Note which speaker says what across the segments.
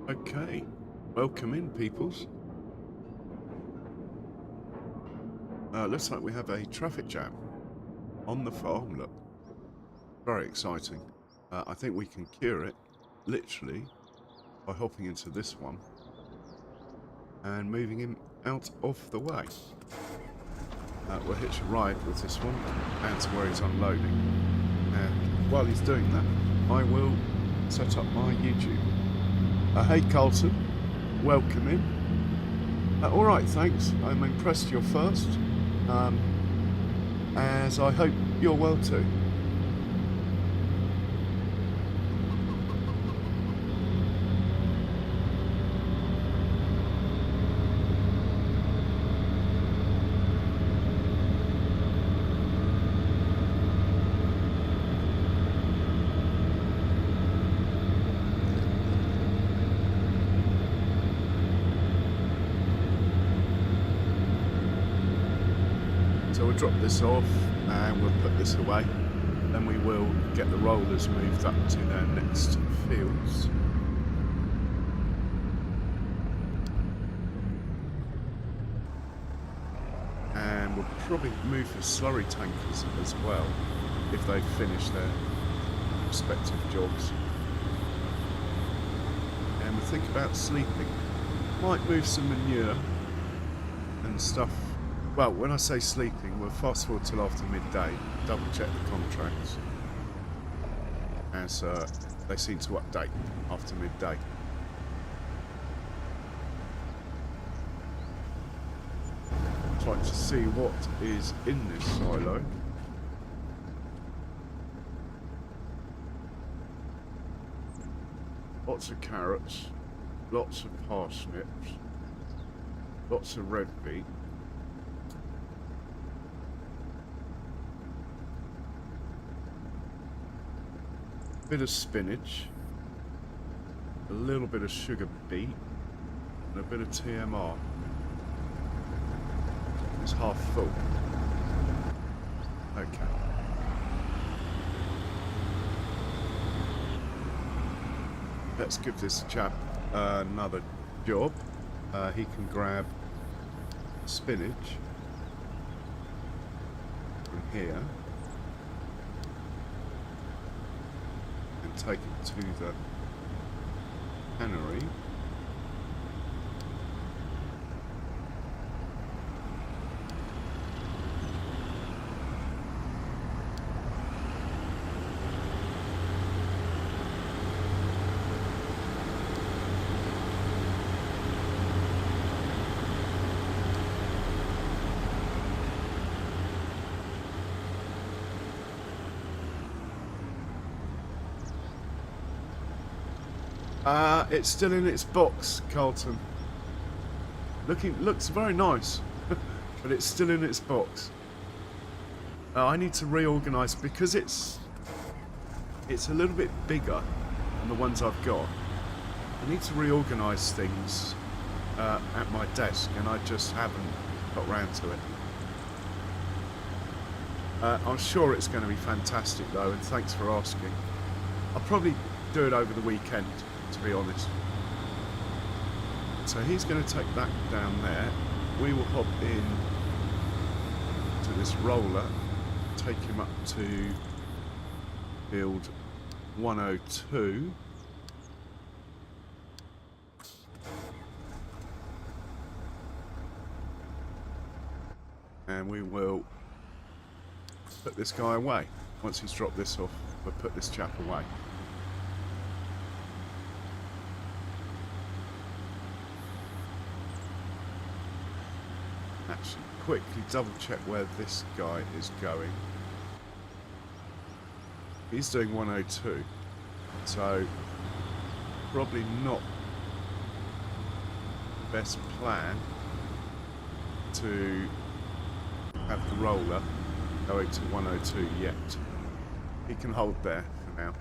Speaker 1: Okay, welcome in, peoples. Looks like we have a traffic jam on the farm. Look, very exciting. I think we can cure it, literally, by hopping into this one and moving him out of the way. We'll hitch a ride with this one and to where he's unloading. And while he's doing that, I will set up my YouTube. Hey Carlton, welcome in. Alright, thanks. I'm impressed you're first. As I hope you're well too. So we'll drop this off and we'll put this away. Then we will get the rollers moved up to their next fields. And we'll probably move the slurry tankers as well if they've finished their respective jobs. And we'll think about sleeping. Might move some manure and stuff. Well, when I say sleeping, we'll fast forward till after midday, double check the contracts, as they seem to update after midday. Try to see what is in this silo. Lots of carrots, lots of parsnips, lots of red beet. Bit of spinach, a little bit of sugar beet, and a bit of TMR. It's half full. Okay. Let's give this chap another job. He can grab spinach from here. Take it to the cannery. It's still in its box, Carlton. Looks very nice, but it's still in its box. I need to reorganise because it's a little bit bigger than the ones I've got. I need to reorganise things at my desk, and I just haven't got round to it. I'm sure it's going to be fantastic though, and thanks for asking. I'll probably do it over the weekend, to be honest. So he's going to take that down there. We will hop in to this roller, take him up to field 102. And we will put this guy away. Once he's dropped this off, we'll put this chap away. Actually, quickly double check where this guy is going. He's doing 102, so probably not the best plan to have the roller going to 102 yet. He can hold there for now.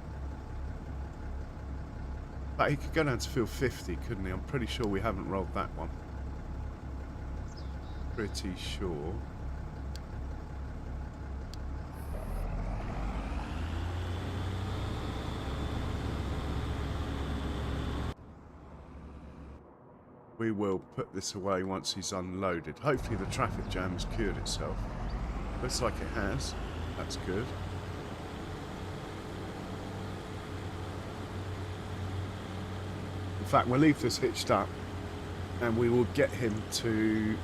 Speaker 1: But he could go down to field 50, couldn't he? I'm pretty sure we haven't rolled that one. Pretty sure. we will put this away once he's unloaded. Hopefully the traffic jam has cured itself. Looks like it has. That's good. In fact, we'll leave this hitched up and we will get him to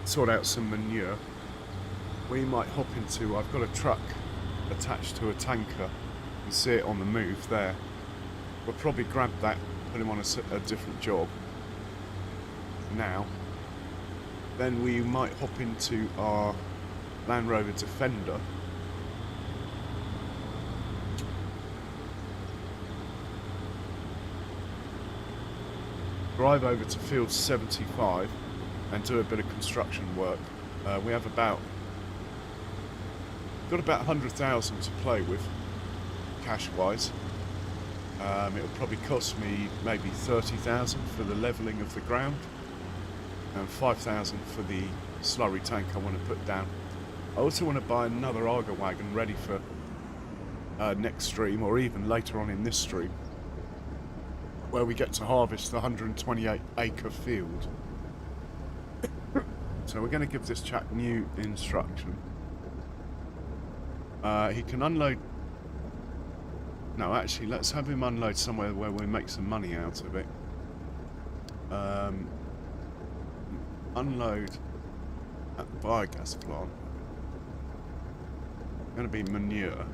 Speaker 1: sort out some manure. We might hop into, I've got a truck attached to a tanker. You see it on the move there. We'll probably grab that, put him on a different job now. Then we might hop into our Land Rover Defender. Drive over to field 75 and do a bit of construction work. We have got about 100,000 to play with, cash-wise. It'll probably cost me maybe 30,000 for the levelling of the ground and 5,000 for the slurry tank I want to put down. I also want to buy another auger wagon ready for next stream, or even later on in this stream, where we get to harvest the 128 acre field. So we're going to give this chap new instruction. He can unload. No, actually, let's have him unload somewhere where we make some money out of it. Unload at the biogas plant. Going to be manure. There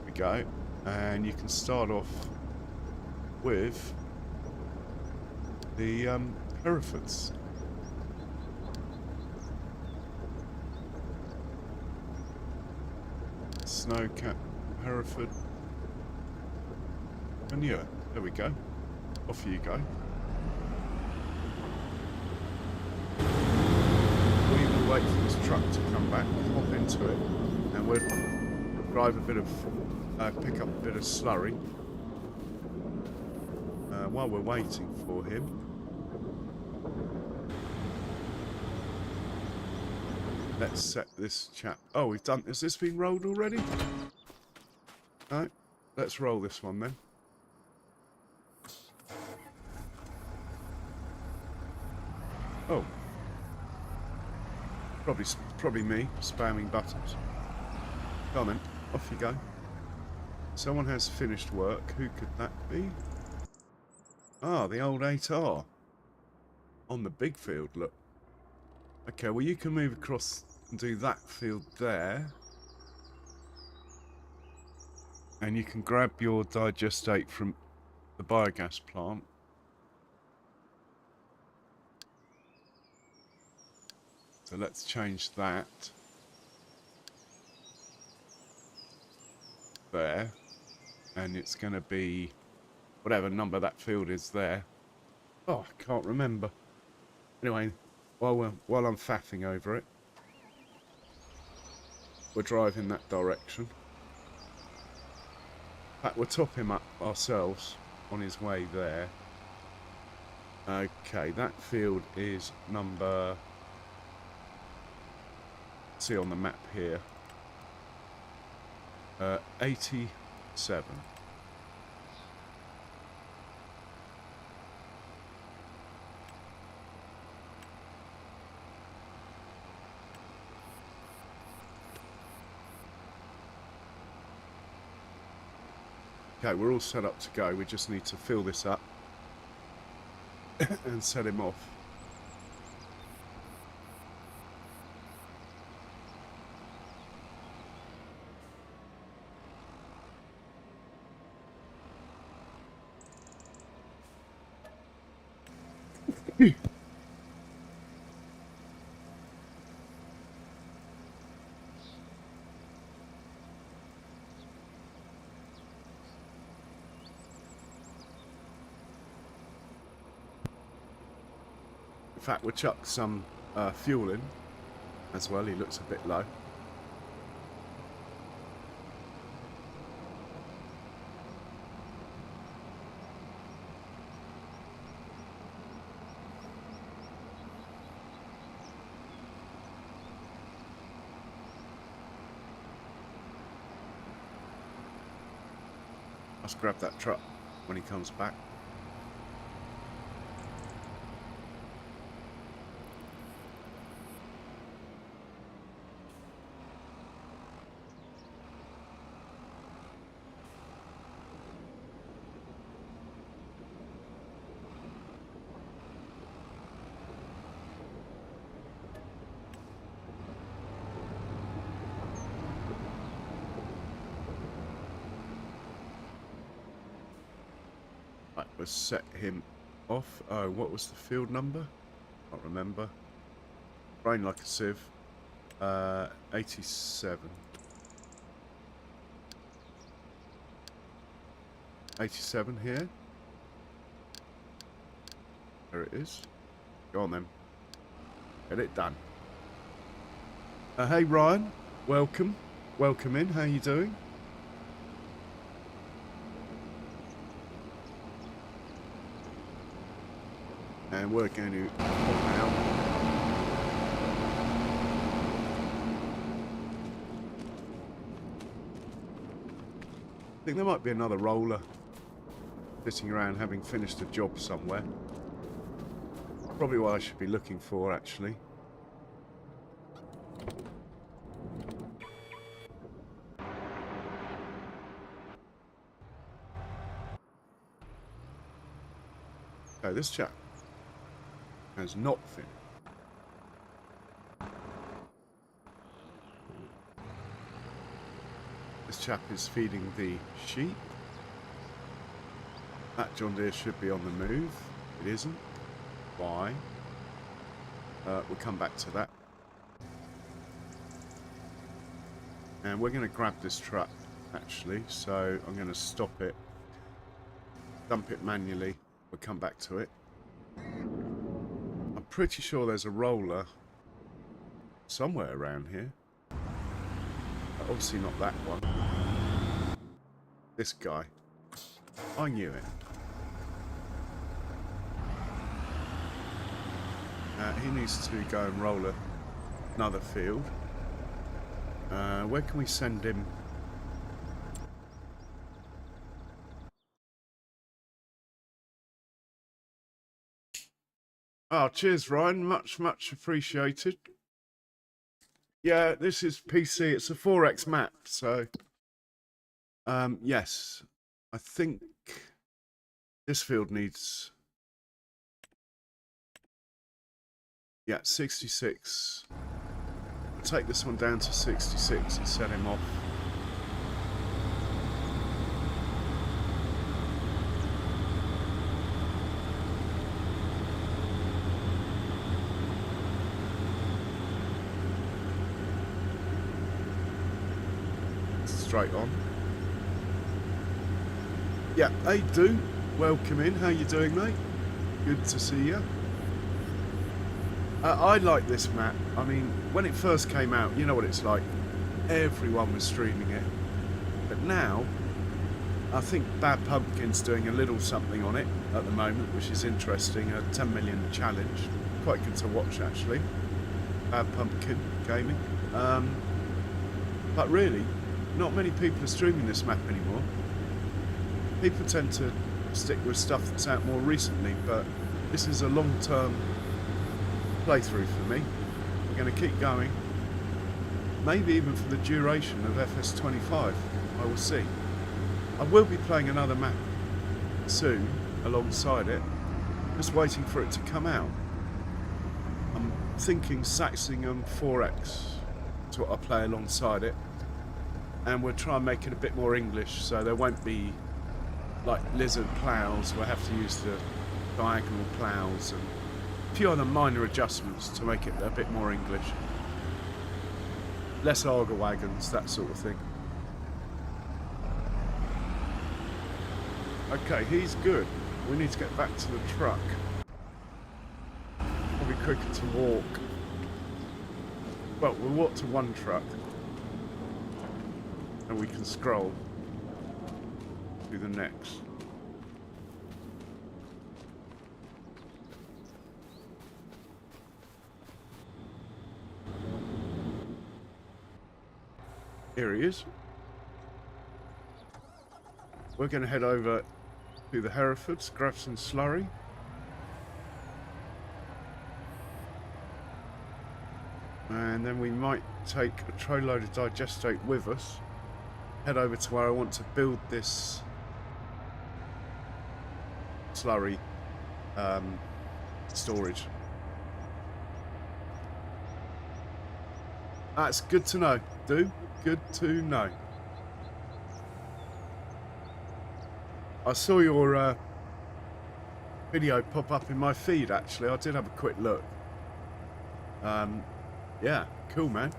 Speaker 1: we go. And you can start off with the Herefords. Snowcat, Hereford, manure. There we go. Off you go. We will wait for this truck to come back, hop into it, and we'll drive a bit of, pick up a bit of slurry. While we're waiting for him, let's set this chap. Oh, we've done. Has this been rolled already? No. Let's roll this one then. Oh. Probably me spamming buttons. Come on, off you go. Someone has finished work. Who could that be? Ah, the old 8R. On the big field, look. Okay, well you can move across and do that field there. And you can grab your digestate from the biogas plant. So let's change that. There. And it's going to be whatever number that field is there. Oh, I can't remember. Anyway, while I'm faffing over it, we're driving that direction. In fact, we'll top him up ourselves on his way there. Okay, that field is number... see on the map here. 87. Okay, we're all set up to go. We just need to fill this up and set him off. In fact, we'll chuck some fuel in as well. He looks a bit low. I Let's grab that truck when he comes back. Right, let's set him off. Oh, what was the field number? Can't remember. Brain like a sieve. 87. 87 here. There it is. Go on then. Get it done. Hey Ryan, welcome. Welcome in. How you doing? And we're going to pop out. I think there might be another roller sitting around having finished a job somewhere. Probably what I should be looking for, actually. Okay, this chap has not finished. This chap is feeding the sheep. That John Deere should be on the move. It isn't. Why? We'll come back to that. And we're going to grab this truck, actually. So I'm going to stop it, dump it manually. We'll come back to it. I'm pretty sure there's a roller somewhere around here. Obviously not that one. This guy. I knew it. He needs to go and roll another field. Where can we send him? Oh, cheers, Ryan. Much, much appreciated. Yeah, this is PC. It's a 4X map, so... yes. I think this field needs... Yeah, 66. I'll take this one down to 66 and set him off. Straight on. Yeah, hey Do, welcome in. How you doing, mate? Good to see you. I like this map. I mean, when it first came out, you know what it's like. Everyone was streaming it. But now, I think Bad Pumpkin's doing a little something on it at the moment, which is interesting. A 10 million challenge. Quite good to watch, actually. Bad Pumpkin Gaming. But really, not many people are streaming this map anymore. People tend to stick with stuff that's out more recently, but this is a long-term playthrough for me. We're going to keep going. Maybe even for the duration of FS25. I will see. I will be playing another map soon alongside it. Just waiting for it to come out. I'm thinking Saxingham 4X. That's what I'll play alongside it. And we'll try and make it a bit more English, so there won't be like lizard ploughs. We'll have to use the diagonal ploughs and a few other minor adjustments to make it a bit more English. Less auger wagons, that sort of thing. Okay, he's good. We need to get back to the truck. Probably quicker to walk. Well, we'll walk to one truck. And we can scroll to the next. Here he is. we're going to head over to the Herefords, grab some slurry. And then we might take a tray load of digestate with us. Head over to where I want to build this slurry storage. That's good to know, dude. Good to know. I saw your video pop up in my feed, actually. I did have a quick look. Yeah, cool, man.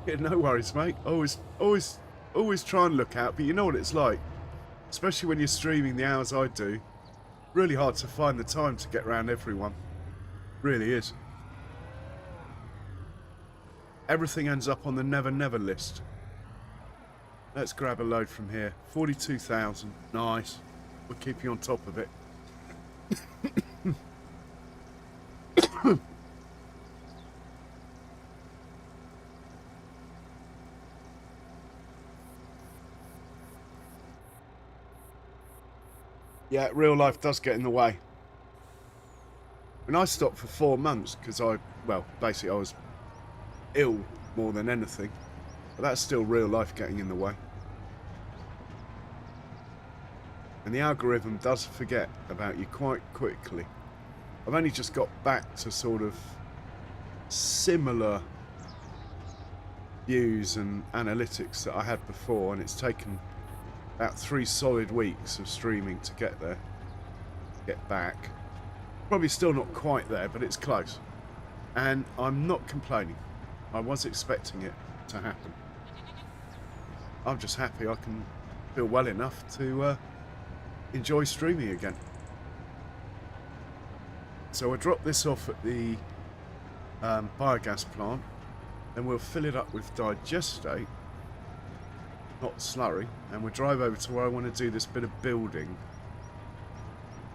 Speaker 1: Yeah, no worries, mate. Always try and look out, but you know what it's like. Especially when you're streaming the hours I do. Really hard to find the time to get around everyone. Really is. Everything ends up on the never never list. Let's grab a load from here. 42,000. Nice. We're keeping on top of it. Yeah, real life does get in the way. And I stopped for 4 months because basically I was ill more than anything. But that's still real life getting in the way. And the algorithm does forget about you quite quickly. I've only just got back to sort of similar views and analytics that I had before, and it's taken about 3 solid weeks of streaming to get there, get back. Probably still not quite there, but it's close. And I'm not complaining. I was expecting it to happen. I'm just happy I can feel well enough to enjoy streaming again. So we'll drop this off at the biogas plant, then we'll fill it up with digestate, not slurry, and we'll drive over to where I want to do this bit of building,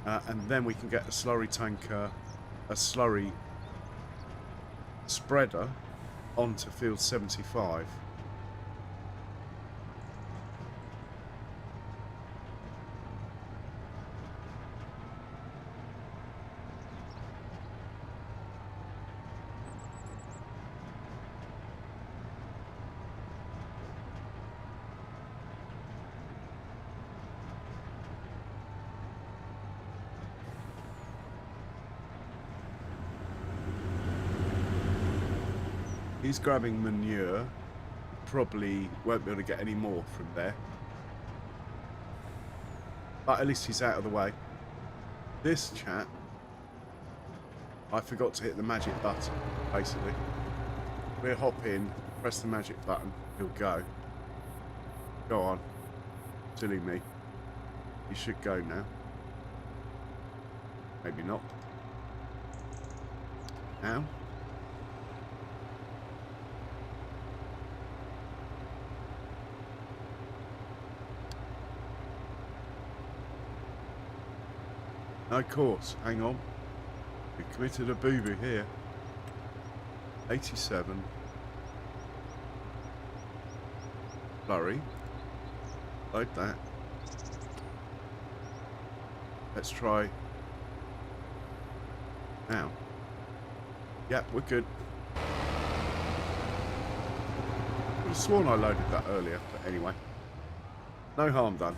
Speaker 1: and then we can get a slurry tanker, a slurry spreader onto field 75. He's grabbing manure. Probably won't be able to get any more from there. But at least he's out of the way. This chap, I forgot to hit the magic button, basically. We'll hop in, press the magic button, he'll go. Go on. Silly me. He should go now. Maybe not. Now. No course, hang on. We committed a boo-boo here. 87. Slurry. Load that. Let's try. Now. Yep, we're good. I would have sworn I loaded that earlier, but anyway. No harm done.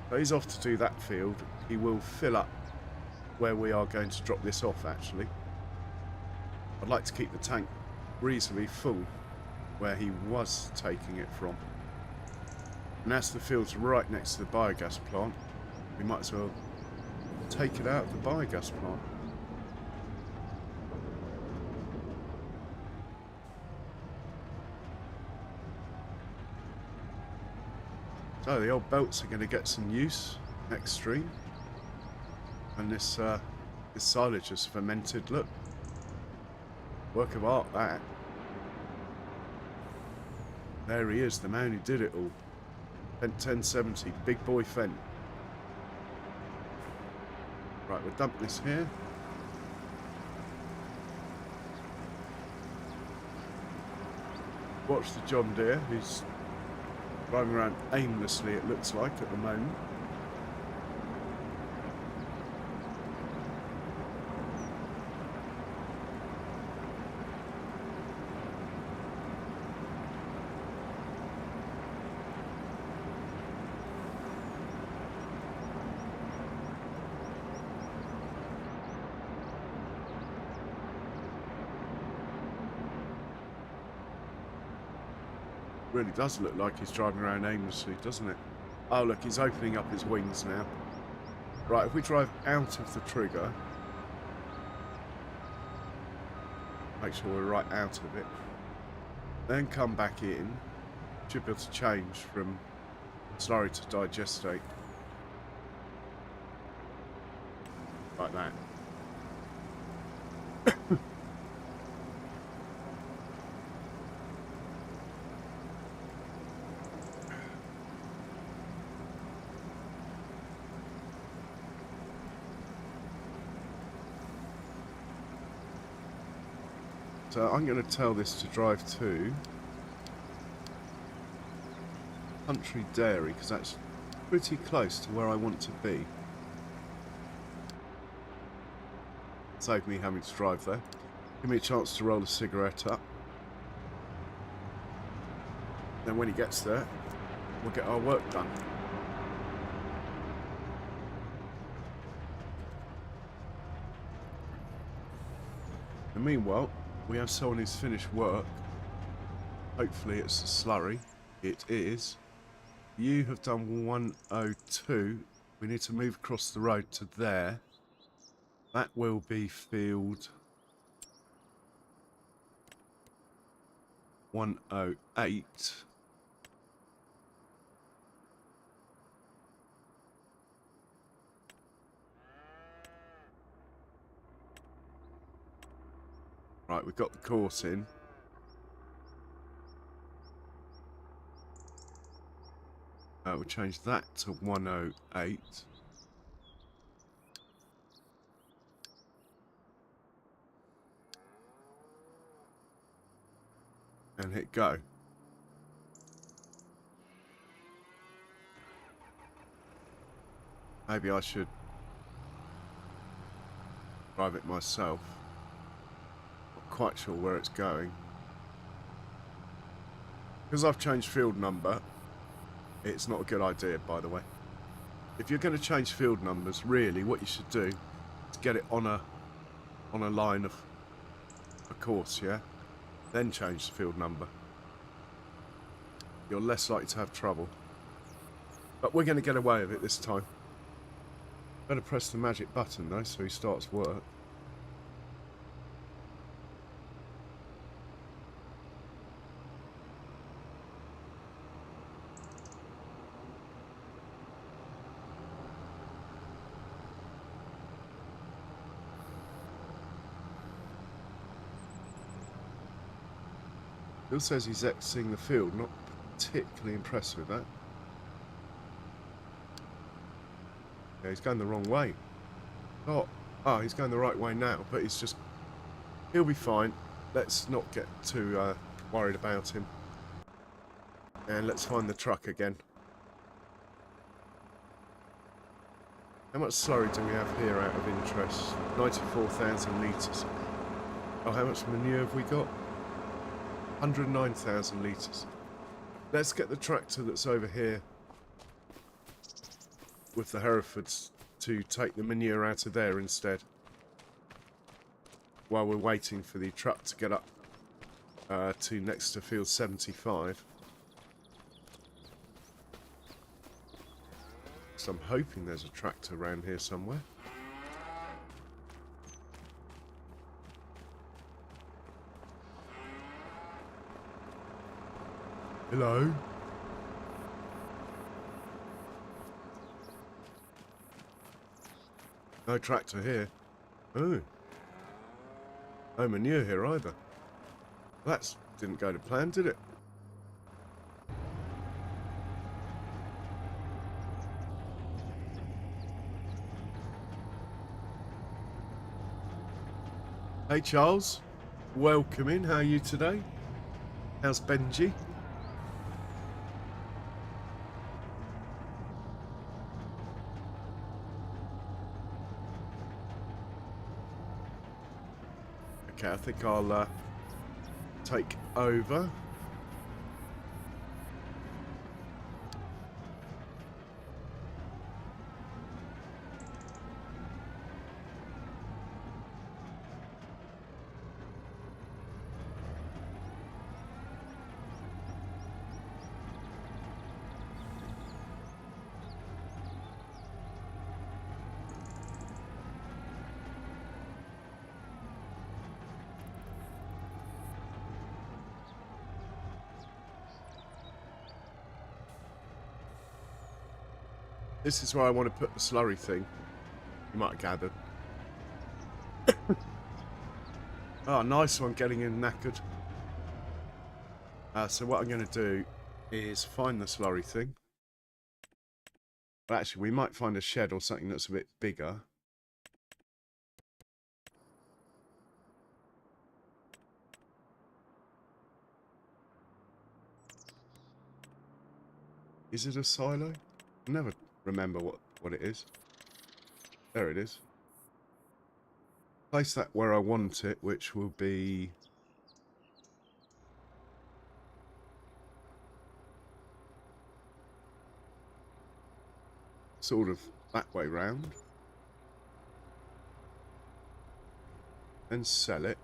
Speaker 1: So he's off to do that field. He will fill up where we are going to drop this off, actually. I'd like to keep the tank reasonably full where he was taking it from. And as the field's right next to the biogas plant, we might as well take it out of the biogas plant. So the old belts are going to get some use next stream. And this silage is fermented. Look. Work of art, that. There he is, the man who did it all. Fent 1070, big boy Fent. Right, we'll dump this here. Watch the John Deere, who's driving around aimlessly, it looks like, at the moment. Really does look like he's driving around aimlessly, doesn't it? Oh look, he's opening up his wings now. Right, if we drive out of the trigger, make sure we're right out of it, then come back in, should be able to change from slurry to digestate. Like that. So I'm going to tell this to drive to Country Dairy, because that's pretty close to where I want to be. Save me having to drive there. Give me a chance to roll a cigarette up. Then when he gets there, we'll get our work done. And meanwhile, we have someone who's finished work. Hopefully it's a slurry. It is. You have done 102. We need to move across the road to there. That will be field 108. Right, we've got the course in. We'll change that to 108. And hit go. Maybe I should drive it myself. Not quite sure where it's going. Because I've changed field number, it's not a good idea, by the way. If you're going to change field numbers, really what you should do is get it on a line of a course, yeah? Then change the field number. You're less likely to have trouble. But we're going to get away with it this time. Better press the magic button though, so he starts work. Bill says he's exiting the field, not particularly impressed with that. Yeah, he's going the wrong way. Oh, he's going the right way now, but he'll be fine. Let's not get too worried about him. And let's find the truck again. How much slurry do we have here out of interest? 94,000 litres. Oh, how much manure have we got? 109,000 litres. Let's get the tractor that's over here with the Herefords to take the manure out of there instead, while we're waiting for the truck to get up to next to field 75. So I'm hoping there's a tractor around here somewhere. Hello? No tractor here. Oh, no manure here either. That didn't go to plan, did it? Hey Charles, welcome in. How are you today? How's Benji? Okay, I think I'll take over. This is where I want to put the slurry thing. You might have gathered. Oh, nice one, getting in knackered. So what I'm going to do is find the slurry thing. Well, actually, we might find a shed or something that's a bit bigger. Is it a silo? I never remember what it is. There it is. Place that where I want it, which will be... sort of that way round. Then sell it.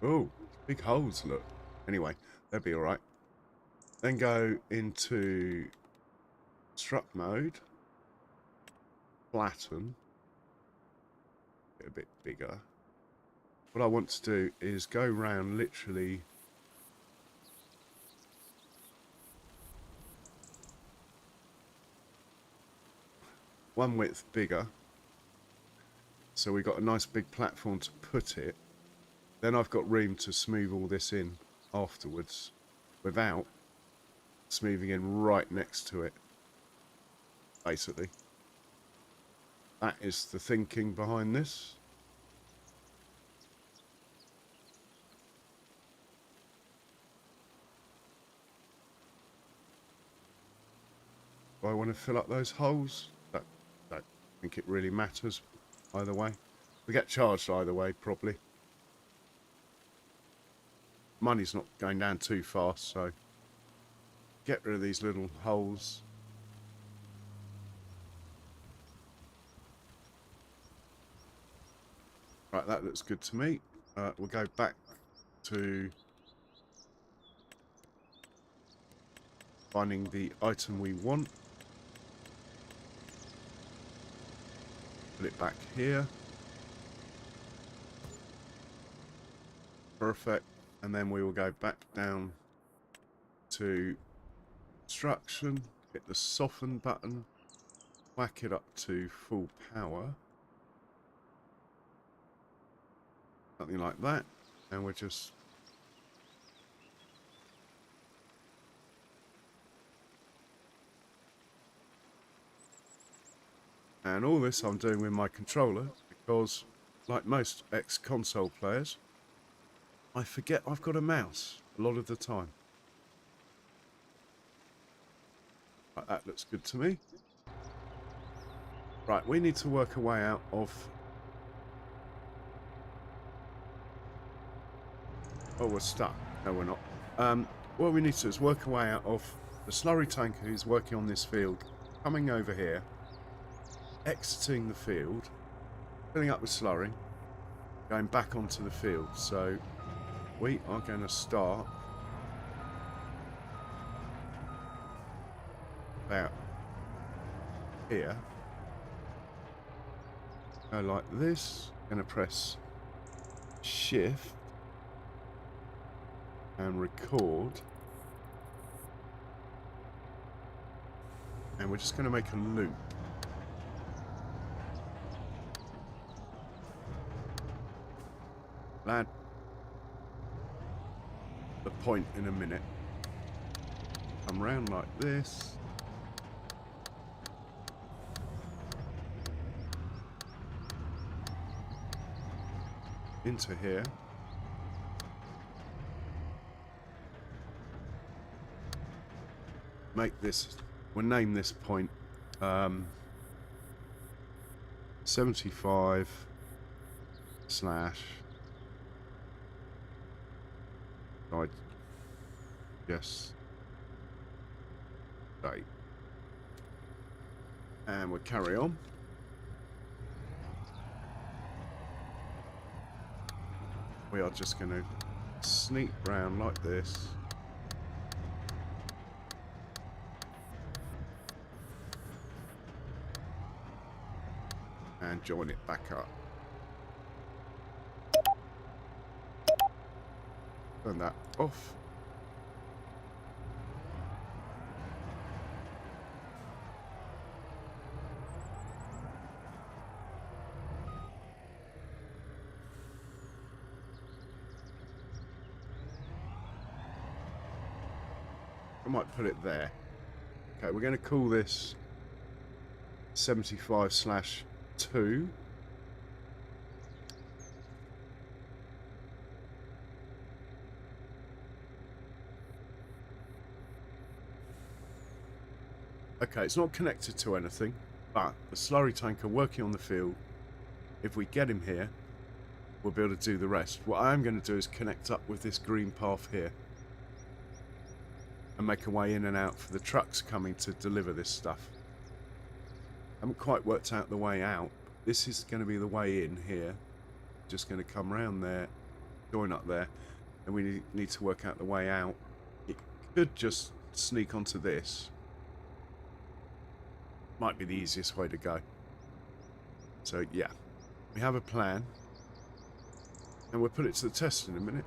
Speaker 1: Oh, big holes, look. Anyway, they'll be alright. Then go into construct mode. Flatten. Get a bit bigger. What I want to do is go round literally... one width bigger. So we've got a nice big platform to put it. Then I've got room to smooth all this in afterwards without smoothing in right next to it, basically. That is the thinking behind this. Do I want to fill up those holes? Don't think it really matters either way. We get charged either way, probably. Money's not going down too fast, so get rid of these little holes. Right, that looks good to me. We'll go back to finding the item we want. Put it back here. Perfect. And then we will go back down to construction, hit the soften button, whack it up to full power. Something like that. And we're just... and all this I'm doing with my controller because, like most ex-console players, I forget I've got a mouse a lot of the time. Right, that looks good to me. Right, we need to work a way out of... oh, we're stuck. No, we're not. What we need to do is work a way out of the slurry tanker who's working on this field, coming over here, exiting the field, filling up with slurry, going back onto the field. So we are going to start about here. Go like this. Going to press shift and record. And we're just going to make a loop. Land the point in a minute. Come round like this. Into here. Make this, we'll name this point 75 slash yes date, and we'll carry on. We are just going to sneak round like this. And join it back up. Turn that off. I might put it there. Okay, we're going to call this 75/2. Okay, it's not connected to anything, but the slurry tanker working on the field, if we get him here, we'll be able to do the rest. What I am going to do is connect up with this green path here and make a way in and out for the trucks coming to deliver this stuff. I haven't quite worked out the way out. This is going to be the way in here. Just going to come round there, join up there, and we need to work out the way out. It could just sneak onto this. Might be the easiest way to go. So yeah, we have a plan, and we'll put it to the test in a minute.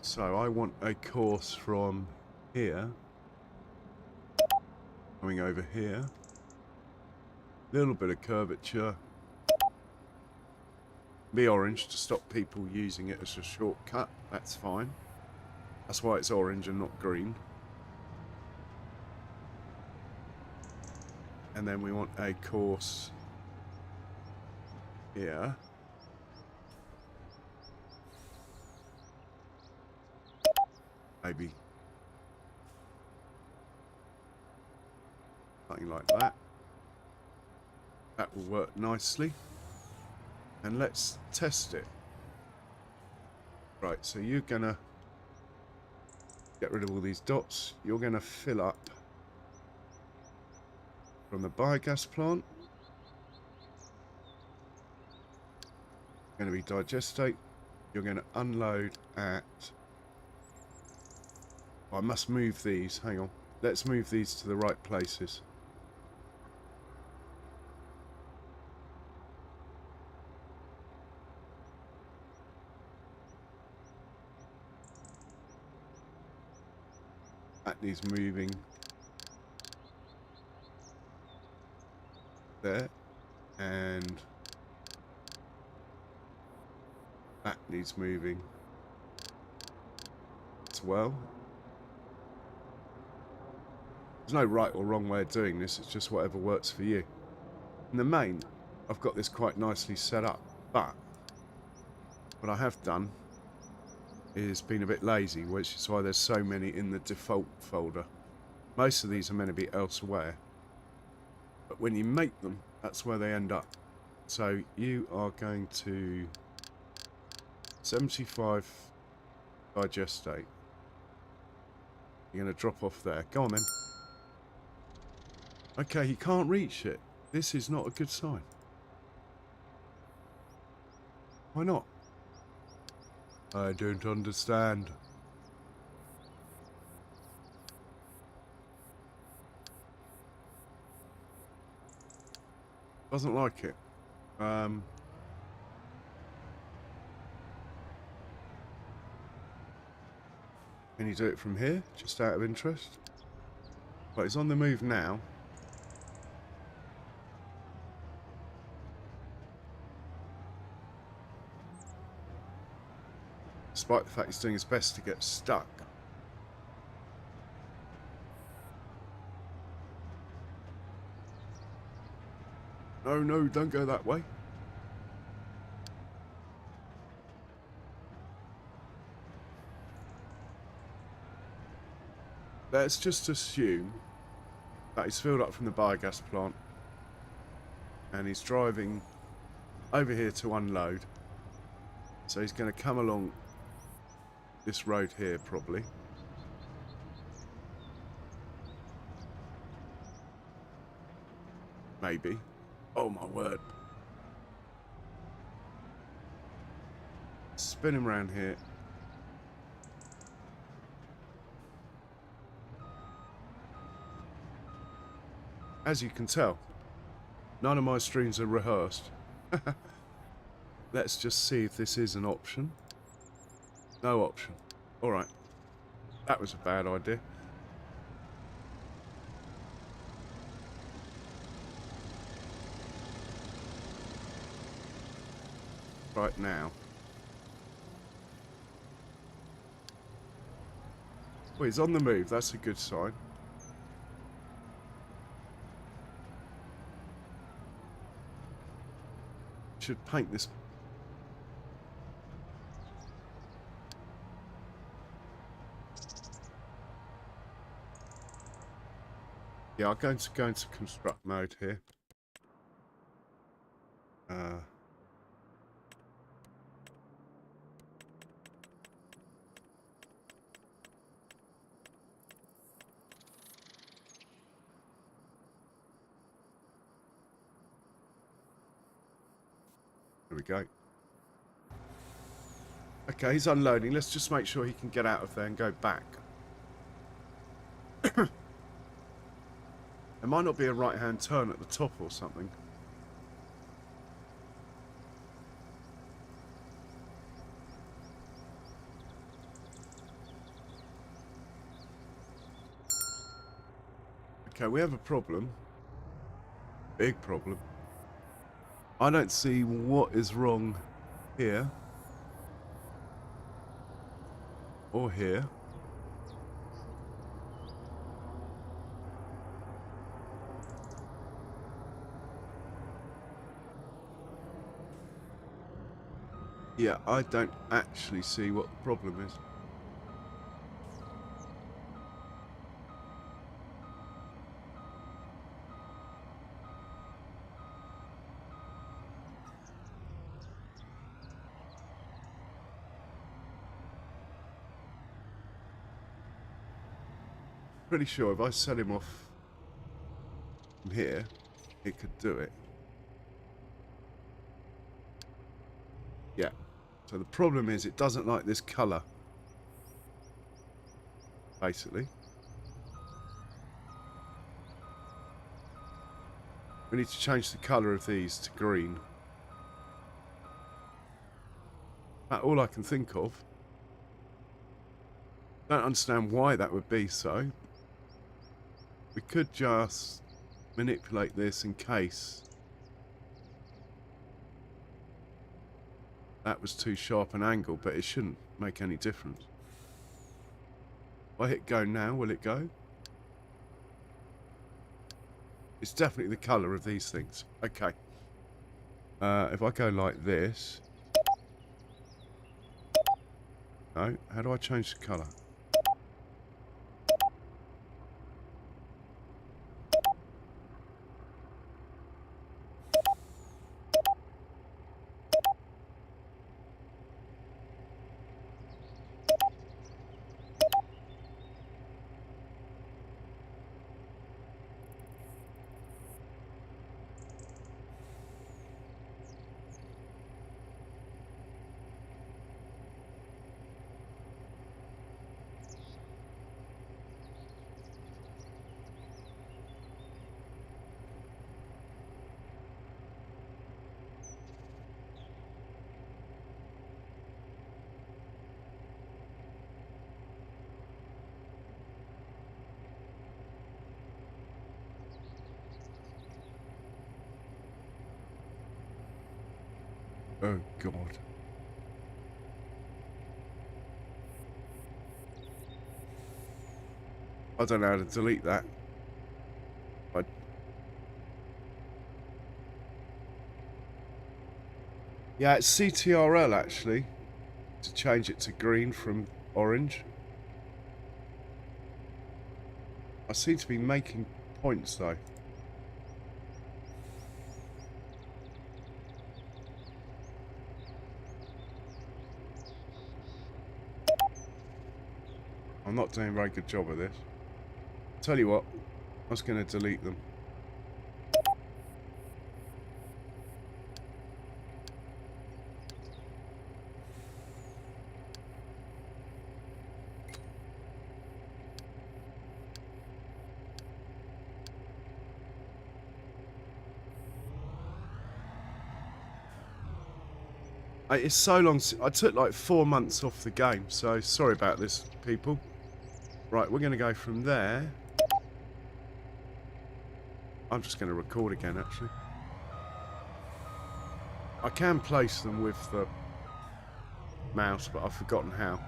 Speaker 1: So I want a course from here, coming over here, little bit of curvature, be orange to stop people using it as a shortcut. That's fine. That's why it's orange and not green. And then we want a course here. Maybe something like that. That will work nicely. And let's test it. Right, so you're gonna get rid of all these dots. You're gonna fill up from the biogas plant. Going to be digestate. You're going to unload at... Oh, I must move these. Hang on. Let's move these to the right places. That needs moving there, and that needs moving as well. There's no right or wrong way of doing this, it's just whatever works for you. In the main, I've got this quite nicely set up, but what I have done is been a bit lazy, which is why there's so many in the default folder. Most of these are meant to be elsewhere, but when you make them, that's where they end up. So you are going to 75 digestate. You're going to drop off there. Go on then. Okay, he can't reach it. This is not a good sign. Why not? I don't understand. Doesn't like it. Can you do it from here, just out of interest? Well, he's on the move now. Despite the fact he's doing his best to get stuck. No, no, don't go that way. Let's just assume that he's filled up from the biogas plant and he's driving over here to unload. So he's going to come along this road here probably. Maybe. Oh my word. Spin him around here. As you can tell, none of my streams are rehearsed. Let's just see if this is an option. No option. Alright. That was a bad idea. Right now. Well, he's on the move. That's a good sign. Should paint this. Yeah, I'm going to go into construct mode here. There we go. Okay, he's unloading. Let's just make sure he can get out of there and go back. There might not be a right-hand turn at the top or something. Okay, we have a problem. Big problem. I don't see what is wrong here. Or here. Yeah, I don't actually see what the problem is. Pretty sure if I set him off from here, it could do it. Yeah. So the problem is it doesn't like this colour. Basically. We need to change the colour of these to green. That's all I can think of. Don't understand why that would be so. We could just manipulate this in case that was too sharp an angle, but it shouldn't make any difference. If I hit go now, will it go? It's definitely the colour of these things. Okay. If I go like this... No, how do I change the colour? Oh, God. I don't know how to delete that. Yeah, it's CTRL actually, to change it to green from orange. I seem to be making points though. I'm not doing a very good job of this. Tell you what, I was going to delete them. It's so long. I took like 4 months off the game, so sorry about this, people. Right, we're going to go from there. I'm just going to record again, actually. I can place them with the mouse, but I've forgotten how.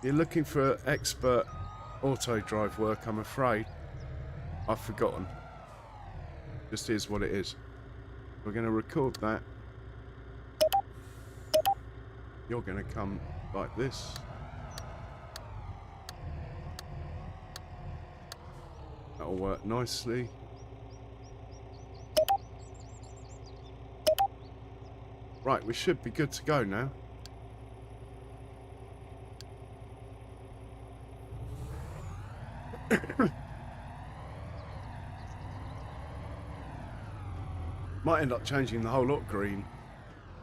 Speaker 1: You're looking for expert auto drive work, I'm afraid. I've forgotten. Just is what it is. We're going to record that. You're going to come like this. That'll work nicely. Right, we should be good to go now. Might end up changing the whole lot green.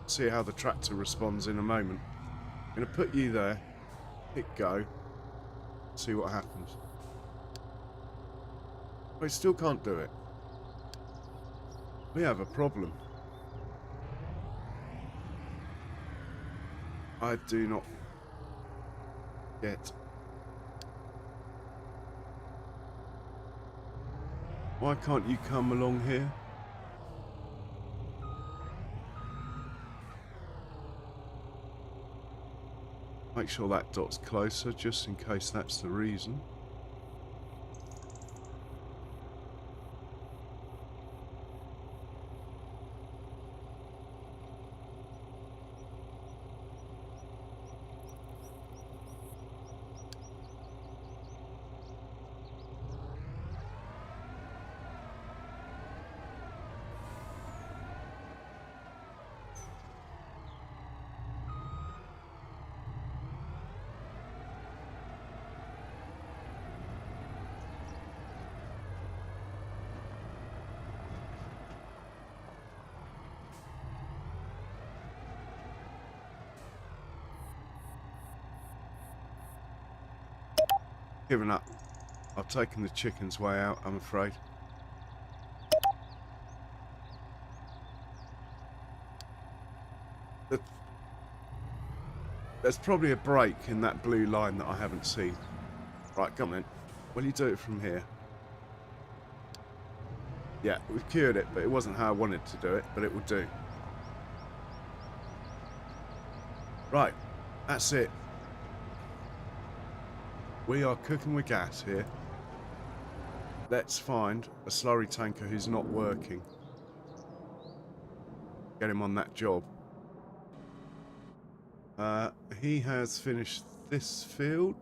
Speaker 1: See how the tractor responds in a moment. I'm going to put you there. Hit go. See what happens. I still can't do it. We have a problem. I do not get. Why can't you come along here? Make sure that dot's closer, just in case that's the reason. Given up. I've taken the chicken's way out, I'm afraid. There's probably a break in that blue line that I haven't seen. Right, come on. Will you do it from here? Yeah, we've cured it, but it wasn't how I wanted to do it, but it will do. Right, that's it. We are cooking with gas here. Let's find a slurry tanker who's not working. Get him on that job. He has finished this field.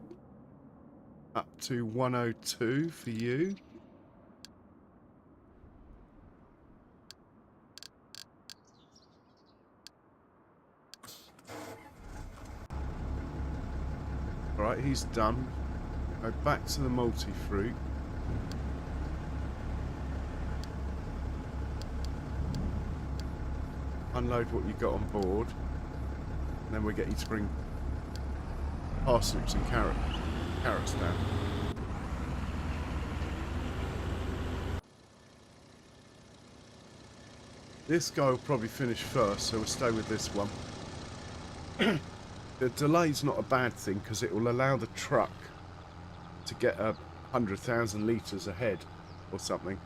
Speaker 1: Up to 102 for you. Alright, he's done. Go back to the multi-fruit. Unload what you got on board. And then we get you to bring parsnips and carrots down. This guy will probably finish first, so we'll stay with this one. The delay's not a bad thing because it will allow the truck to get 100,000 litres ahead or something.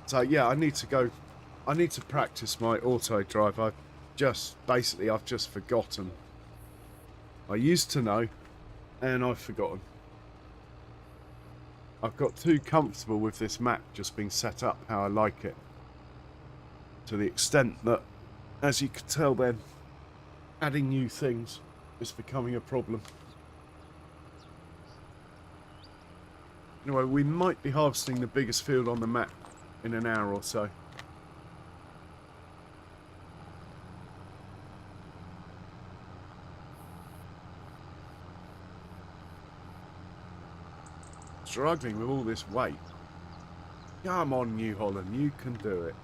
Speaker 1: So yeah, I need to practice my auto drive. I've just forgotten. I used to know, and I've forgotten. I've got too comfortable with this map just being set up how I like it. To the extent that, as you could tell then, adding new things is becoming a problem. Anyway, we might be harvesting the biggest field on the map in an hour or so. Struggling with all this weight. Come on, New Holland, you can do it.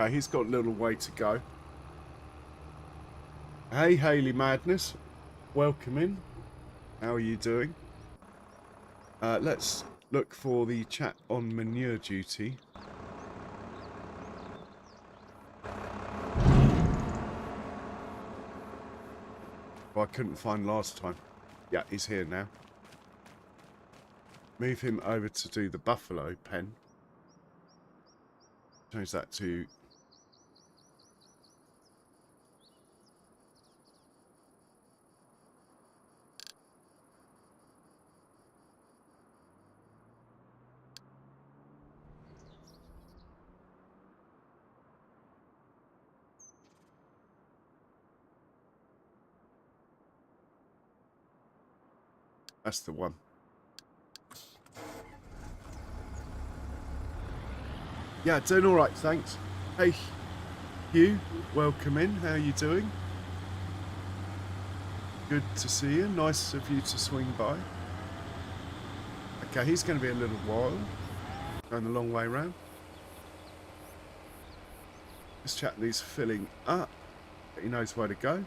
Speaker 1: Okay, he's got a little way to go. Hey, Haley Madness. Welcome in. How are you doing? Let's look for the chap on manure duty. I couldn't find last time. Yeah, he's here now. Move him over to do the buffalo pen. Change that to... That's the one. Yeah, doing all right, thanks. Hey, Hugh, welcome in. How are you doing? Good to see you. Nice of you to swing by. Okay, he's going to be a little while. Going the long way round. This chap needs filling up, but he knows where to go.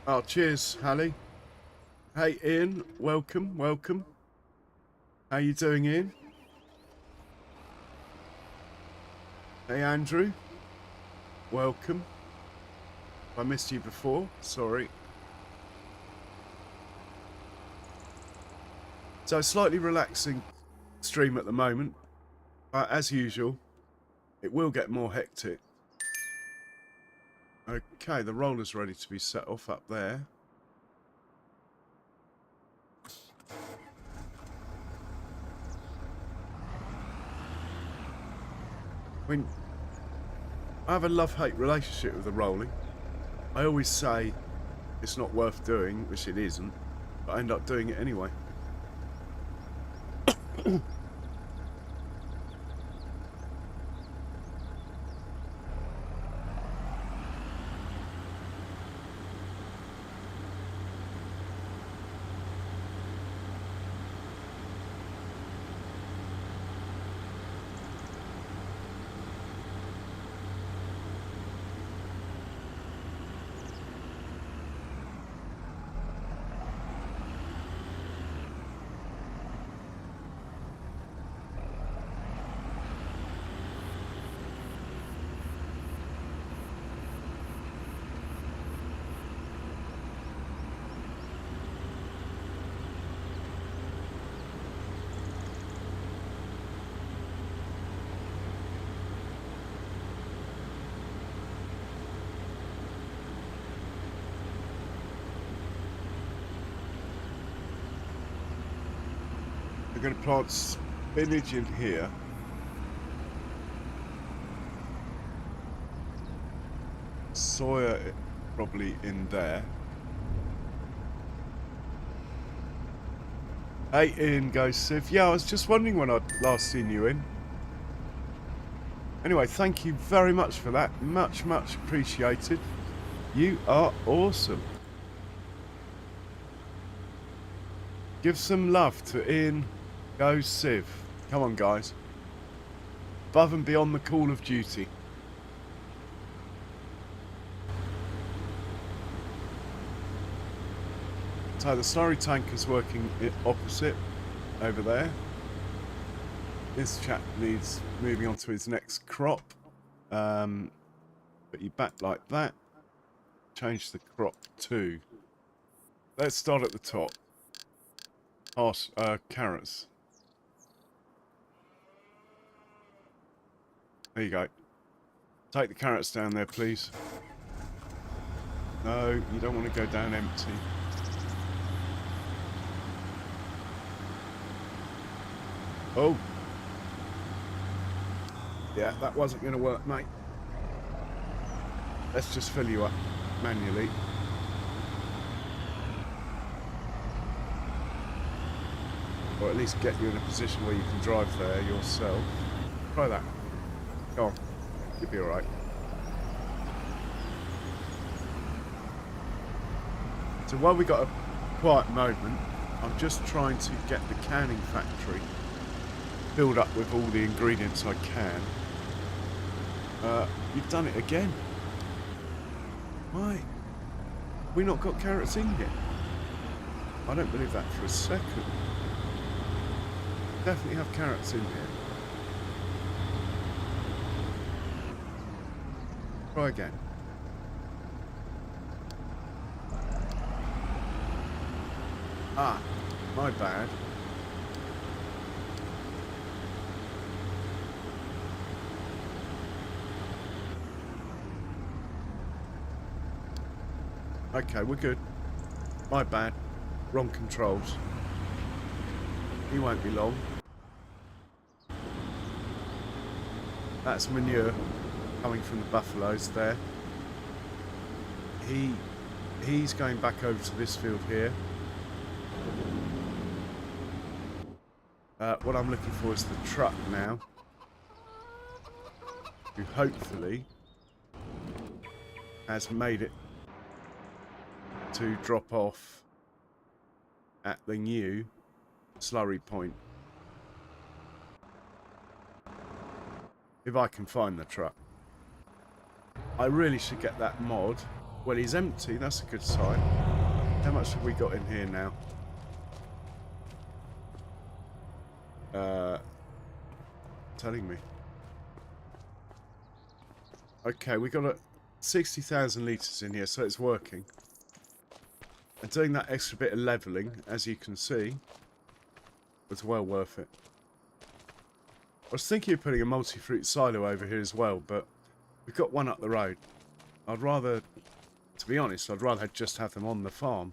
Speaker 1: Oh, cheers, Hallie. Hey, Ian, welcome, welcome. How you doing, Ian? Hey, Andrew. Welcome. I missed you before, sorry. So, slightly relaxing stream at the moment. As usual, it will get more hectic. Okay, the roller's ready to be set off up there. I mean, I have a love-hate relationship with the rolling. I always say it's not worth doing, which it isn't, but I end up doing it anyway. We're going to plant spinach in here. Soya probably in there. Hey, in goes Civ. Yeah, I was just wondering when I'd last seen you in. Anyway, thank you very much for that. Much, much appreciated. You are awesome. Give some love to In goes Civ. Come on, guys. Above and beyond the call of duty. So the slurry tank is working opposite over there. This chap needs moving on to his next crop. Put you back like that. Change the crop to. Let's start at the top. Carrots. There you go. Take the carrots down there, please. No, you don't want to go down empty. Oh. Yeah, that wasn't going to work, mate. Let's just fill you up manually. Or at least get you in a position where you can drive there yourself. Try that. Go on. You'll be alright. So while we got a quiet moment, I'm just trying to get the canning factory filled up with all the ingredients I can. You've done it again. Why? Have we not got carrots in yet? I don't believe that for a second. Definitely have carrots in here. Try again. Ah, my bad. Okay, we're good. My bad. Wrong controls. He won't be long. That's manure coming from the buffaloes there. He's going back over to this field here. What I'm looking for is the truck now, who hopefully has made it to drop off at the new slurry point. If I can find the truck. I really should get that mod. Well, he's empty, that's a good sign. How much have we got in here now? Telling me. Okay, we got 60,000 litres in here, so it's working. And doing that extra bit of levelling, as you can see, was well worth it. I was thinking of putting a multi-fruit silo over here as well, but we've got one up the road. I'd rather, to be honest, I'd rather just have them on the farm.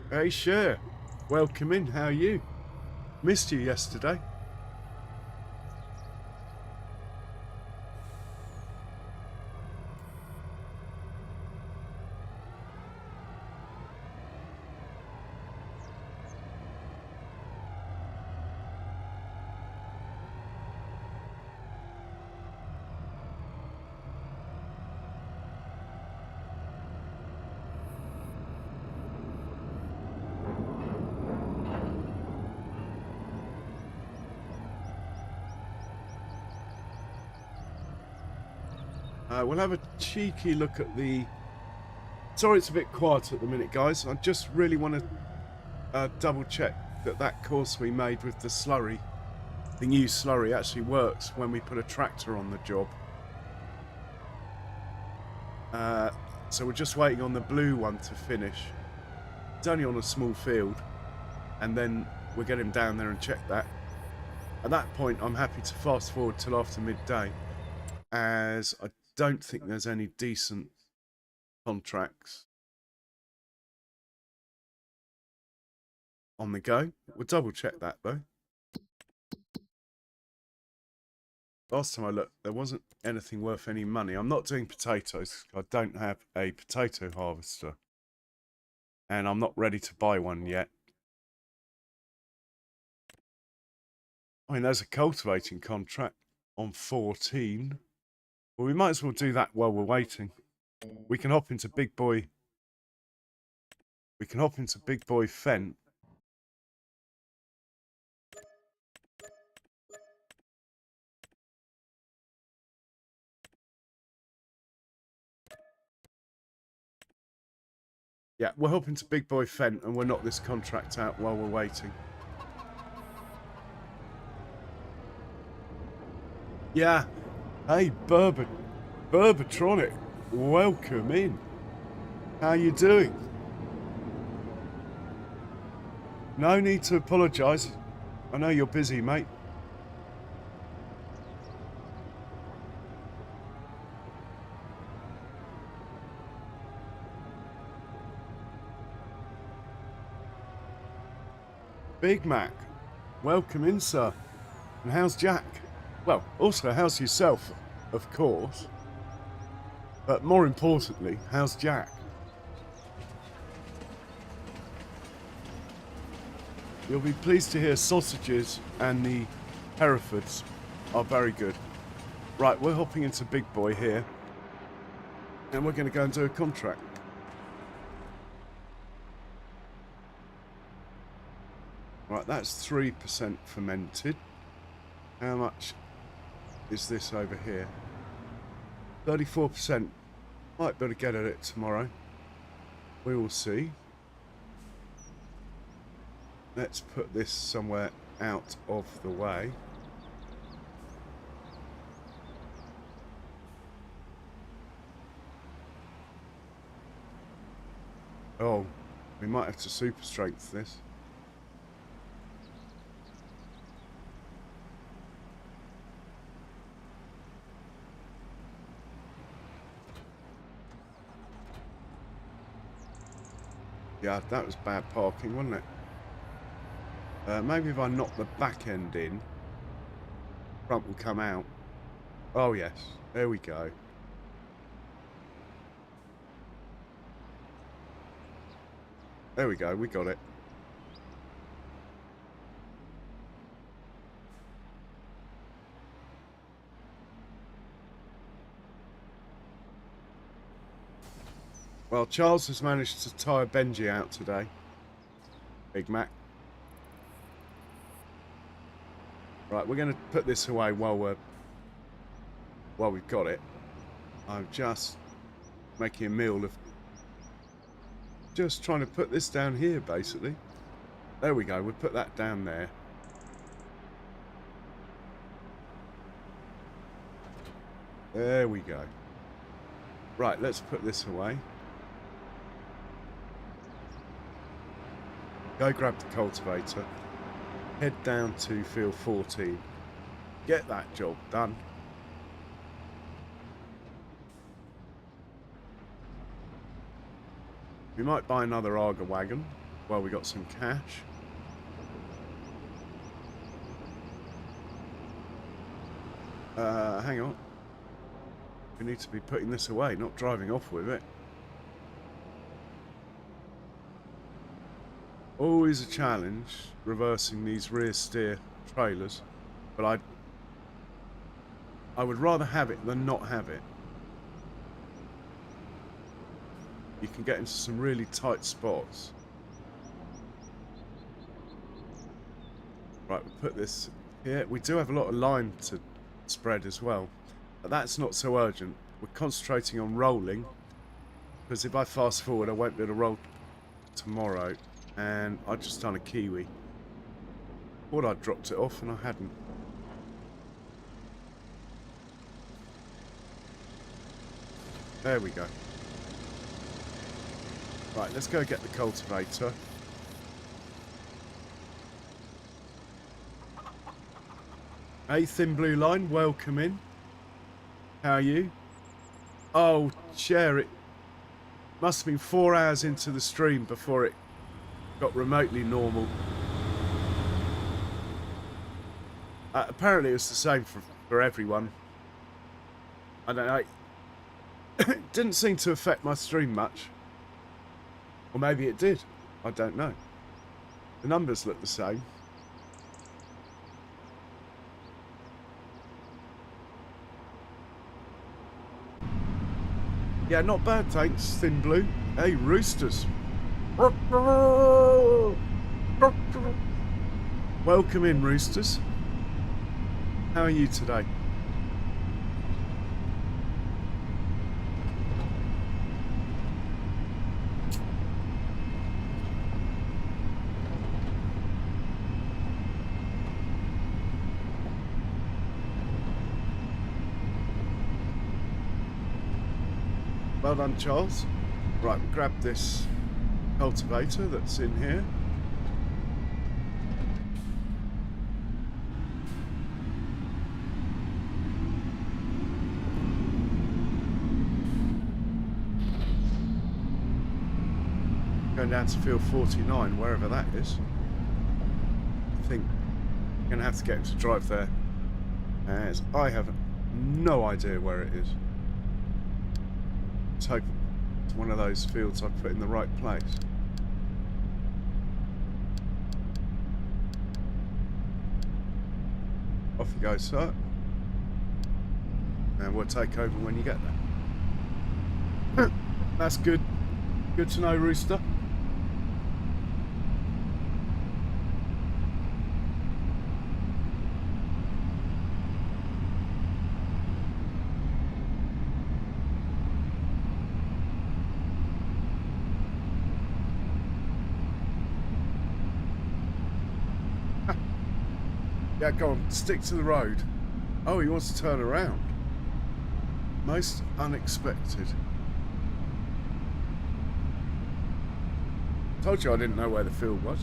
Speaker 1: Hey, sure. Welcome in. How are you? Missed you yesterday. We'll have a cheeky look at the... Sorry it's a bit quiet at the minute, guys. I just really want to double check that that course we made with the slurry, the new slurry, actually works when we put a tractor on the job. So we're just waiting on the blue one to finish. It's only on a small field, and then we'll get him down there and check that. At that point, I'm happy to fast forward till after midday. as I don't think there's any decent contracts on the go. We'll double check that though. Last time I looked, there wasn't anything worth any money. I'm not doing potatoes. I don't have a potato harvester. And I'm not ready to buy one yet. I mean, there's a cultivating contract on 14. Well, we might as well do that while we're waiting. We can hop into Big Boy. We can hop into Big Boy Fent. Yeah, we're hopping to Big Boy Fent and we'll knock this contract out while we're waiting. Yeah. Hey, Burbatronic. Welcome in. How you doing? No need to apologise. I know you're busy, mate. Big Mac. Welcome in, sir. And how's Jack? Well, also, how's yourself, of course. But more importantly, how's Jack? You'll be pleased to hear sausages and the Herefords are very good. Right, we're hopping into Big Boy here. And we're going to go and do a contract. Right, that's 3% fermented. How much is this over here? 34%. Might be able to get at it tomorrow. We will see. Let's put this somewhere out of the way. Oh, we might have to super strength this. Yeah, that was bad parking, wasn't it? Maybe if I knock the back end in, front will come out. Oh yes, there we go. There we go, we got it. Well, Charles has managed to tire Benji out today. Big Mac. Right, we're going to put this away while we've got it. I'm just making a meal of just trying to put this down here, basically. There we go. We'll put that down there. There we go. Right, let's put this away. Go grab the cultivator. Head down to field 14. Get that job done. We might buy another Arga wagon while we got some cash. Hang on. We need to be putting this away, not driving off with it. Always a challenge reversing these rear steer trailers, but I would rather have it than not have it. You can get into some really tight spots. Right, we'll put this here. We do have a lot of lime to spread as well, but that's not so urgent. We're concentrating on rolling, because if I fast forward I won't be able to roll tomorrow. And I just done a kiwi. Thought I'd dropped it off and I hadn't. There we go. Right, let's go get the cultivator. Hey, Thin Blue Line, welcome in. How are you? Oh, Cher, it must have been 4 hours into the stream before it got remotely normal. Apparently it was the same for everyone. I don't know. It didn't seem to affect my stream much. Or maybe it did. I don't know. The numbers look the same. Yeah, not bad, thanks, Thin Blue. Hey, roosters. Welcome in, roosters. How are you today? Well done, Charles. Right, we'll grab this cultivator that's in here. Going down to field 49, wherever that is. I think I'm going to have to get him to drive there, as I have no idea where it is. Let's hope it's one of those fields I put in the right place. Off you go, sir. And we'll take over when you get there. That's good. Good to know, Rooster. Yeah, go on, stick to the road. Oh, he wants to turn around. Most unexpected. Told you I didn't know where the field was.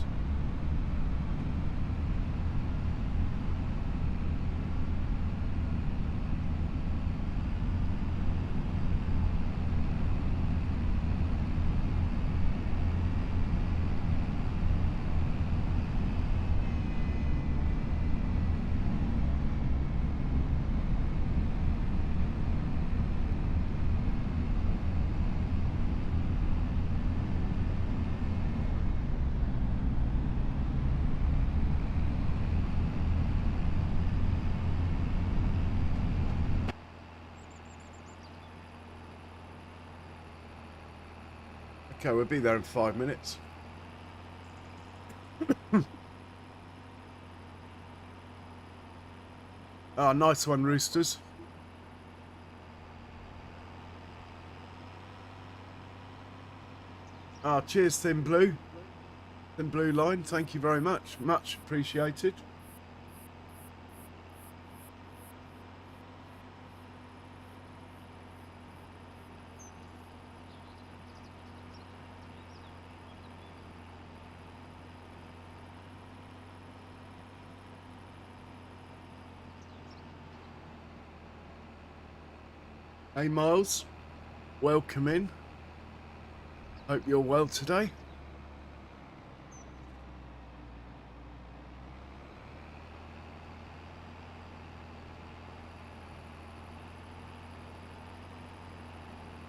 Speaker 1: Okay, we'll be there in 5 minutes. Ah, nice one, Roosters. Ah, cheers, Thin Blue. Thin Blue Line, thank you very much. Much appreciated. Hey, Miles. Welcome in. Hope you're well today.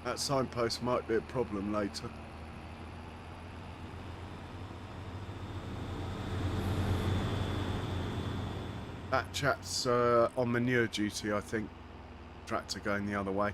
Speaker 1: That signpost might be a problem later. That chap's on manure duty, I think. Tractor going the other way.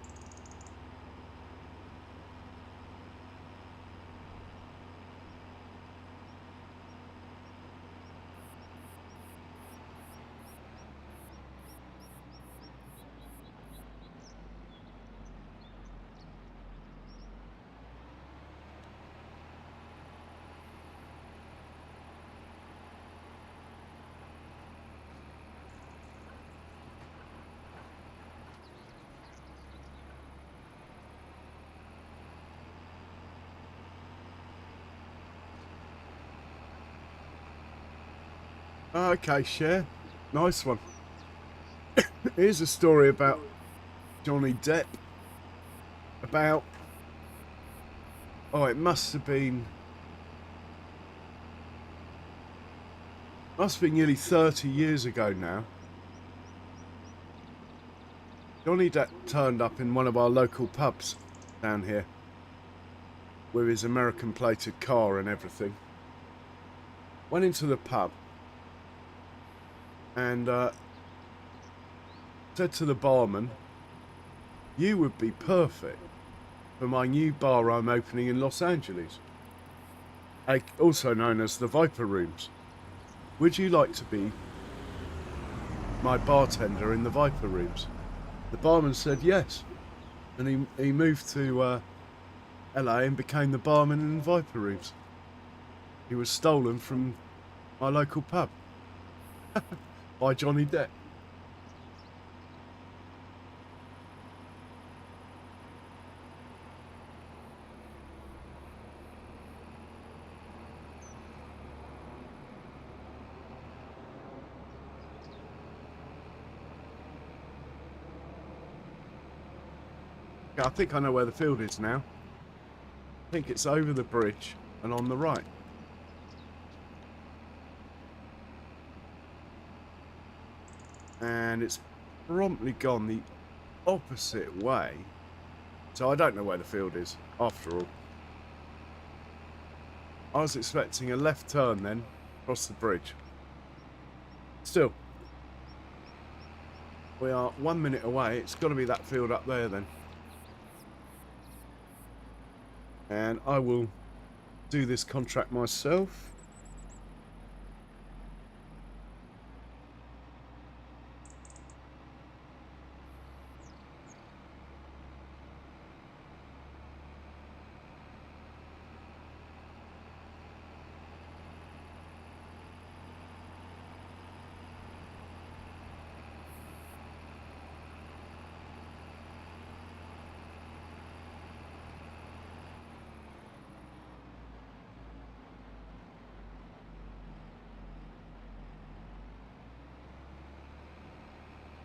Speaker 1: Okay, Cher. Nice one. Here's a story about Johnny Depp about, oh, it must have been nearly 30 years ago now. Johnny Depp turned up in one of our local pubs down here with his American plated car and everything. Went into the pub and said to the barman, "You would be perfect for my new bar I'm opening in Los Angeles, also known as the Viper Rooms. Would you like to be my bartender in the Viper Rooms?" The barman said yes, and he moved to LA and became the barman in the Viper Rooms. He was stolen from my local pub by Johnny Depp. I think I know where the field is now. I think it's over the bridge and on the right. And it's promptly gone the opposite way. So I don't know where the field is, after all. I was expecting a left turn then, across the bridge. Still, we are 1 minute away. It's got to be that field up there then. And I will do this contract myself.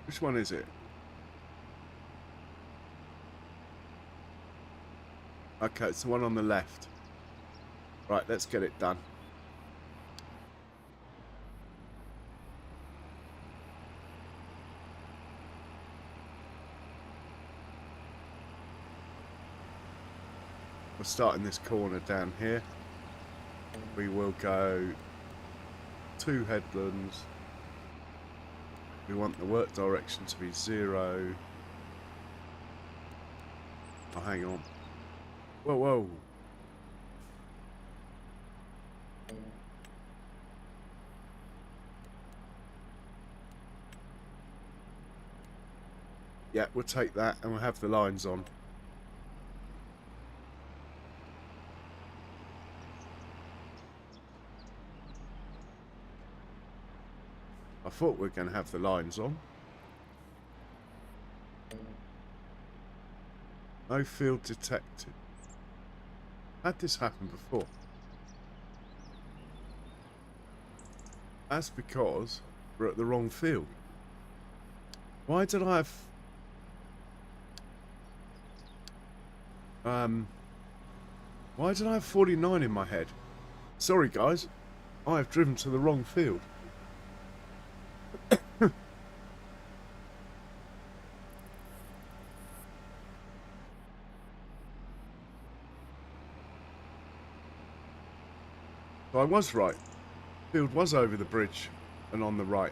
Speaker 1: Which one is it? Okay, it's the one on the left. Right, let's get it done. We're starting this corner down here. We will go 2 headlands. We want the work direction to be 0. Oh, hang on. Whoa, whoa. Yeah, we'll take that and we'll have the lines on. I thought we were going to have the lines on. No field detected. Had this happen before? That's because we're at the wrong field. Why did I have... Why did I have 49 in my head? Sorry guys, I have driven to the wrong field. So I was right. Field was over the bridge and on the right.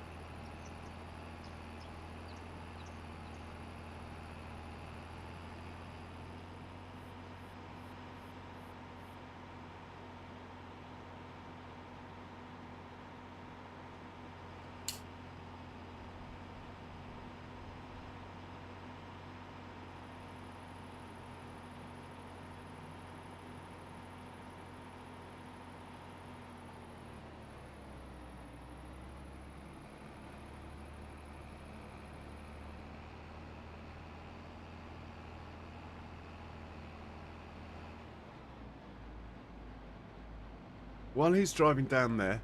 Speaker 1: While he's driving down there,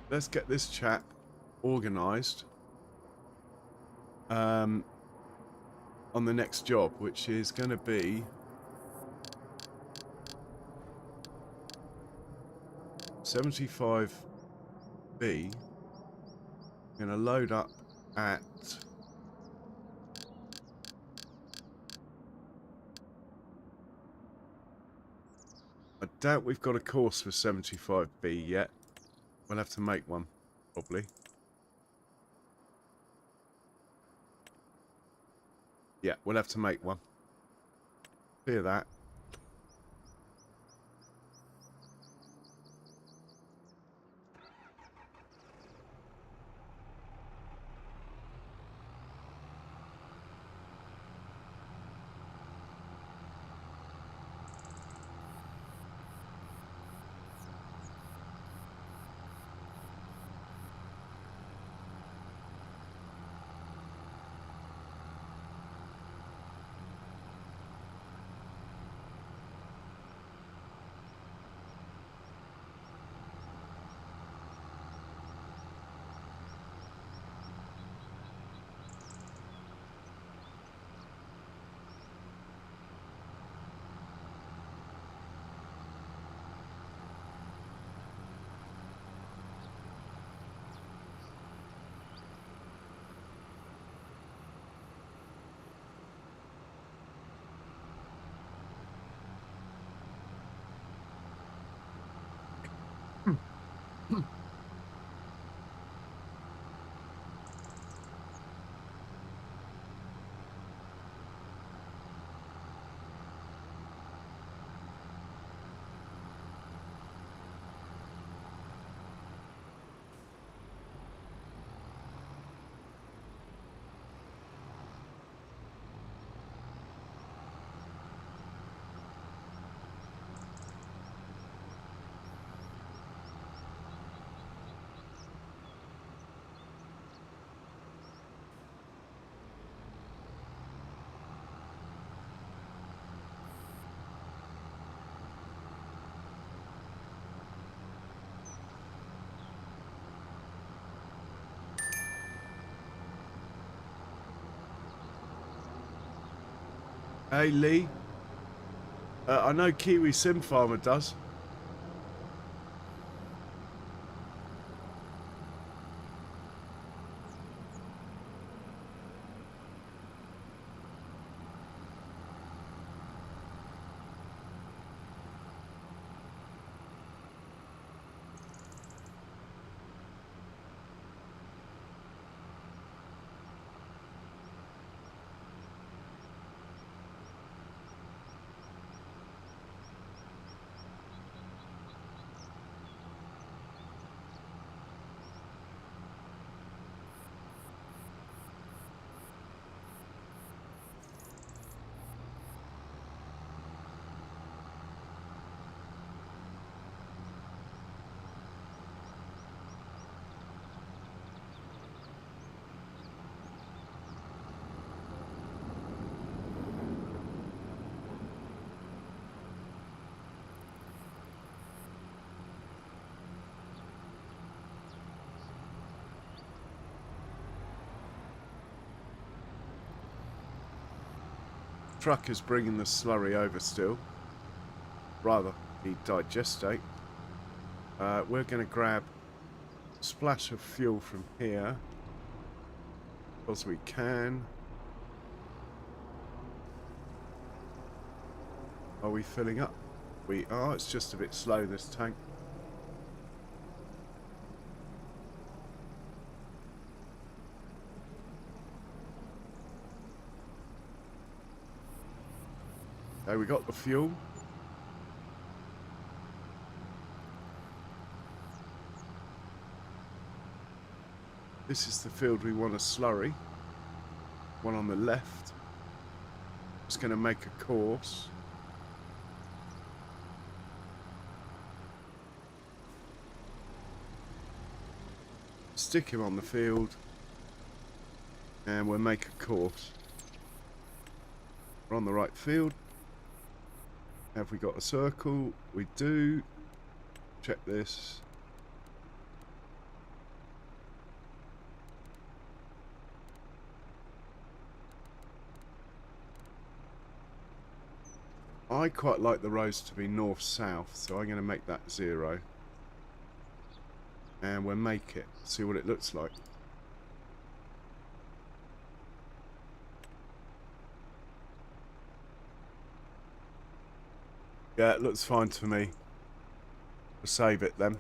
Speaker 1: let's get this chap organised. I on the next job, which is going to be 75B. Going to load up at I doubt we've got a course for 75B yet. We'll have to make one, probably. Yeah, we'll have to make one. Clear that. Hey, Lee. I know Kiwi Sim Farmer does. Truck is bringing the slurry over still. Rather, the digestate. We're going to grab a splash of fuel from here. As we can. Are we filling up? We are. It's just a bit slow, this tank. Okay, we got the fuel. This is the field we want a slurry. One on the left. It's going to make a course. Stick him on the field. And we'll make a course. We're on the right field. Have we got a circle? We do. Check this. I quite like the roads to be north-south, so I'm going to make that 0. And we'll make it, see what it looks like. Yeah, it looks fine to me. We'll save it then.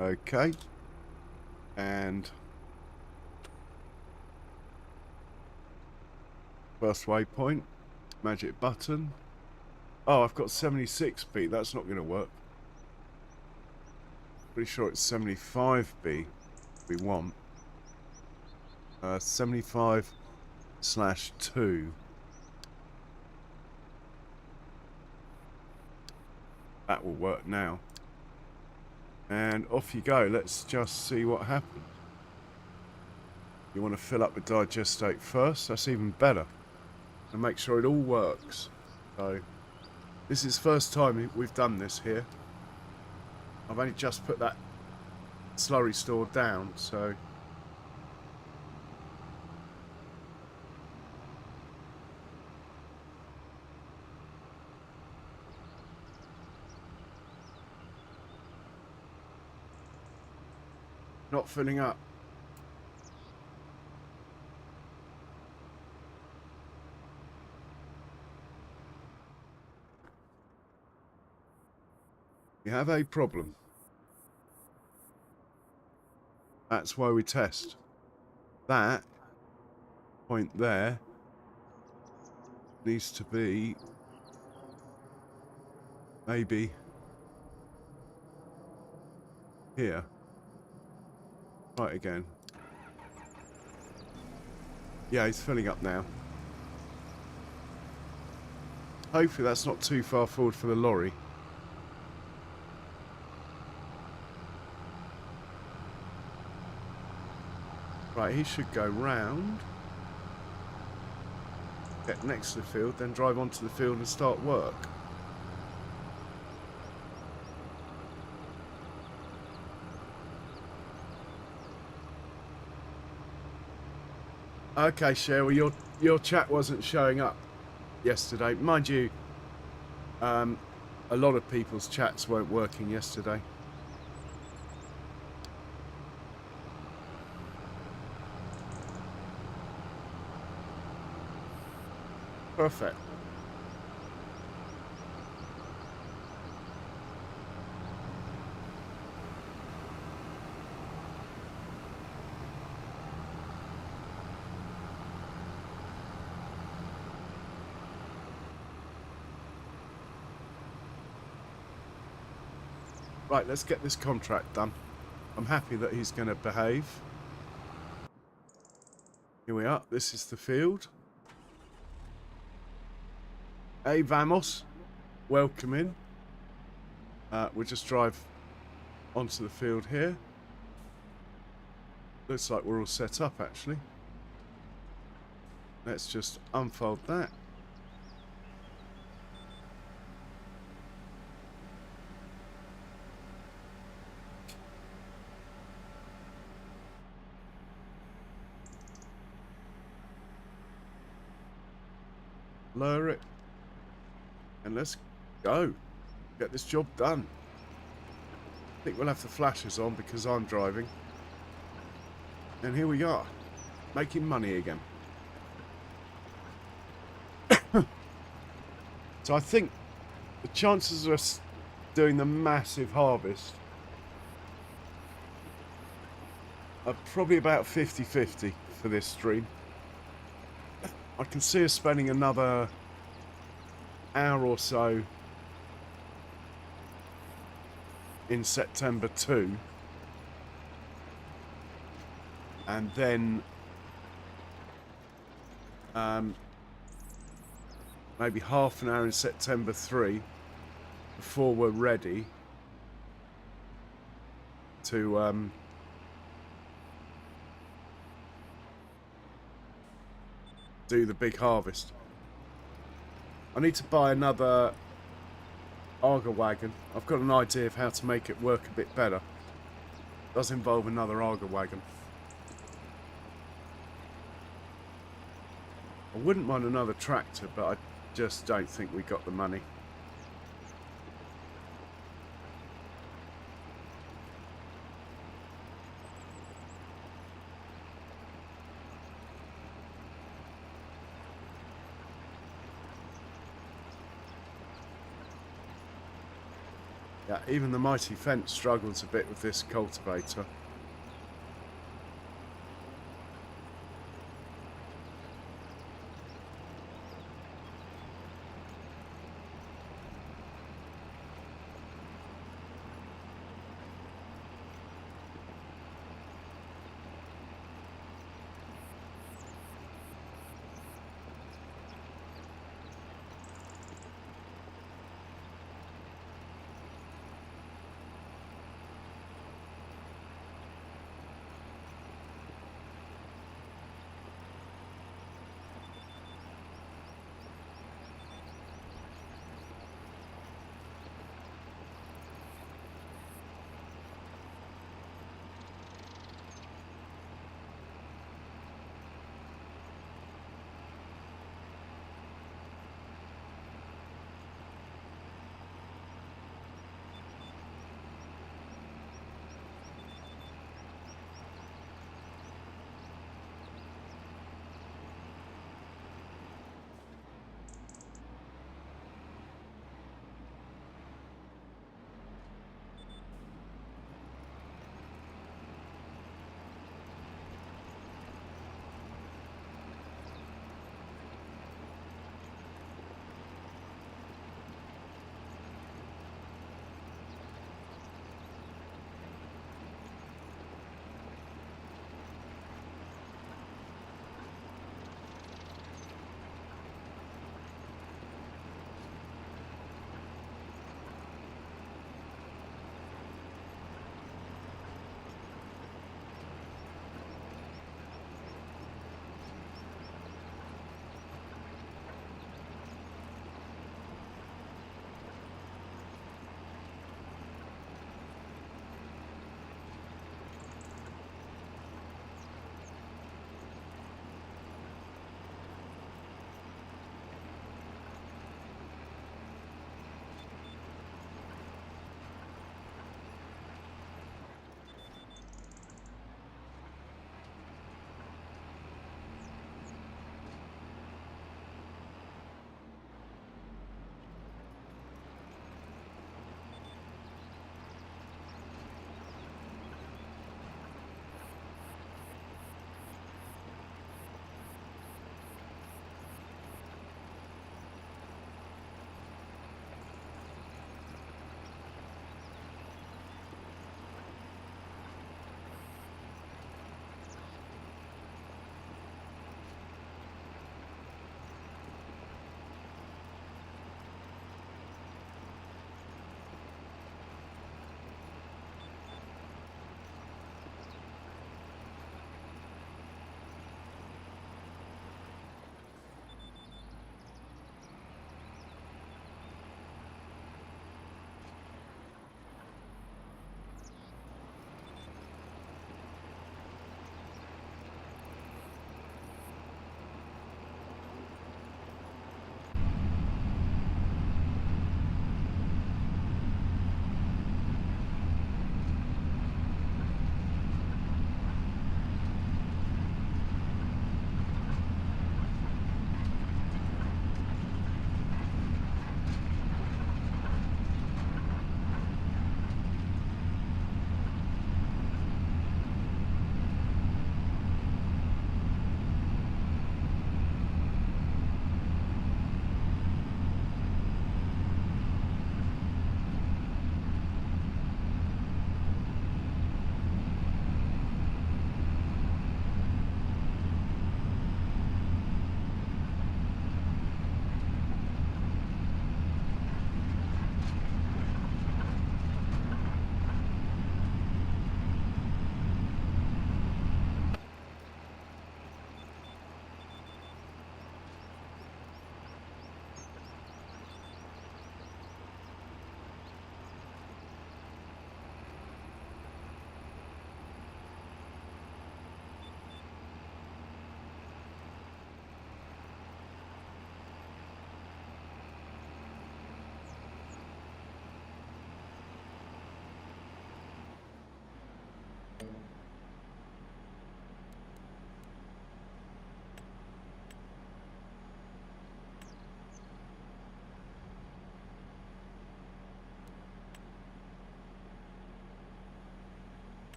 Speaker 1: Okay. And first waypoint. Magic button. Oh, I've got 76B. That's not going to work. Pretty sure it's 75B we want. 75/2. That will work now. And off you go. Let's just see what happens. You want to fill up the digestate first. That's even better. And make sure it all works. So, this is the first time we've done this here. I've only just put that slurry store down, so... Not filling up. You have a problem. That's why we test. That point there needs to be maybe here. Right again. Yeah, he's filling up now. Hopefully that's not too far forward for the lorry. Right, he should go round, get next to the field, then drive onto the field and start work. Okay, Cheryl, your chat wasn't showing up yesterday. Mind you, a lot of people's chats weren't working yesterday. Perfect. Right, let's get this contract done. I'm happy that he's going to behave. Here we are. This is the field. Hey, vamos. Welcome in. We'll just drive onto the field here. Looks like we're all set up, actually. Let's just unfold that. Lower it. And let's go. Get this job done. I think we'll have the flashes on because I'm driving. And here we are. Making money again. So I think the chances of us doing the massive harvest are probably about 50-50 for this stream. I can see us spending another hour or so in September too, and then maybe half an hour in September 3 before we're ready to do the big harvest. I need to buy another auger wagon. I've got an idea of how to make it work a bit better. Does involve another Arga wagon. I wouldn't mind another tractor, but I just don't think we got the money. Yeah, even the mighty fence struggles a bit with this cultivator.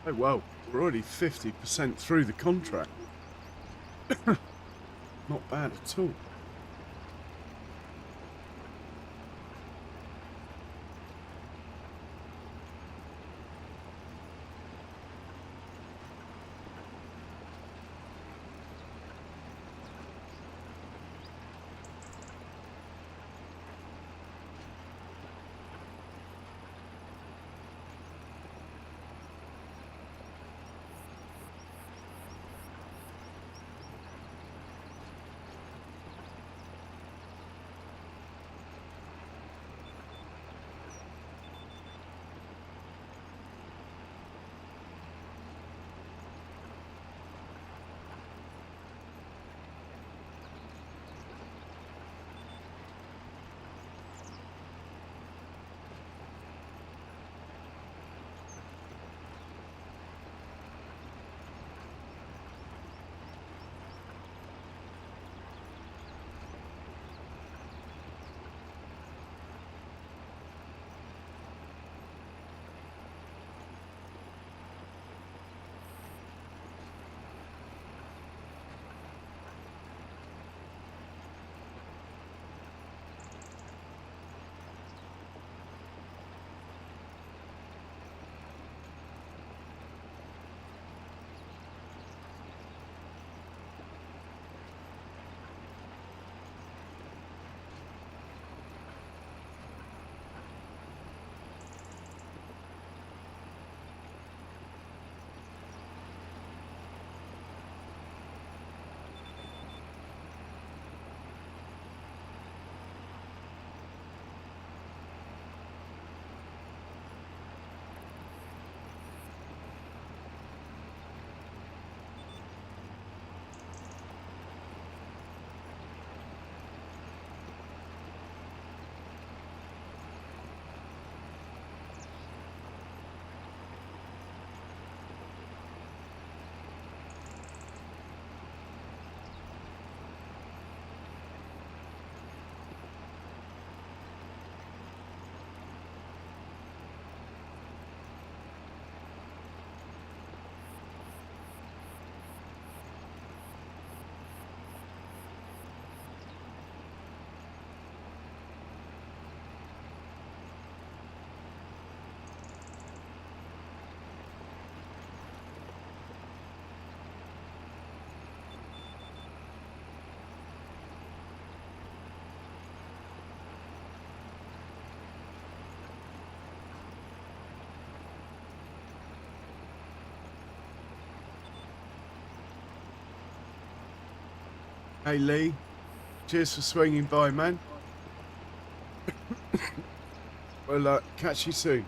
Speaker 1: Oh, well, we're already 50% through the contract. Not bad at all. Hey, Lee. Cheers for swinging by, man. Well, catch you soon.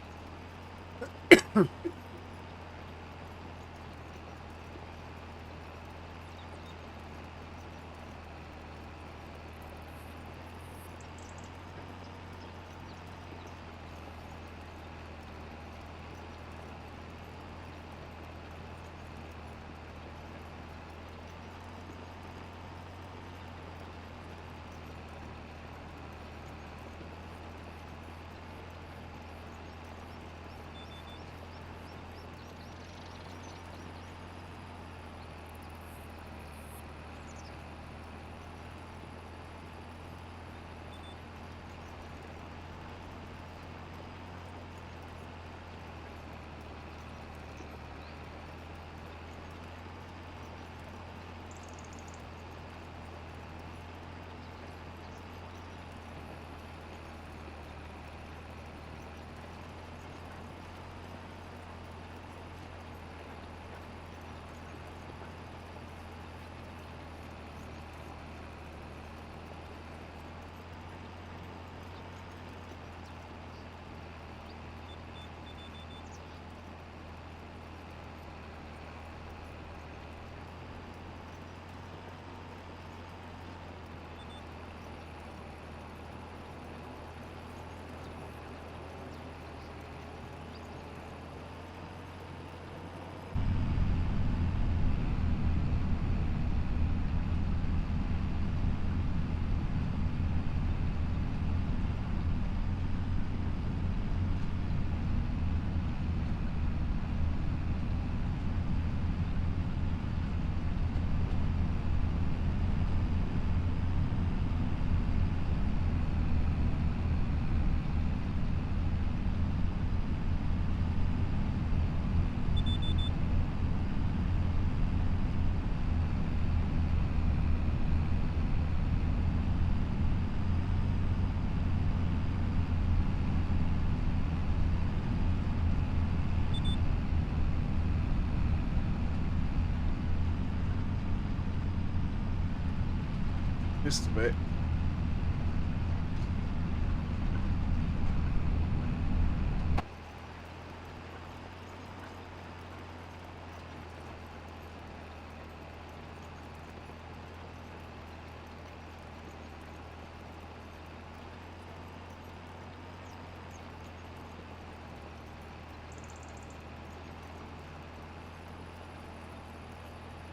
Speaker 1: Just a bit.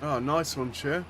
Speaker 1: Oh, nice one, Cher.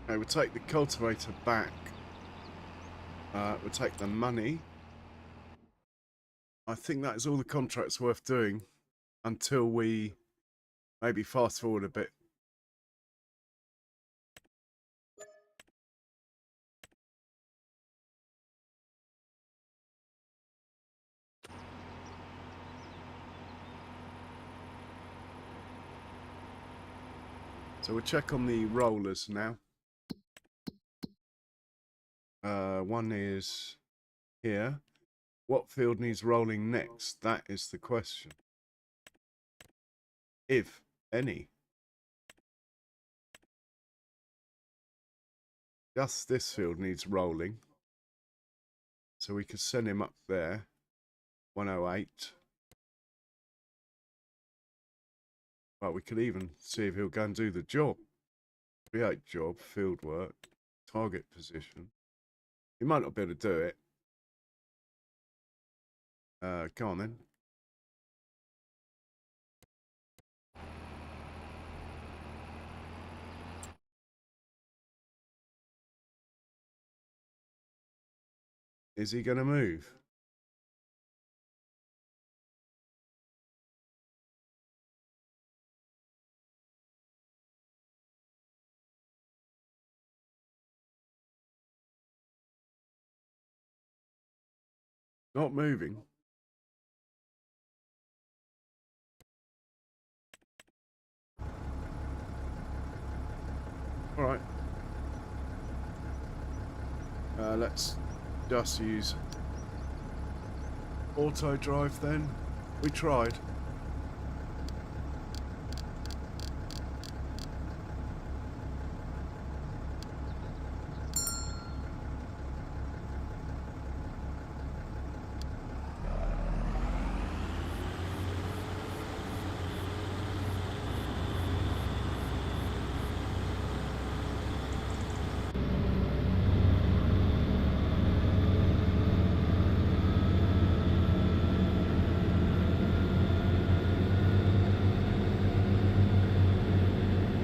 Speaker 1: Okay, we'll take the cultivator back. We'll take the money. I think that is all the contracts worth doing until we maybe fast forward a bit. So we'll check on the rollers now. One is here. What field needs rolling next? That is the question. If any. Just this field needs rolling. So we could send him up there. 108. Well, we could even see if he'll go and do the job. Create job, field work, target position. He might not be able to do it. Go on then. Is he going to move? Not moving. All right. Let's just use auto drive then. We tried.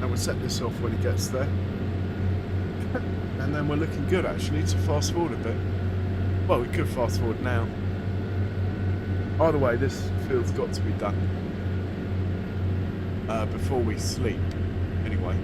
Speaker 1: We'll set this off when it gets there. And then we're looking good actually to fast forward a bit. Well, we could fast forward now. Either way, this field's got to be done before we sleep anyway.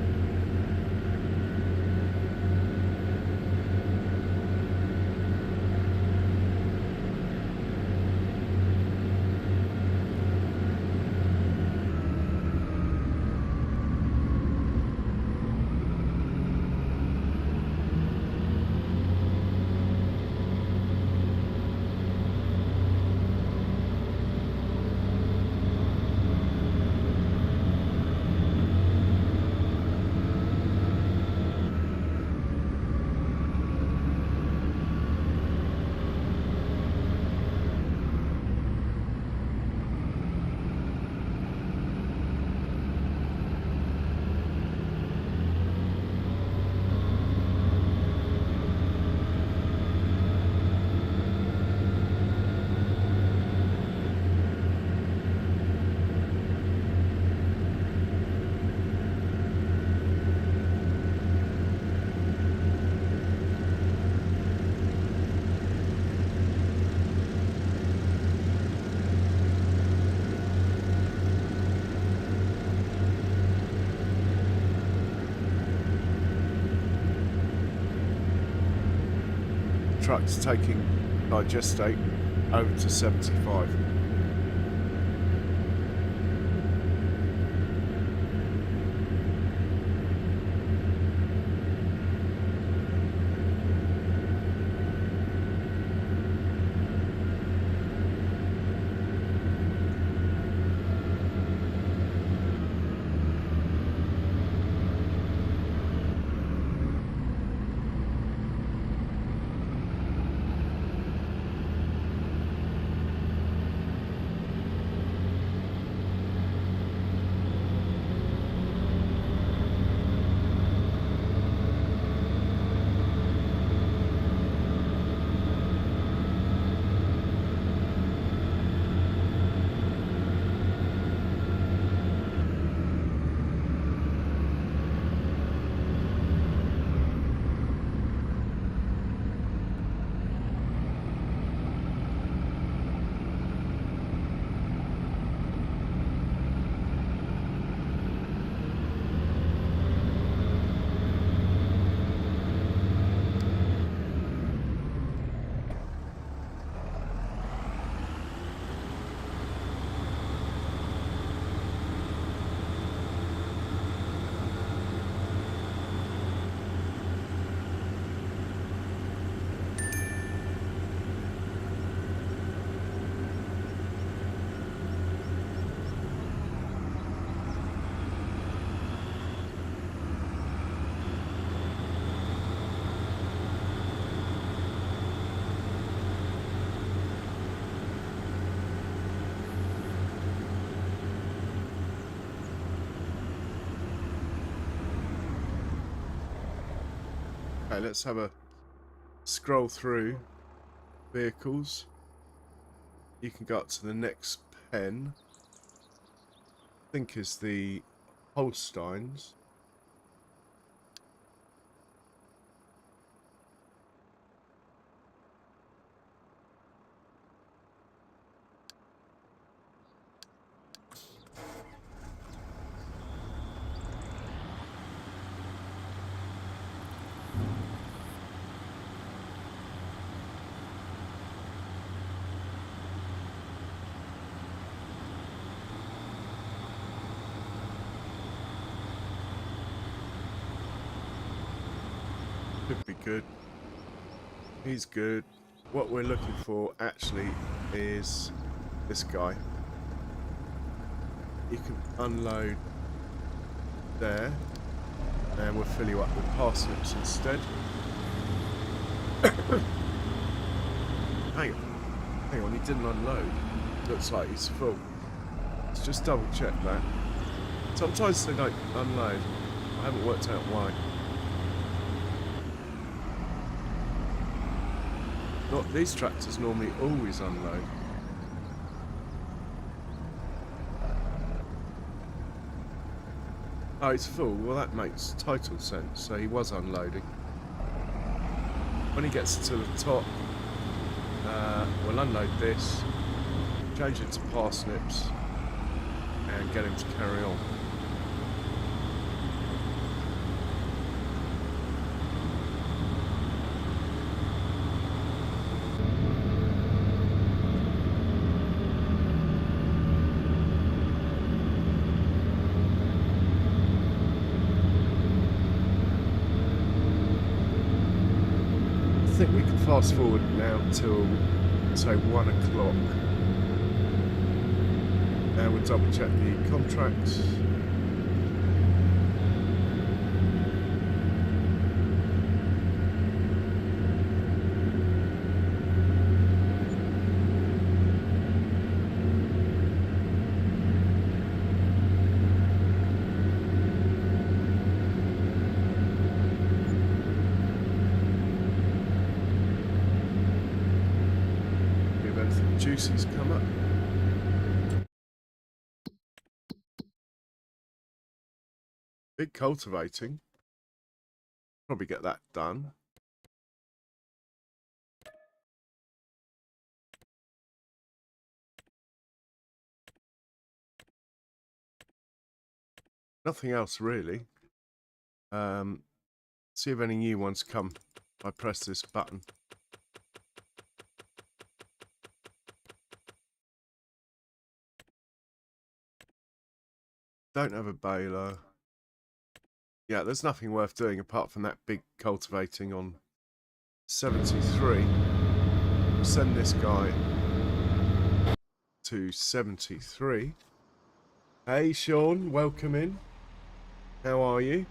Speaker 1: Truck's taking digestate over to 75. Okay, let's have a scroll through vehicles. You can go up to the next pen. I think is the Holsteins. Should be good. He's good. What we're looking for actually is this guy. You can unload there, and we'll fill you up with parsnips instead. Hang on, he didn't unload. Looks like he's full. Let's just double check that. Sometimes they don't unload. I haven't worked out why. Not these tractors normally always unload. Oh, it's full. Well, that makes total sense. So he was unloading. When he gets to the top, we'll unload this, change it to parsnips, and get him to carry on. I think we can fast forward now till, say, 1 o'clock. And we'll double check the contracts. Juicy's come up. Big cultivating. Probably get that done. Nothing else really. See if any new ones come. I press this button. Don't have a baler. Yeah, there's nothing worth doing apart from that big cultivating on 73. Send this guy to 73. Hey Sean, welcome in. How are you?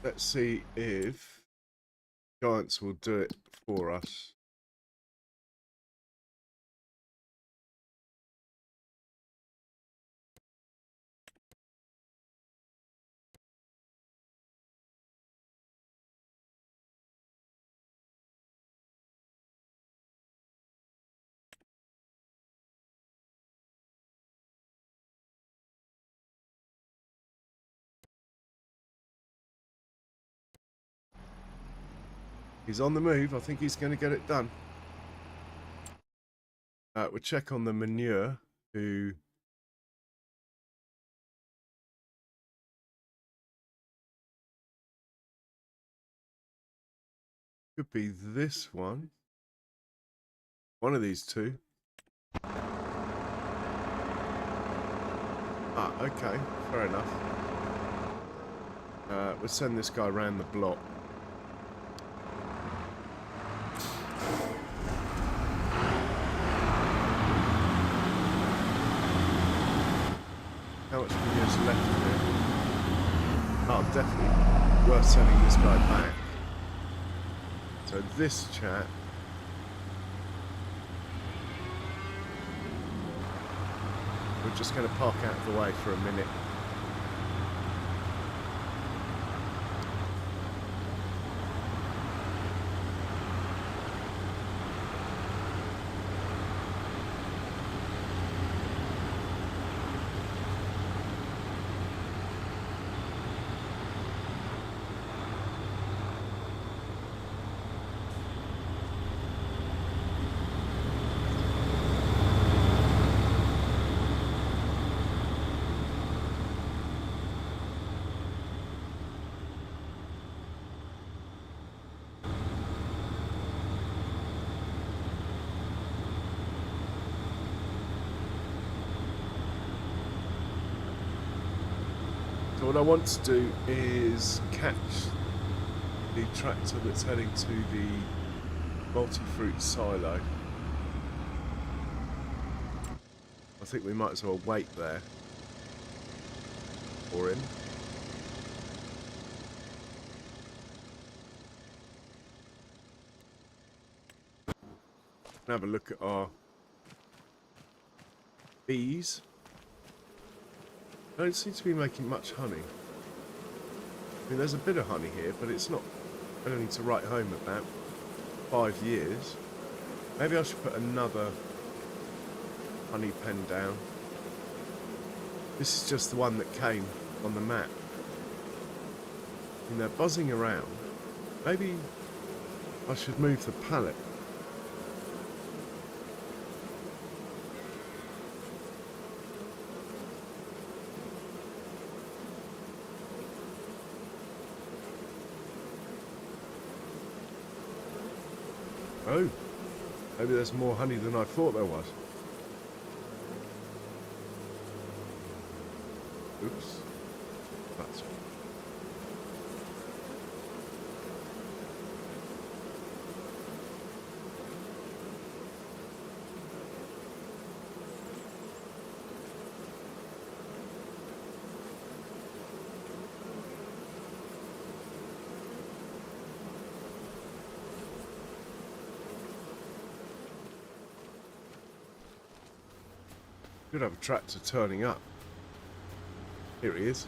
Speaker 1: Let's see if Giants will do it for us. He's on the move. I think he's going to get it done. We'll check on the manure, who could be this one. One of these two. Ah, okay. Fair enough. We'll send this guy around the block. How much manure is left in here? Oh, definitely worth sending this guy back. So this chat. We're just going to park out of the way for a minute. So what I want to do is catch the tractor that's heading to the multi-fruit silo. I think we might as well wait there for him. Have a look at our bees. Don't seem to be making much honey. I mean, there's a bit of honey here, but it's not. I don't need to write home about 5 years. Maybe I should put another honey pen down. This is just the one that came on the map. And they're buzzing around. Maybe I should move the pallet. Oh, maybe there's more honey than I thought there was. Oops. That's Could have a tractor turning up. Here he is.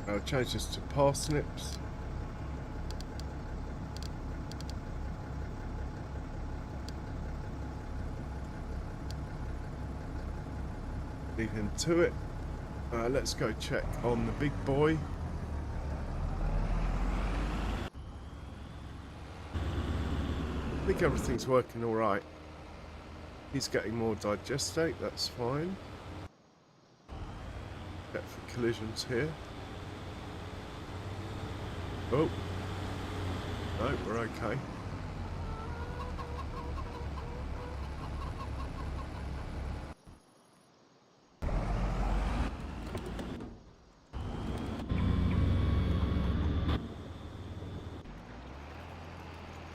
Speaker 1: I'll change this to parsnips. Leave him to it. Let's go check on the big boy. I think everything's working all right. He's getting more digestate, that's fine. Check for collisions here. Oh, no, we're okay.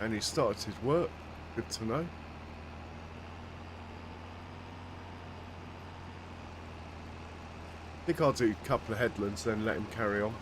Speaker 1: And he started his work, good to know. I think I'll do a couple of headlands, then let him carry on.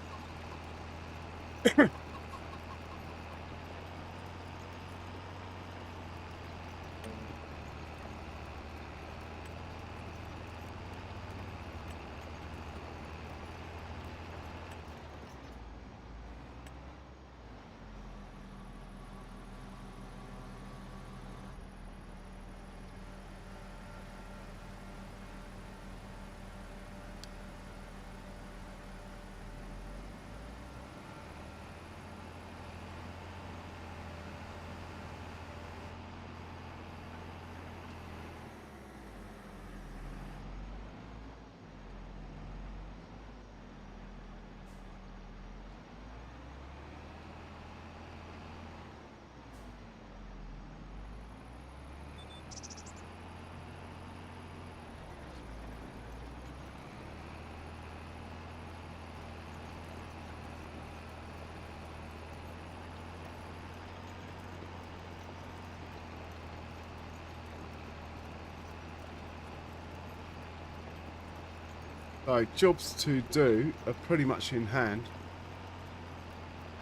Speaker 1: So jobs to do are pretty much in hand.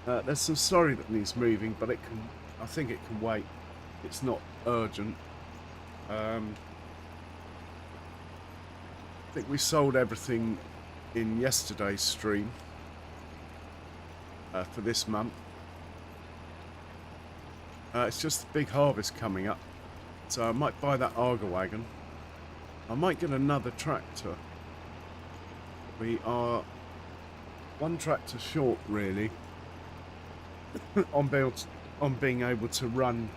Speaker 1: There's some slurry that needs moving, but I think it can wait. It's not urgent. I think we sold everything in yesterday's stream for this month. It's just the big harvest coming up, so I might buy that Arga wagon. I might get another tractor. We are one tractor short, really, on being able to run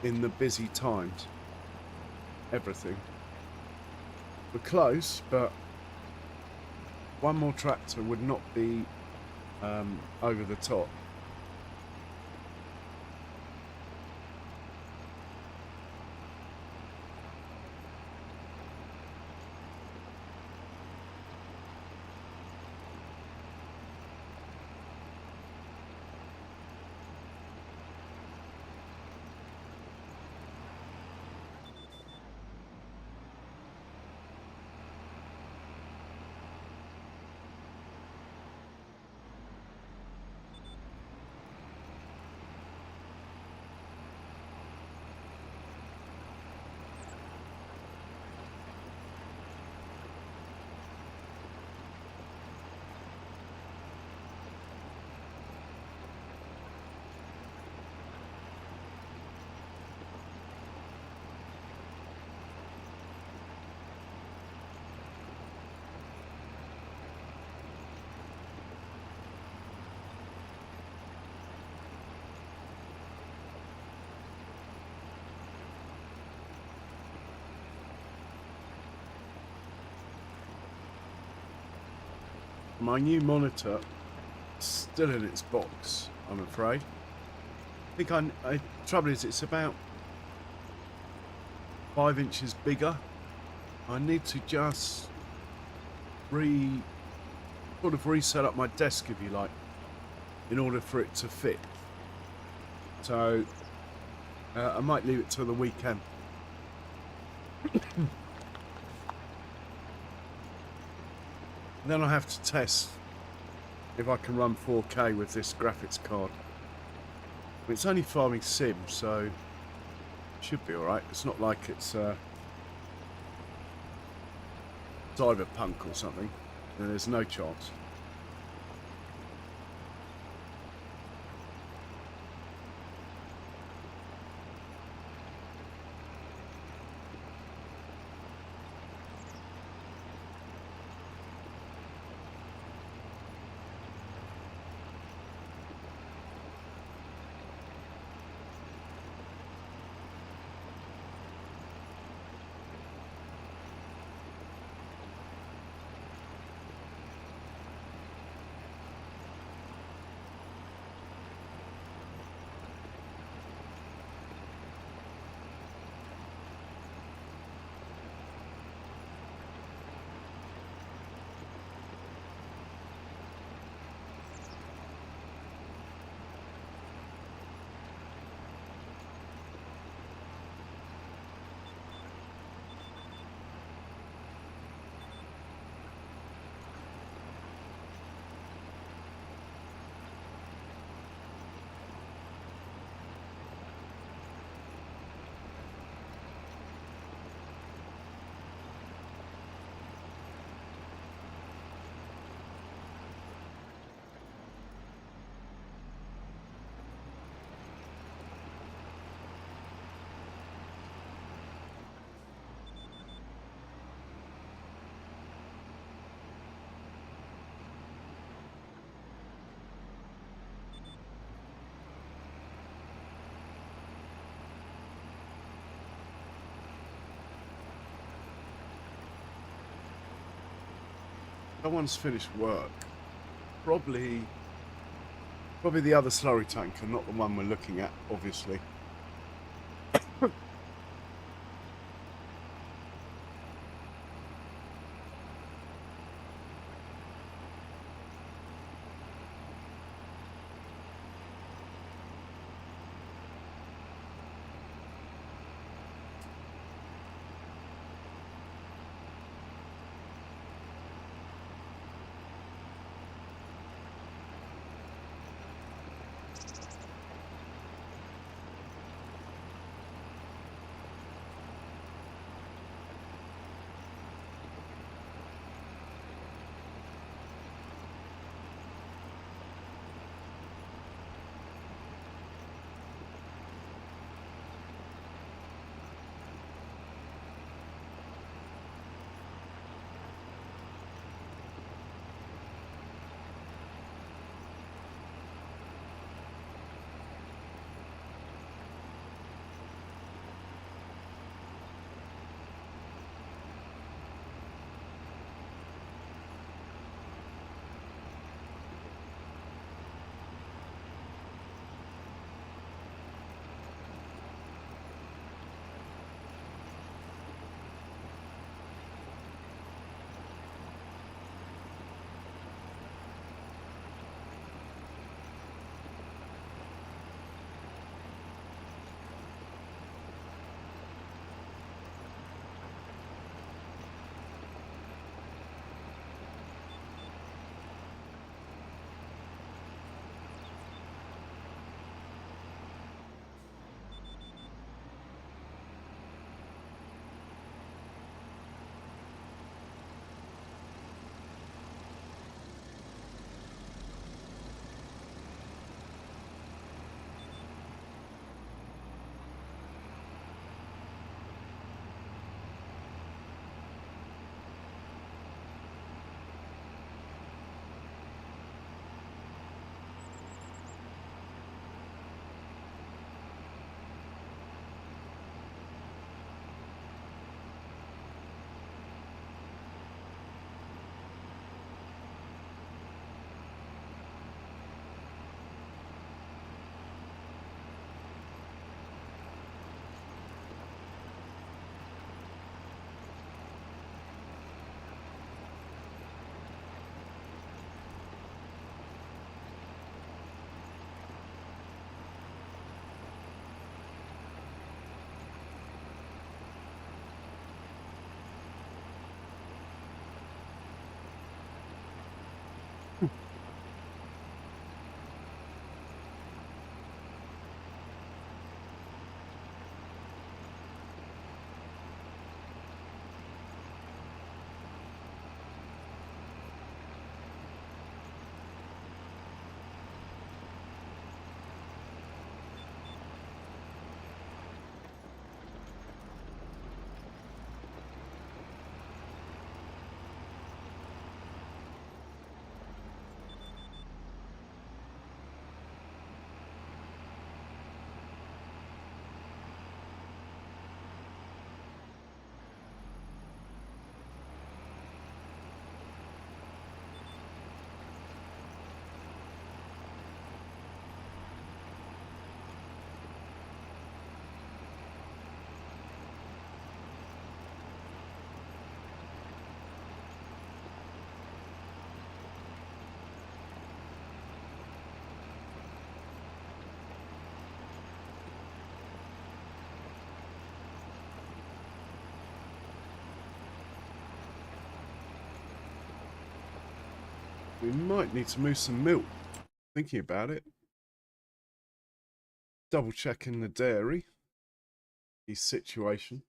Speaker 1: in the busy times. Everything. We're close, but one more tractor would not be over the top. My new monitor is still in its box, I'm afraid. I think trouble is it's about 5 inches bigger. I need to just sort of reset up my desk, if you like, in order for it to fit. So I might leave it till the weekend. Then I have to test if I can run 4K with this graphics card. It's only farming sim, so it should be alright. It's not like it's cyberpunk or something. There's no chance. Someone's finished work. Probably the other slurry tanker, not the one we're looking at, obviously. We might need to move some milk. Thinking about it. Double checking the dairy. His situation.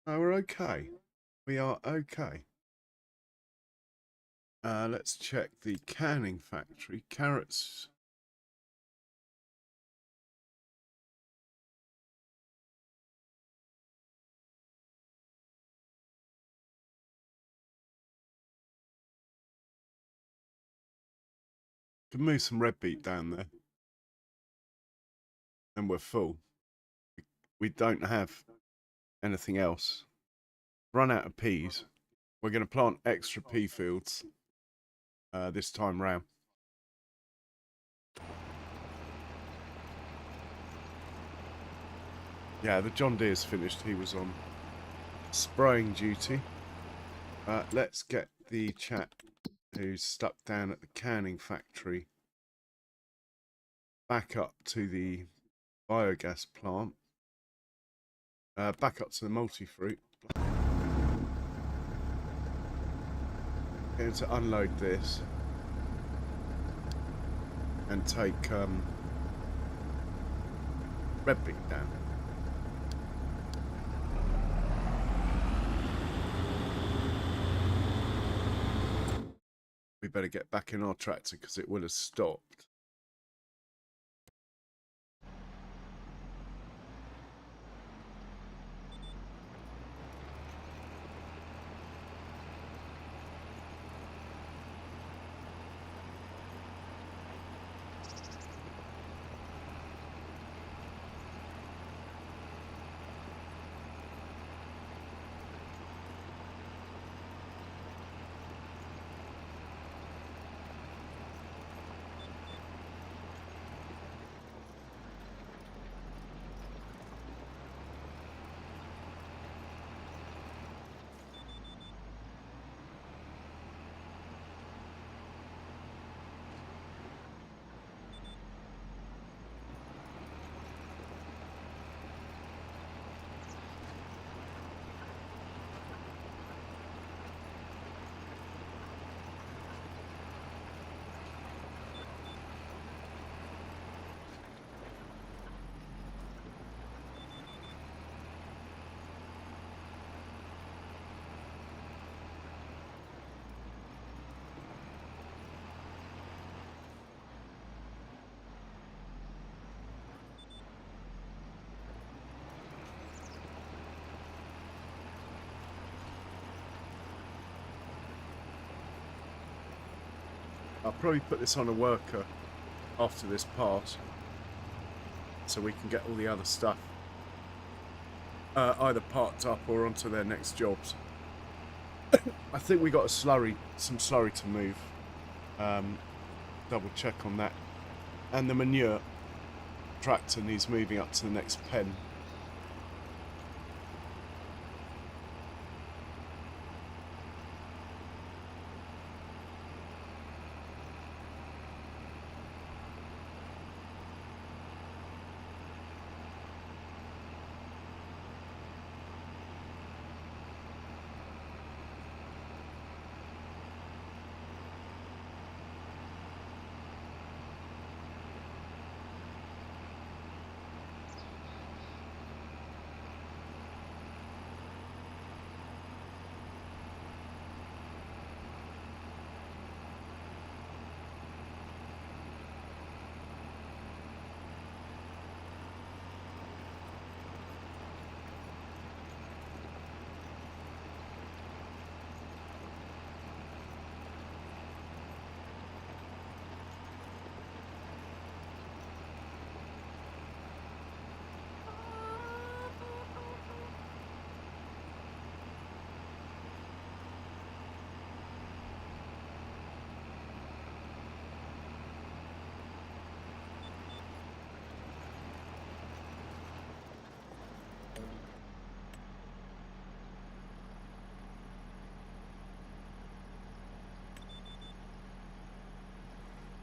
Speaker 1: Oh, we're okay. We are okay. Let's check the canning factory. Carrots. Can move some red beet down there. And we're full. We don't have anything else. Run out of peas. We're going to plant extra pea fields this time round. Yeah, the John Deere's finished. He was on spraying duty. Let's get the chap who's stuck down at the canning factory back up to the biogas plant. Back up to the multi-fruit. Going to unload this and take red beet down. We better get back in our tractor because it will have stopped. I'll probably put this on a worker after this pass so we can get all the other stuff either parked up or onto their next jobs. I think we got some slurry to move. Double check on that. And the manure tractor needs moving up to the next pen.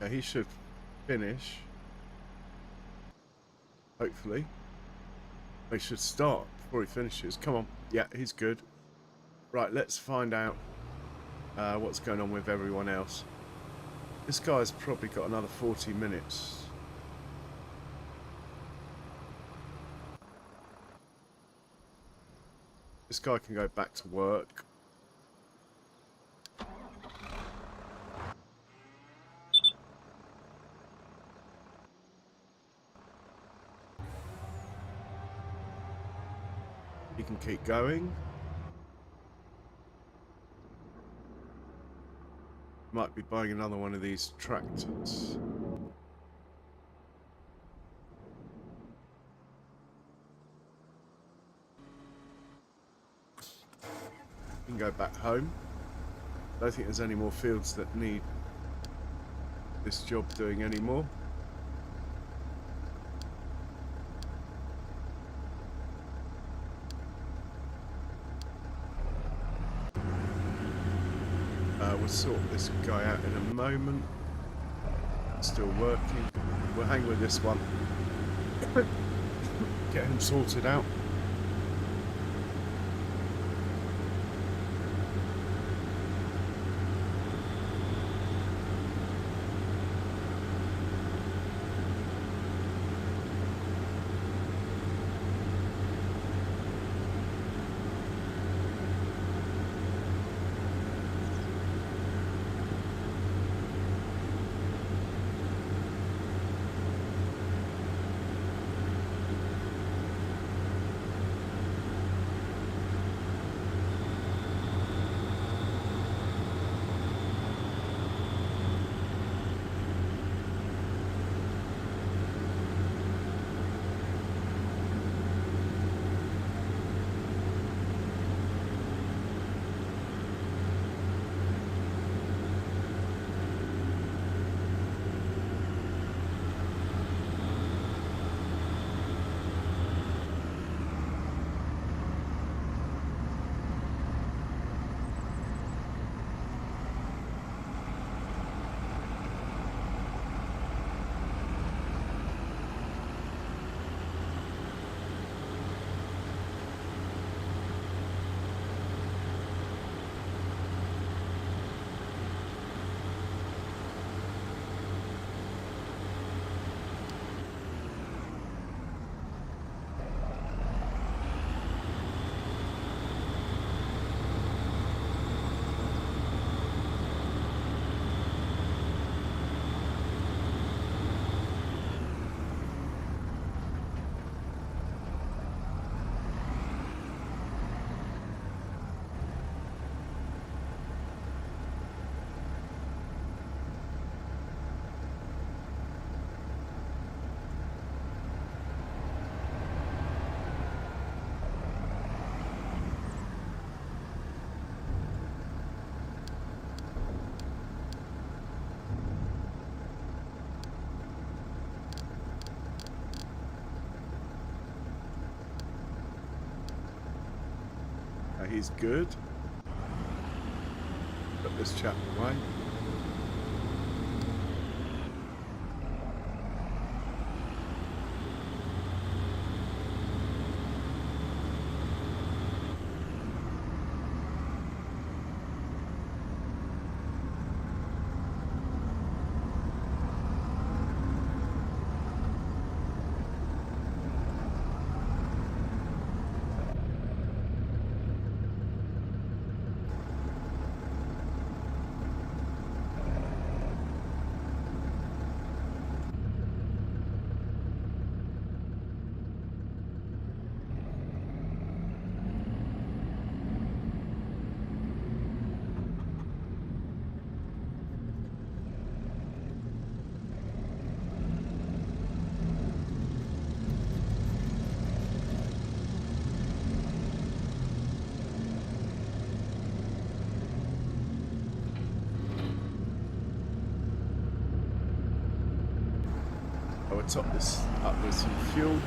Speaker 1: Yeah, he should finish. hopefully. They should start before he finishes. Come on. Yeah, he's good. Right, let's find out what's going on with everyone else. This guy's probably got another 40 minutes. This guy can go back to work. He can keep going. Might be buying another one of these tractors. You can go back home. Don't think there's any more fields that need this job doing anymore. We'll sort this guy out in a moment. Still working. We'll hang with this one. Get him sorted out. He's good. Put this chap away. I would top this up with some fuel.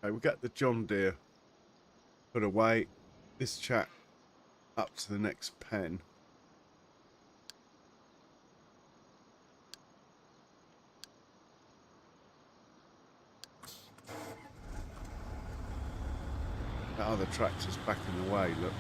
Speaker 1: Okay, we'll get the John Deere put away. This chap up to the next pen. That other tractor's back in the way, look.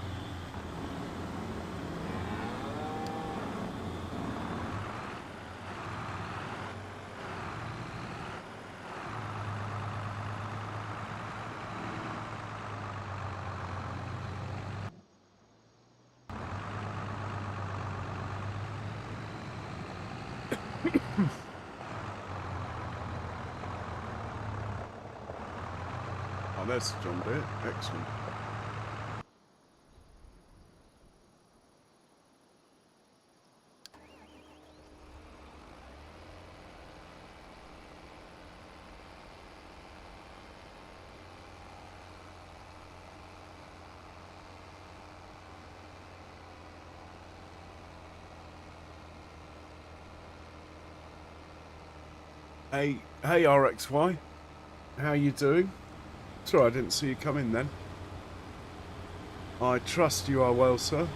Speaker 1: Oh, there's the John Deere. Excellent. Hey, RXY. How you doing? Sorry, I didn't see you come in then. I trust you are well, sir.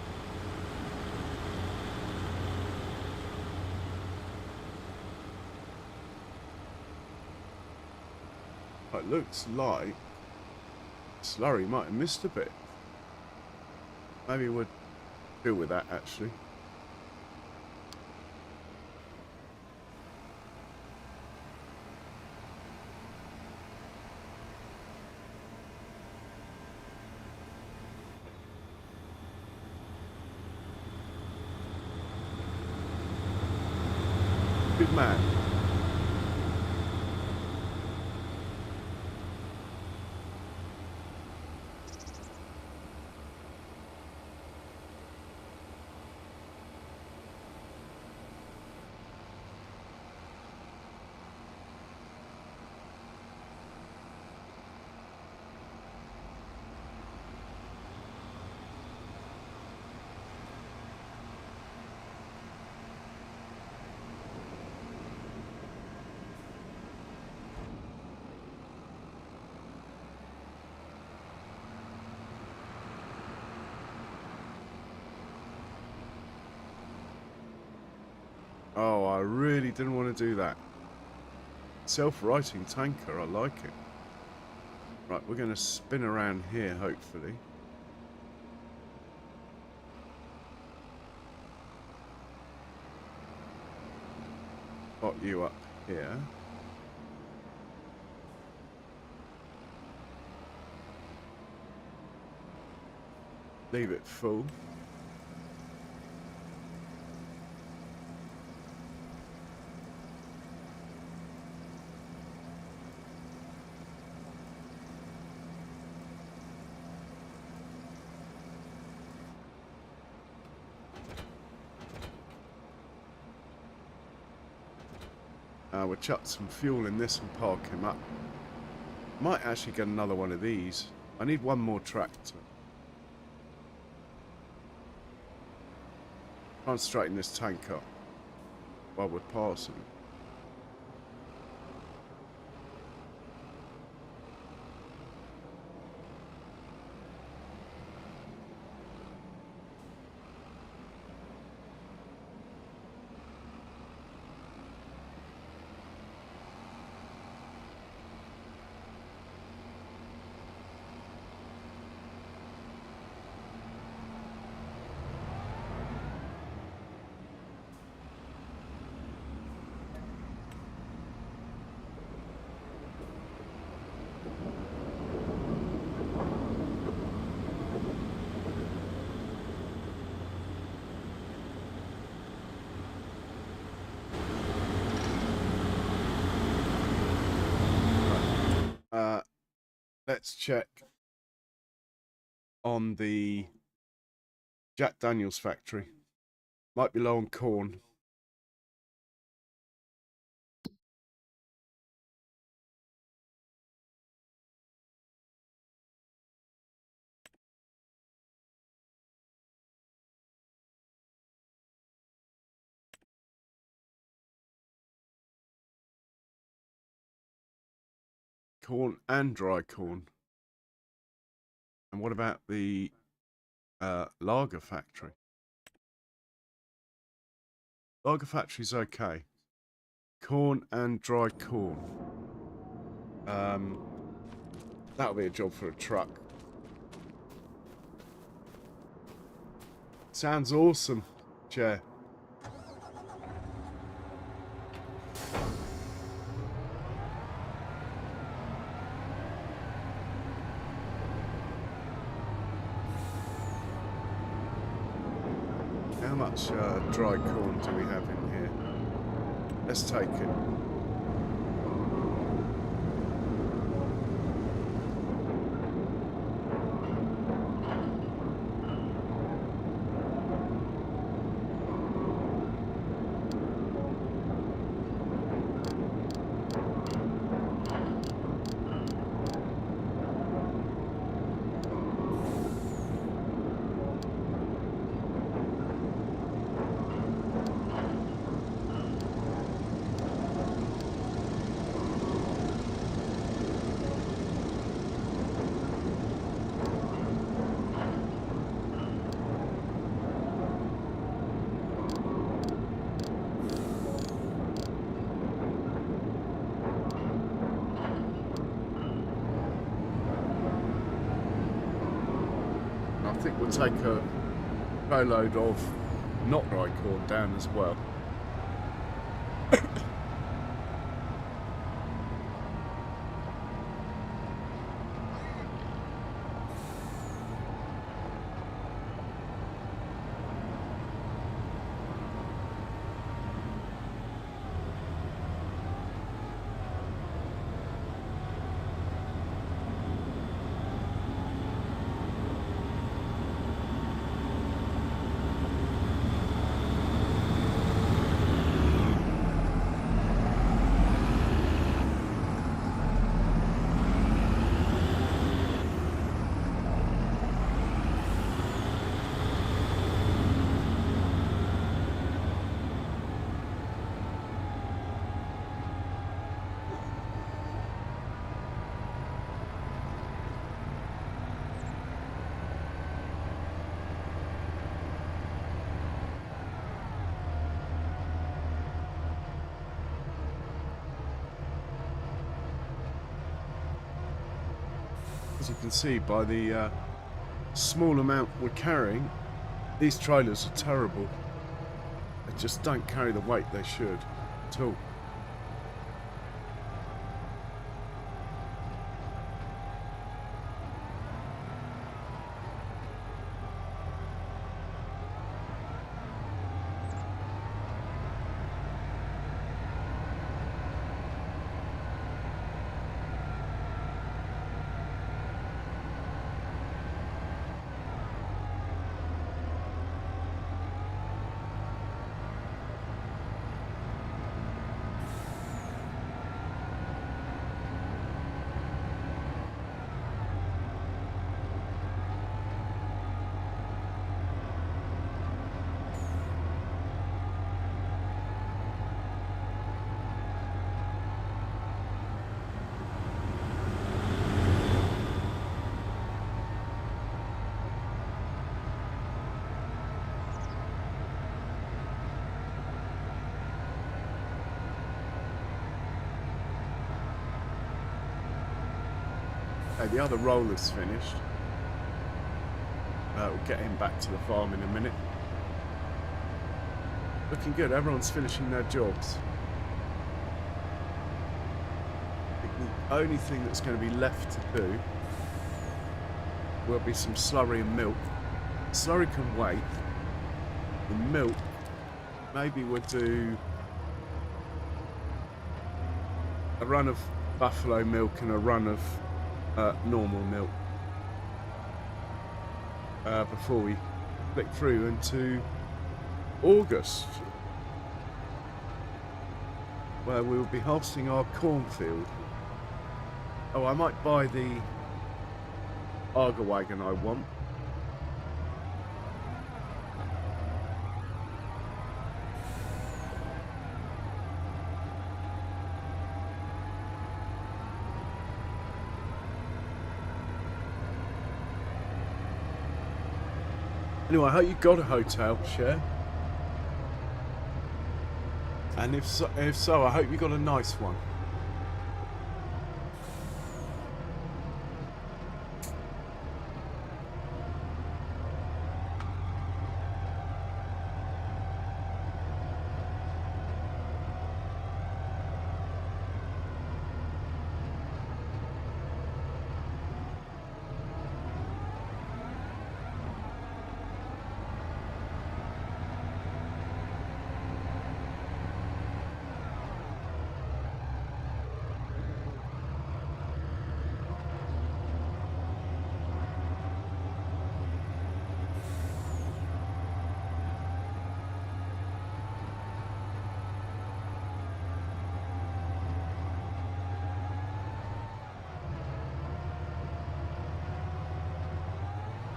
Speaker 1: It looks like Slurry might have missed a bit. Maybe we'll deal with that, actually. Good man. Oh, I really didn't want to do that. Self-righting tanker, I like it. Right, we're going to spin around here, hopefully. Got you up here. Leave it full. We'll chuck some fuel in this and park him up. Might actually get another one of these. I need one more tractor. Try and straighten this tank up while we're passing. Let's check on the Jack Daniels factory. Might be low on corn. corn and dry corn. And what about the lager factory? Lager factory's okay. Corn and dry corn. That'll be a job for a truck. Sounds awesome, Chair. How much dry corn do we have in here? Let's take it. I think we'll take a boatload of not dry corn down as well. As you can see by the small amount we're carrying, these trailers are terrible. They just don't carry the weight they should at all. Okay, the other roller's finished. We'll get him back to the farm in a minute. Looking good, everyone's finishing their jobs. I think the only thing that's going to be left to do will be some slurry and milk. Slurry can wait. The milk, maybe we'll do a run of buffalo milk and a run of normal milk before we flick through into August, where we will be harvesting our cornfield. Oh, I might buy the Arga wagon I want. Anyway, I hope you got a hotel share. And if so, I hope you got a nice one.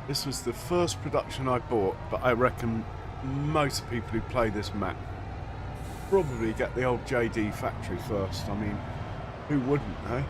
Speaker 1: This was the first production I bought, but I reckon most people who play this map probably get the old JD factory first. I mean, who wouldn't, eh?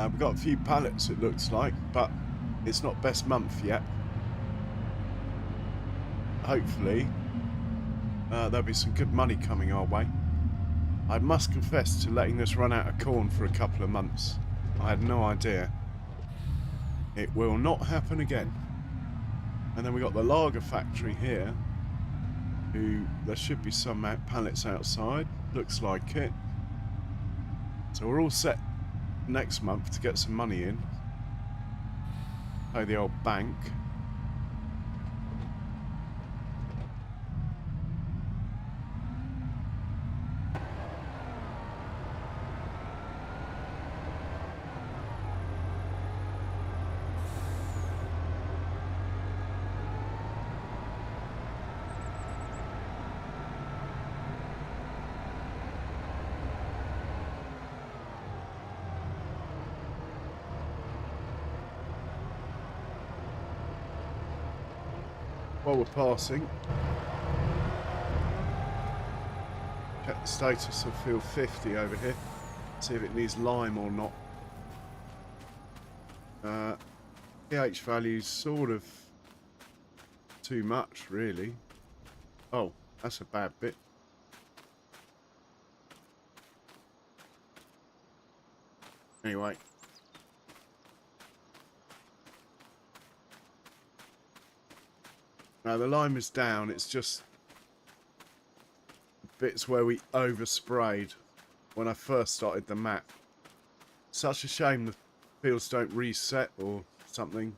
Speaker 1: We've got a few pallets, it looks like, but it's not best month yet. Hopefully, there'll be some good money coming our way. I must confess to letting this run out of corn for a couple of months. I had no idea. It will not happen again. And then we got the lager factory here, who there should be some pallets outside. Looks like it. So we're all set next month to get some money in. Pay the old bank. While we're passing, check the status of field 50 over here, see if it needs lime or not. pH value's sort of too much, really. Oh, that's a bad bit. Anyway. Now the lime is down, it's just bits where we oversprayed when I first started the map. Such a shame the fields don't reset or something.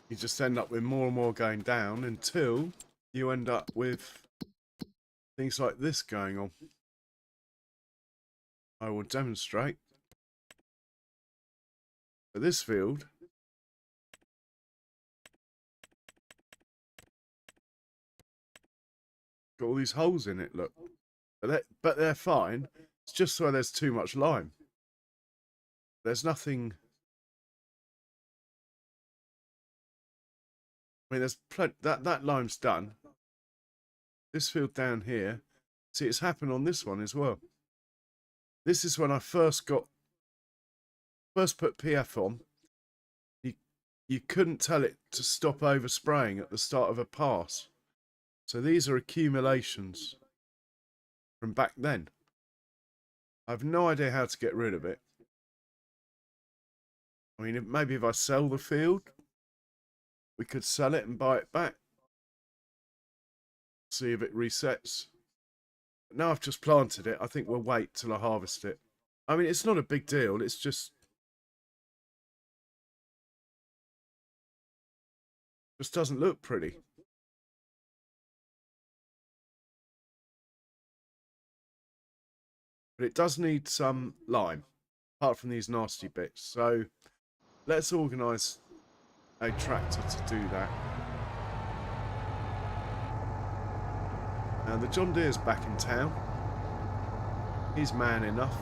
Speaker 1: You just end up with more and more going down until you end up with things like this going on. I will demonstrate. For this field, got all these holes in it, look. But they're fine. It's just where there's too much lime. There's nothing. I mean, there's that lime's done. This field down here. See, it's happened on this one as well. This is when I first put PF on. You couldn't tell it to stop overspraying at the start of a pass. So these are accumulations from back then. I have no idea how to get rid of it. I mean, maybe if I sell the field, we could sell it and buy it back. See if it resets. But now I've just planted it, I think we'll wait till I harvest it. I mean, it's not a big deal. It's just Just doesn't look pretty. But it does need some lime, apart from these nasty bits. So let's organise a tractor to do that. And the John Deere's back in town. He's man enough.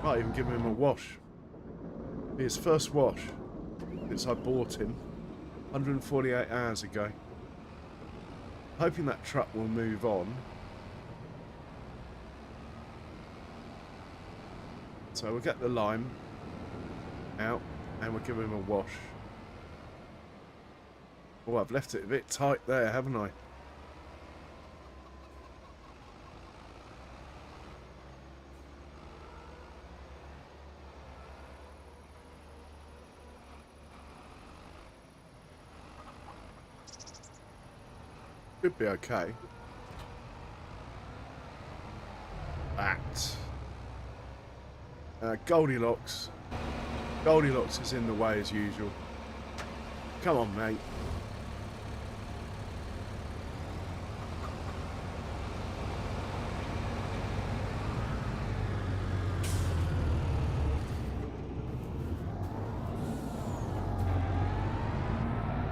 Speaker 1: Might even give him a wash. Be his first wash since I bought him 148 hours ago. Hoping that truck will move on. So we'll get the lime out and we'll give him a wash. Oh, I've left it a bit tight there, haven't I? Should be okay. That. Goldilocks. Goldilocks is in the way as usual. Come on, mate.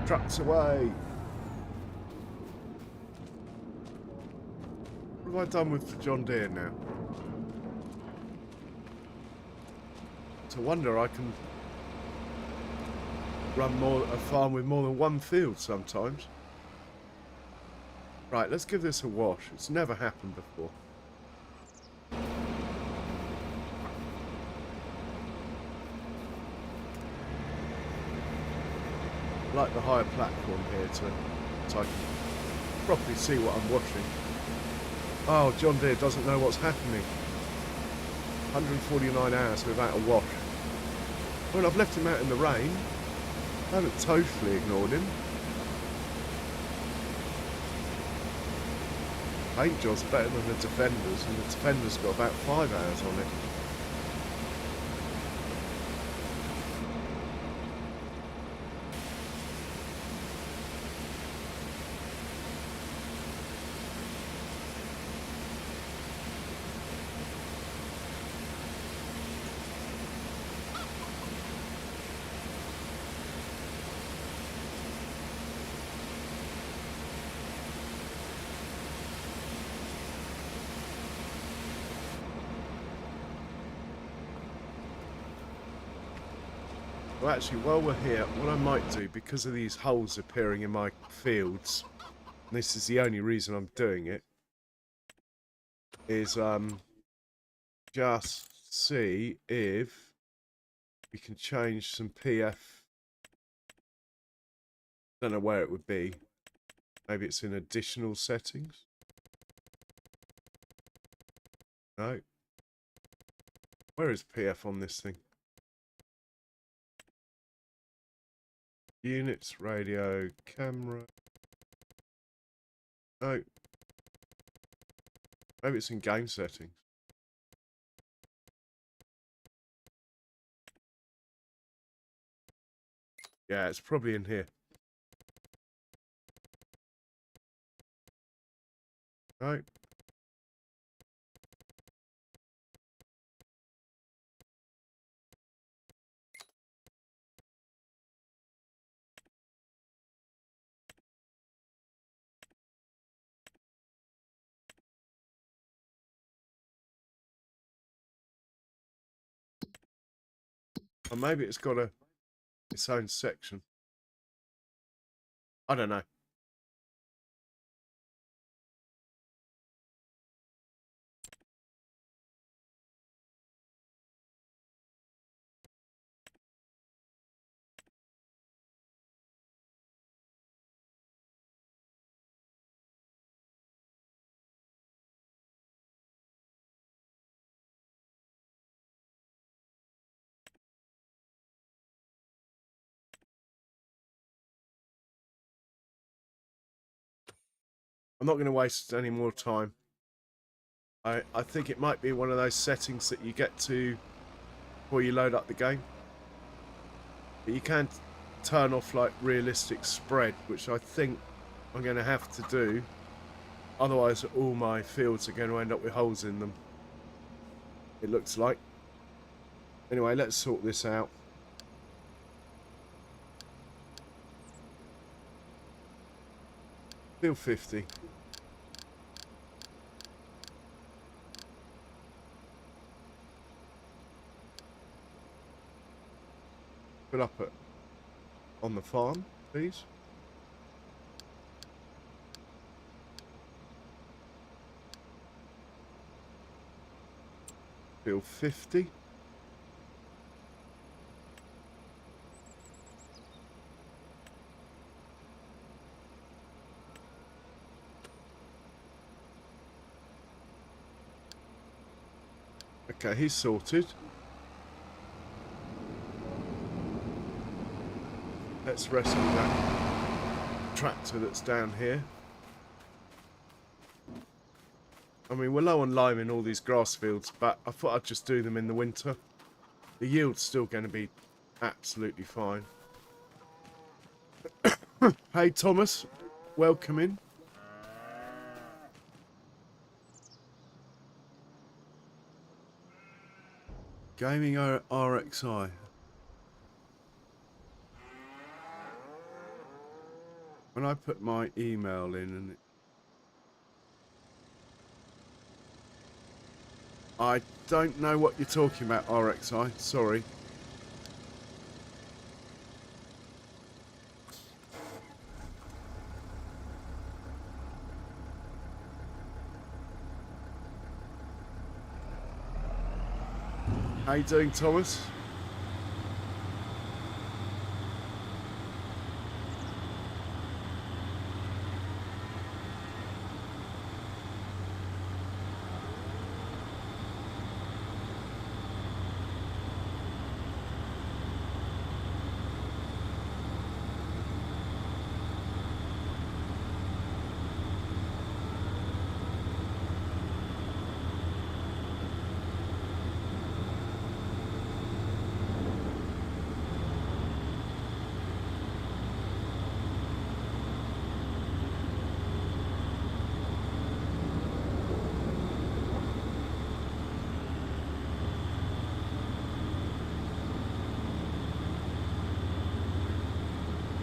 Speaker 1: Trucks away. What have I done with the John Deere now? It's a wonder I can run a farm with more than one field sometimes. Right, let's give this a wash. It's never happened before. I like the higher platform here so I can properly see what I'm washing. Oh, John Deere doesn't know what's happening. 149 hours without a wash. Well, I've left him out in the rain. I haven't totally ignored him. Paint job's better than the Defender's, and the Defender's got about 5 hours on it. Well, actually, while we're here, what I might do, because of these holes appearing in my fields, and this is the only reason I'm doing it, is just see if we can change some PF. Don't know where it would be. Maybe it's in additional settings. No. Where is PF on this thing? Units, radio, camera. No. Maybe it's in game settings. Yeah, it's probably in here. No. Or maybe it's got its own section. I don't know. I'm not going to waste any more time. I think it might be one of those settings that you get to before you load up the game. But you can turn off like realistic spread, which I think I'm going to have to do. Otherwise, all my fields are going to end up with holes in them. It looks like. Anyway, let's sort this out. Field 50. Fill up on the farm, please. Field 50. Okay, he's sorted. Let's rescue that tractor that's down here. I mean, we're low on lime in all these grass fields, but I thought I'd just do them in the winter. The yield's still going to be absolutely fine. Hey, Thomas. Welcome in. Gaming RXI. When I put my email in and I don't know what you're talking about, RXI. Sorry. How you doing, Thomas?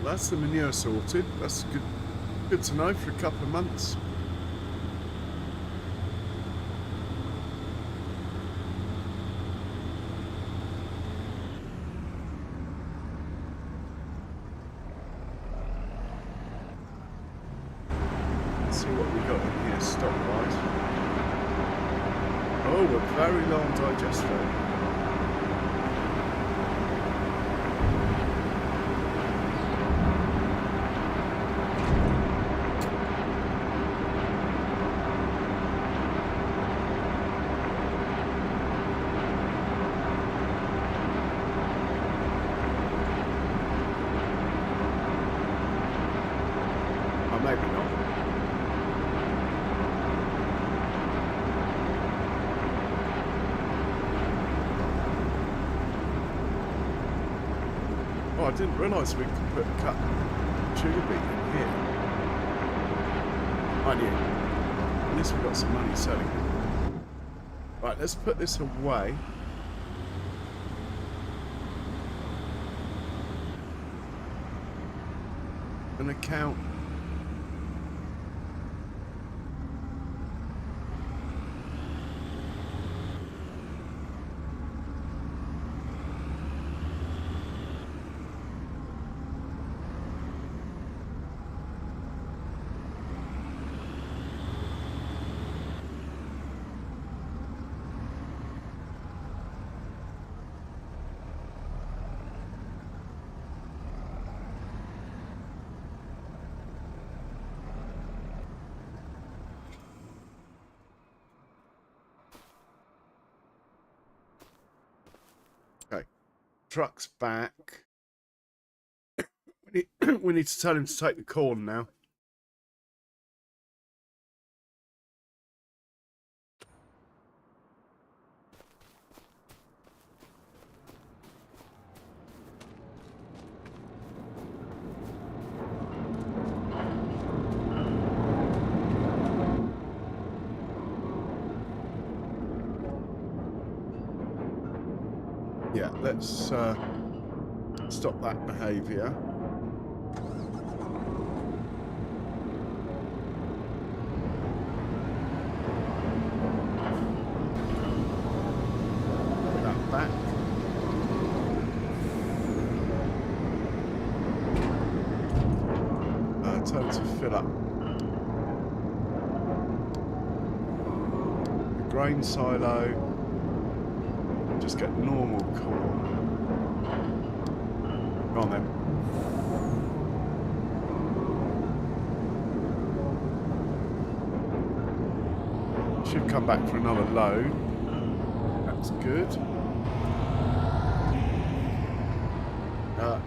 Speaker 1: That's the manure sorted. That's good to know for a couple of months. Let's see what we got in here stock-wise. Oh, we're very low on digester. Maybe not. Oh, I didn't realise we could put cut sugar beet in here. I knew. At least we've got some money selling it. Right, let's put this away. An account. Okay, truck's back. We need to tell him to take the corn now. let's stop that behaviour. Put that back. Tell it to fill up. The grain silo. Just get normal corn. Go on then. Should come back for another load. That's good.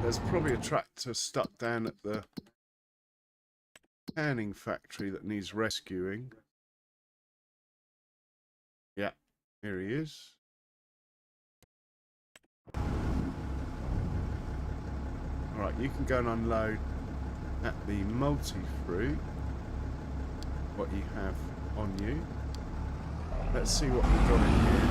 Speaker 1: There's probably a tractor stuck down at the canning factory that needs rescuing. Yeah, here he is. Alright, you can go and unload at the multi-fruit what you have on you. Let's see what we've got in here.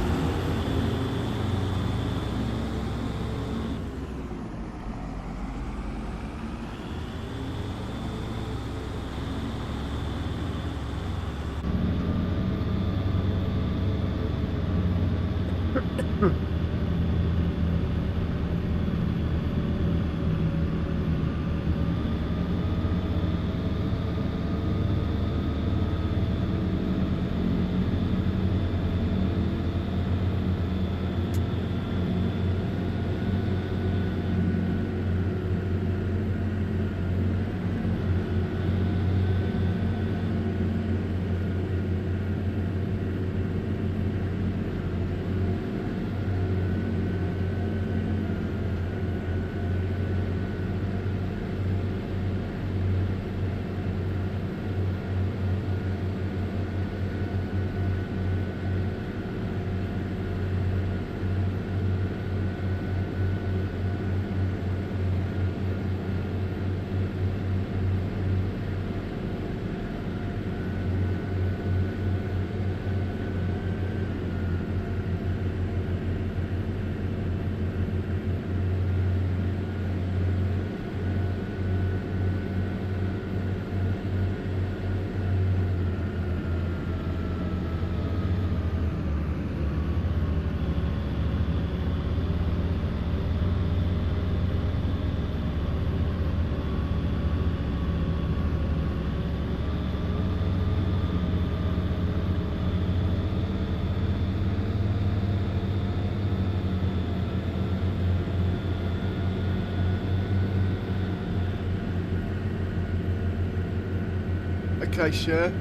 Speaker 1: Okay, Cher.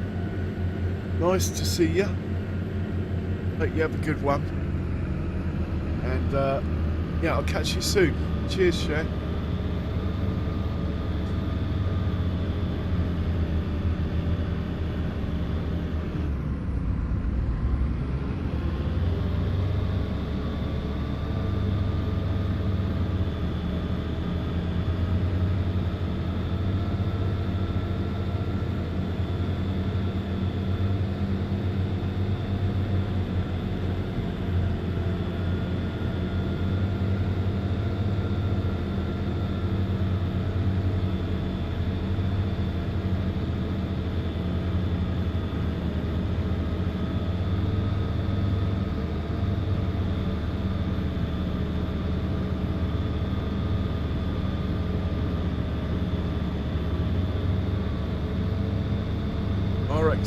Speaker 1: Nice to see you. Hope you have a good one. And yeah, I'll catch you soon. Cheers, Cher.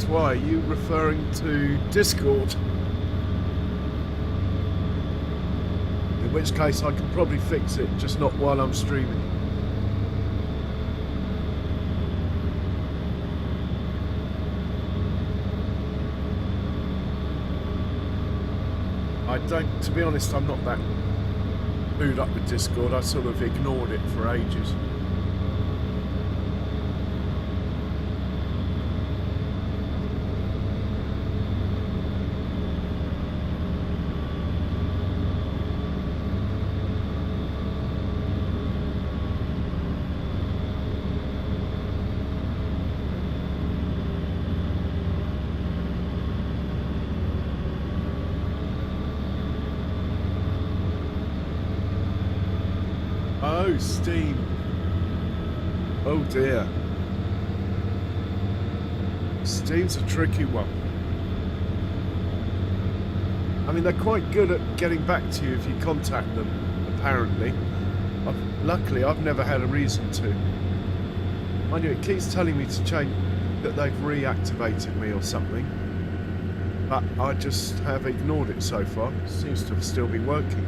Speaker 1: Why are you referring to Discord? In which case I can probably fix it, just not while I'm streaming. I don't, to be honest, I'm not that booed up with Discord. I sort of ignored it for ages. Oh, steam. Oh dear. Steam's a tricky one. I mean, they're quite good at getting back to you if you contact them, apparently. Luckily, I've never had a reason to. Mind you, it keeps telling me to change, that they've reactivated me or something. But I just have ignored it so far. Seems to have still been working.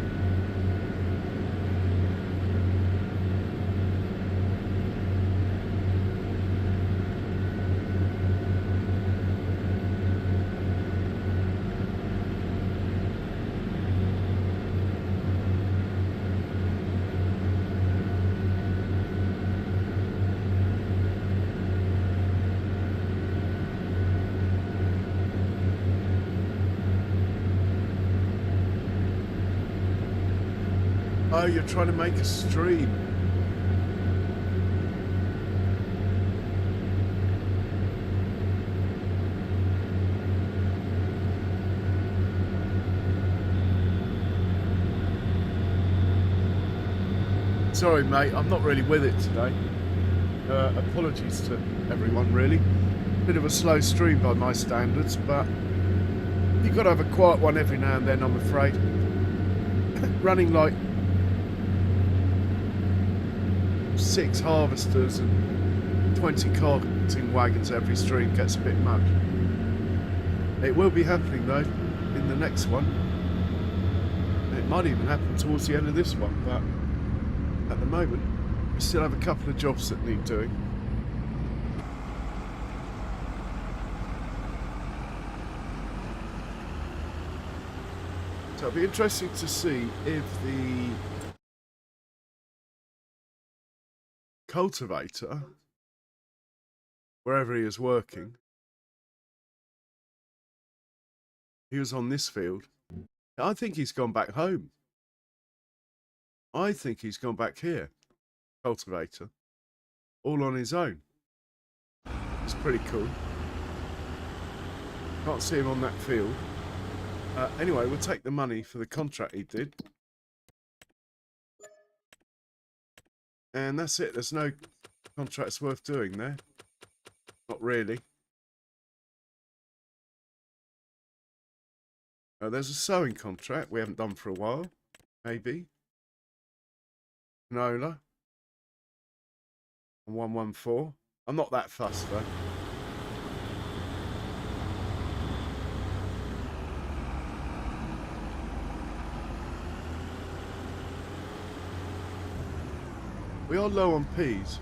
Speaker 1: Oh, you're trying to make a stream. Sorry, mate, I'm not really with it today. Apologies to everyone, really. Bit of a slow stream by my standards, but you've got to have a quiet one every now and then, I'm afraid. Running like 6 harvesters and 20 carting wagons every stream gets a bit much. It will be happening though in the next one. It might even happen towards the end of this one, but at the moment we still have a couple of jobs that need doing. So it'll be interesting to see if the cultivator, wherever he is working, he was on this field. I think he's gone back home. I think he's gone back here, cultivator, all on his own. It's pretty cool. Can't see him on that field. Anyway, we'll take the money for the contract he did. And that's it. There's no contracts worth doing there. Not really. There's a sewing contract we haven't done for a while. Maybe. Canola. 114. I'm not that fussed though. We are low on peas.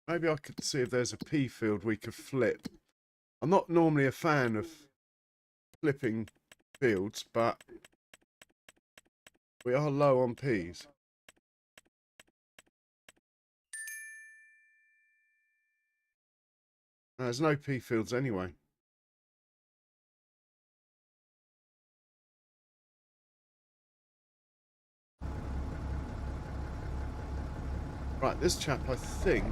Speaker 1: Maybe I could see if there's a pea field we could flip. I'm not normally a fan of flipping fields, but we are low on peas. There's no pea fields anyway. Right, this chap I think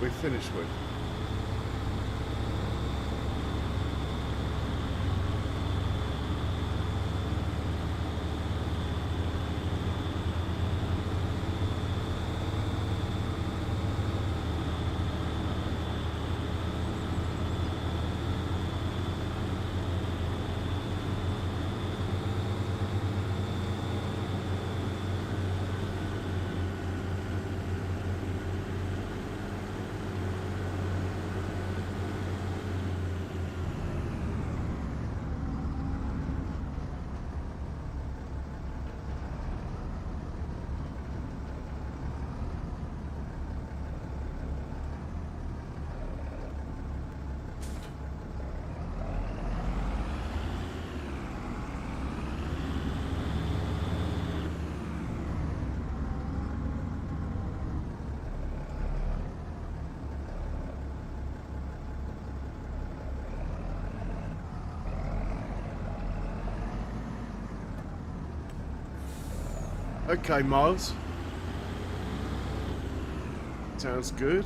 Speaker 1: we're finished with. Okay, Miles. Sounds good.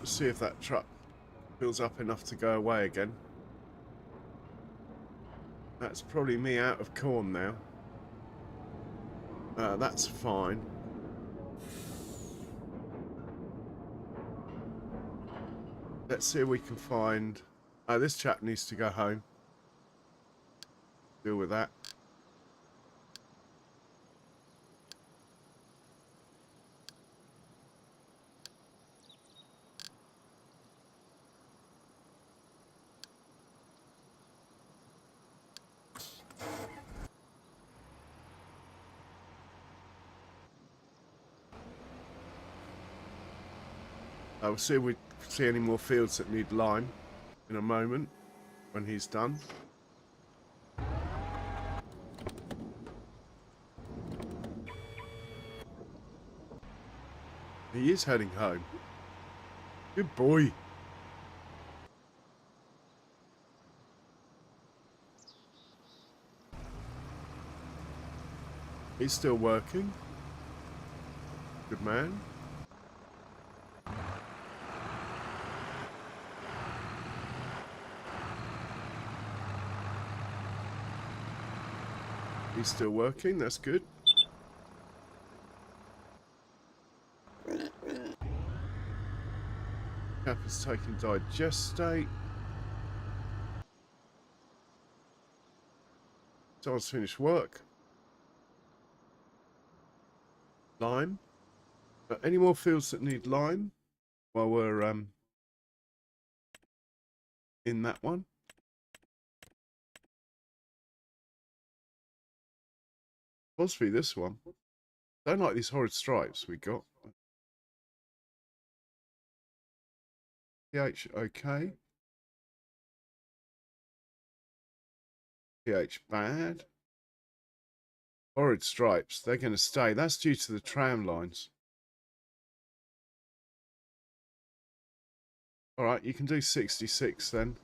Speaker 1: Let's see if that truck fills up enough to go away again. That's probably me out of corn now. That's fine. Let's see if we can find... this chap needs to go home. Deal with that. We'll see if we see any more fields that need lime in a moment when he's done. He is heading home. Good boy. He's still working. Good man. He's still working, that's good. Cap is taking digestate. Someone's finished work. Lime. Any more fields that need lime while we're in that one? Possibly this one. Don't like these horrid stripes we got. pH okay. pH bad. Horrid stripes, they're going to stay. That's due to the tram lines. Alright, you can do 66 then.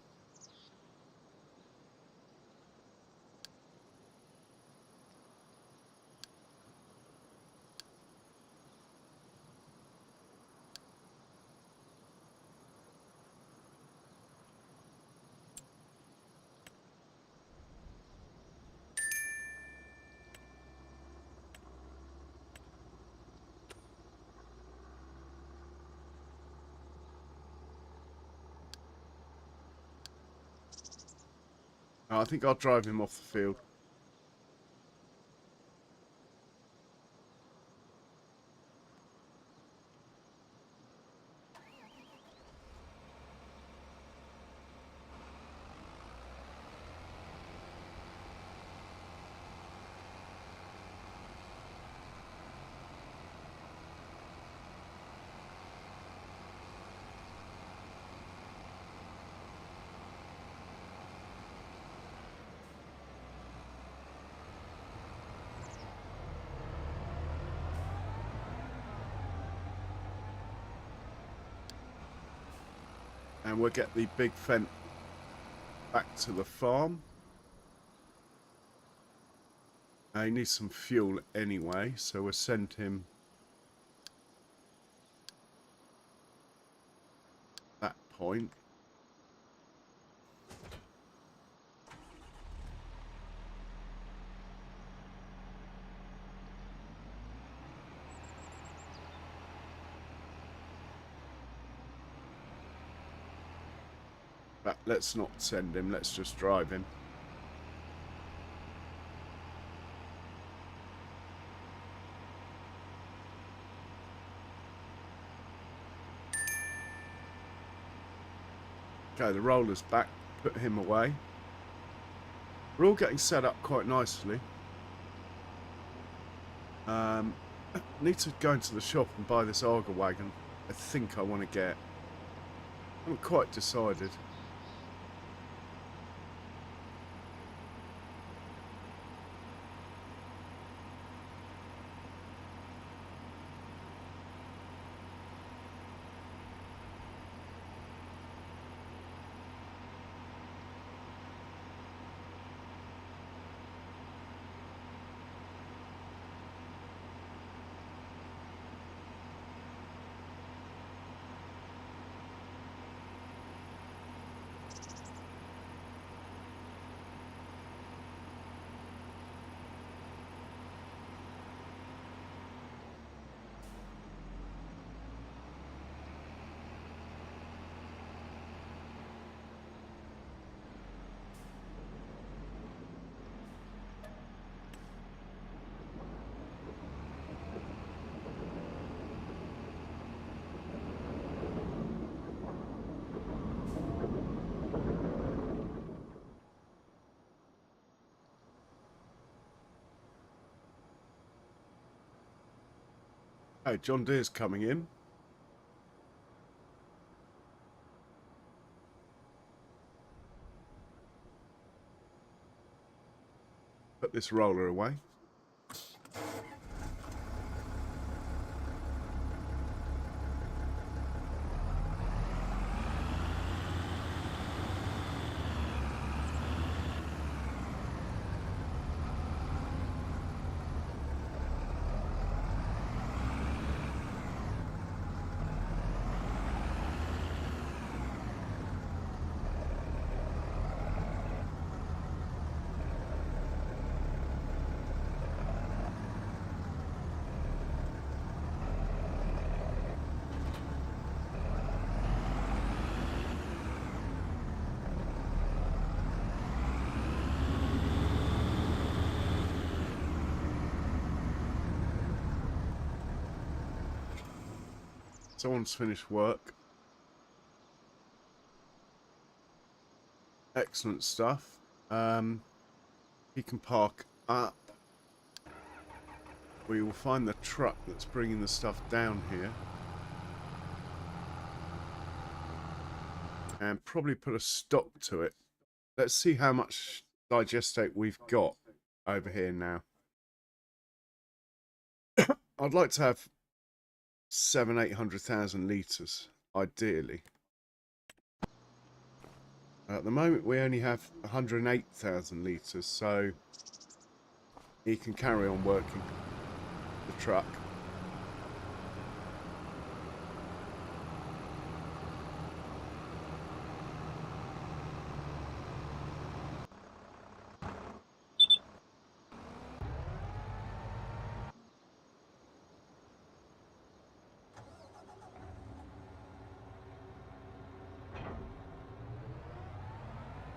Speaker 1: I think I'll drive him off the field. And we'll get the big Fent back to the farm. He needs some fuel anyway, so we'll send him that point. But let's not send him, let's just drive him. Okay, the roller's back, put him away. We're all getting set up quite nicely. Need to go into the shop and buy this auger wagon. I think I want to get. I haven't quite decided. Oh, John Deere's coming in. Put this roller away. Someone's finished work. Excellent stuff. He can park up. We will find the truck that's bringing the stuff down here. And probably put a stop to it. Let's see how much digestate we've got over here now. I'd like to have 700,000-800,000 litres, ideally. At the moment we only have 108,000 litres, so he can carry on working the truck.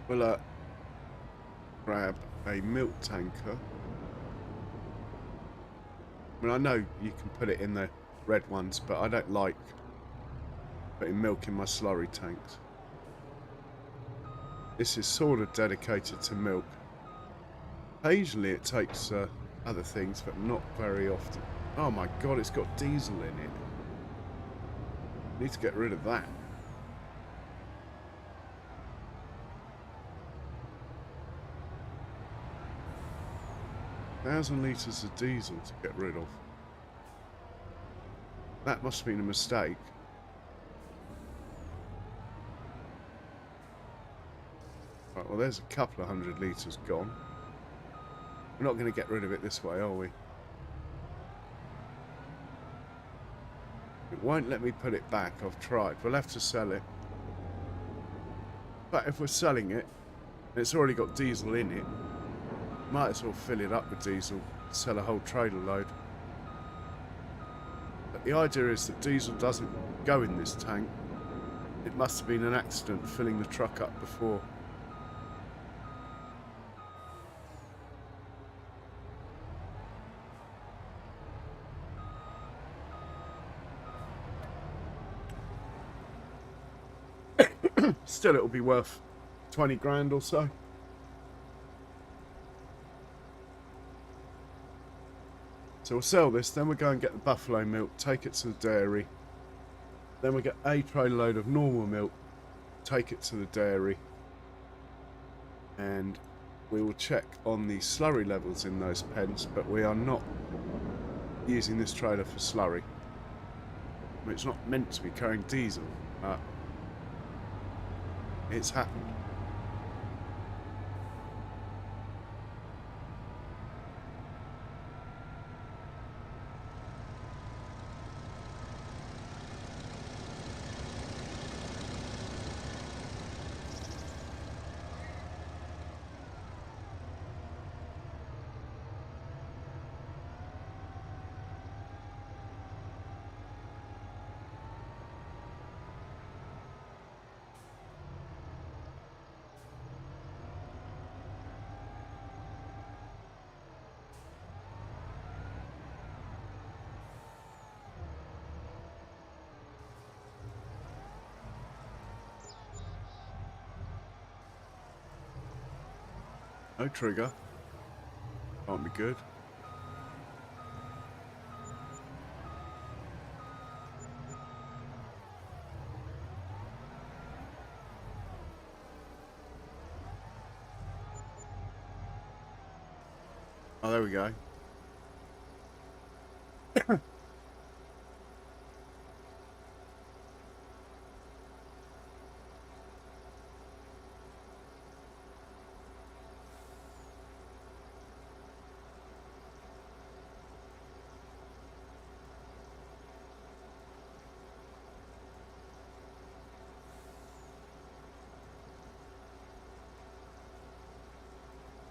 Speaker 1: We'll grab a milk tanker. I mean, I know you can put it in the red ones, but I don't like putting milk in my slurry tanks. This is sort of dedicated to milk. Occasionally it takes other things, but not very often. Oh my god, it's got diesel in it. Need to get rid of that. Thousand litres of diesel to get rid of. That must have been a mistake. Right, well, there's a couple of 100 litres gone. We're not going to get rid of it this way, are we? It won't let me put it back. I've tried. We'll have to sell it. But if we're selling it, and it's already got diesel in it, might as well fill it up with diesel, sell a whole trailer load. But the idea is that diesel doesn't go in this tank. It must have been an accident filling the truck up before. Still, it'll be worth 20 grand or so. So we'll sell this, then we'll go and get the buffalo milk, take it to the dairy. Then we'll get a trailer load of normal milk, take it to the dairy. And we will check on the slurry levels in those pens, but we are not using this trailer for slurry. I mean, it's not meant to be carrying diesel, but it's happened. No trigger. Can't be good. Oh, there we go.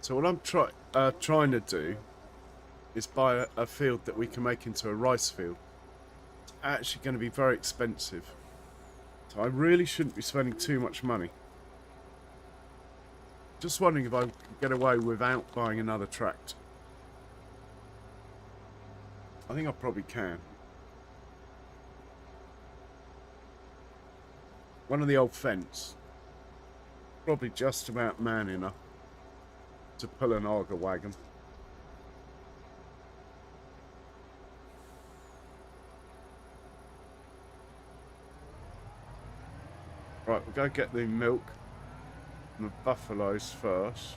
Speaker 1: So what I'm trying to do is buy a field that we can make into a rice field. It's actually going to be very expensive. So I really shouldn't be spending too much money. Just wondering if I can get away without buying another tractor. I think I probably can. One of the old fence. Probably just about man enough to pull an auger wagon. Right, we'll go get the milk from the buffaloes first.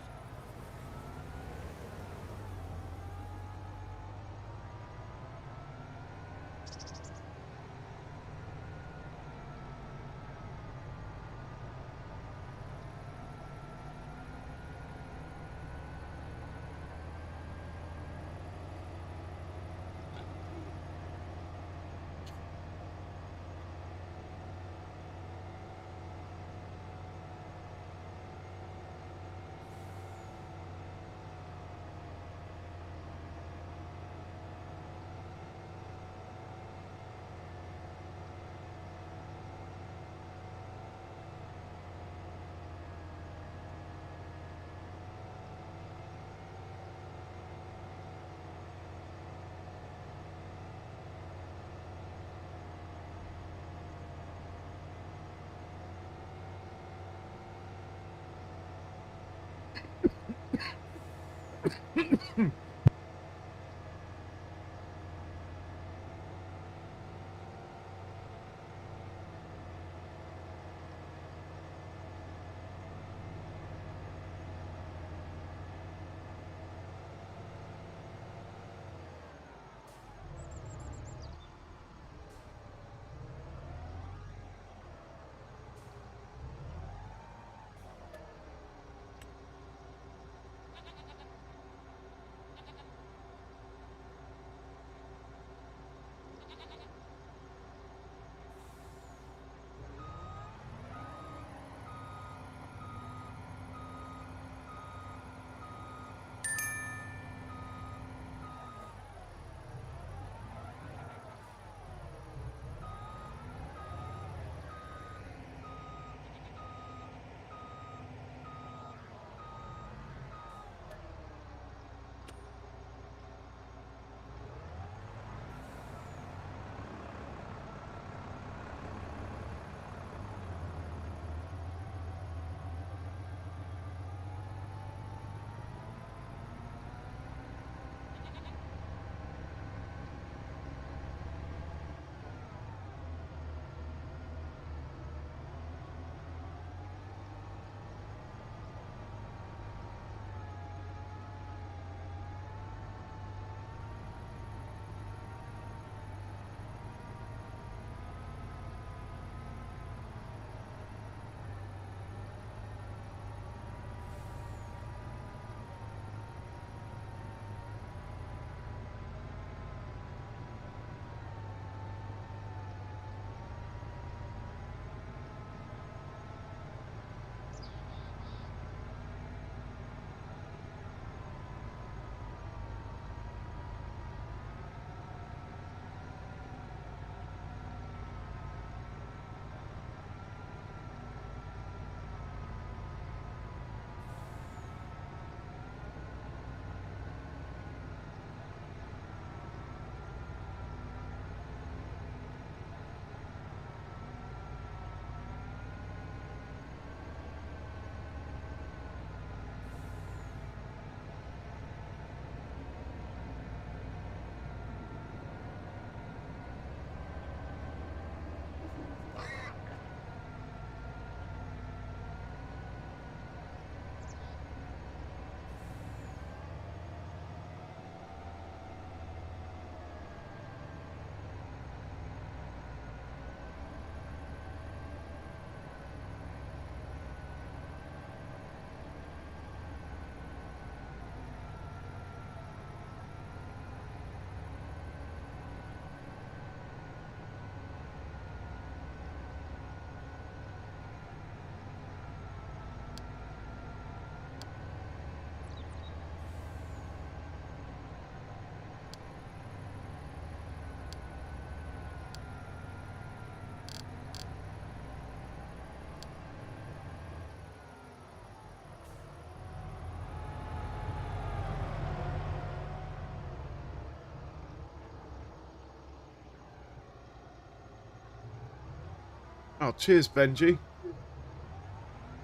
Speaker 1: Oh, cheers, Benji.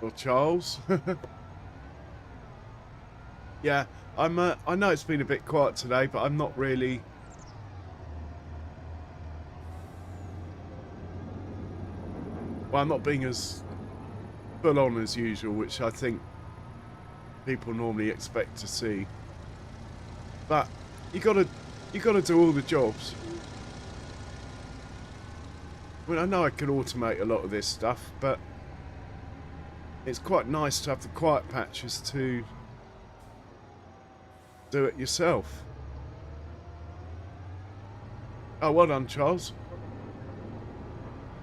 Speaker 1: Or Charles. Yeah, I know it's been a bit quiet today, but I'm not really. Well, I'm not being as full on as usual, which I think people normally expect to see. But you gotta do all the jobs. I mean, I know I can automate a lot of this stuff, but it's quite nice to have the quiet patches to do it yourself. Oh, well done, Charles.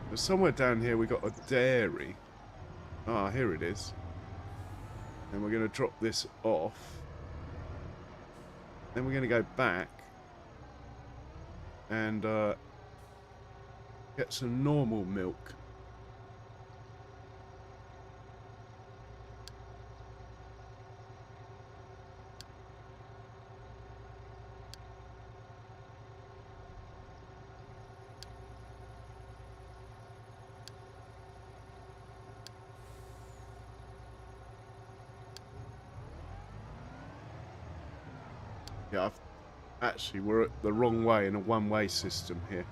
Speaker 1: There's somewhere down here we got a dairy. Ah, here it is. And we're going to drop this off. Then we're going to go back and get some normal milk. Yeah, actually, we're at the wrong way in a one-way system here.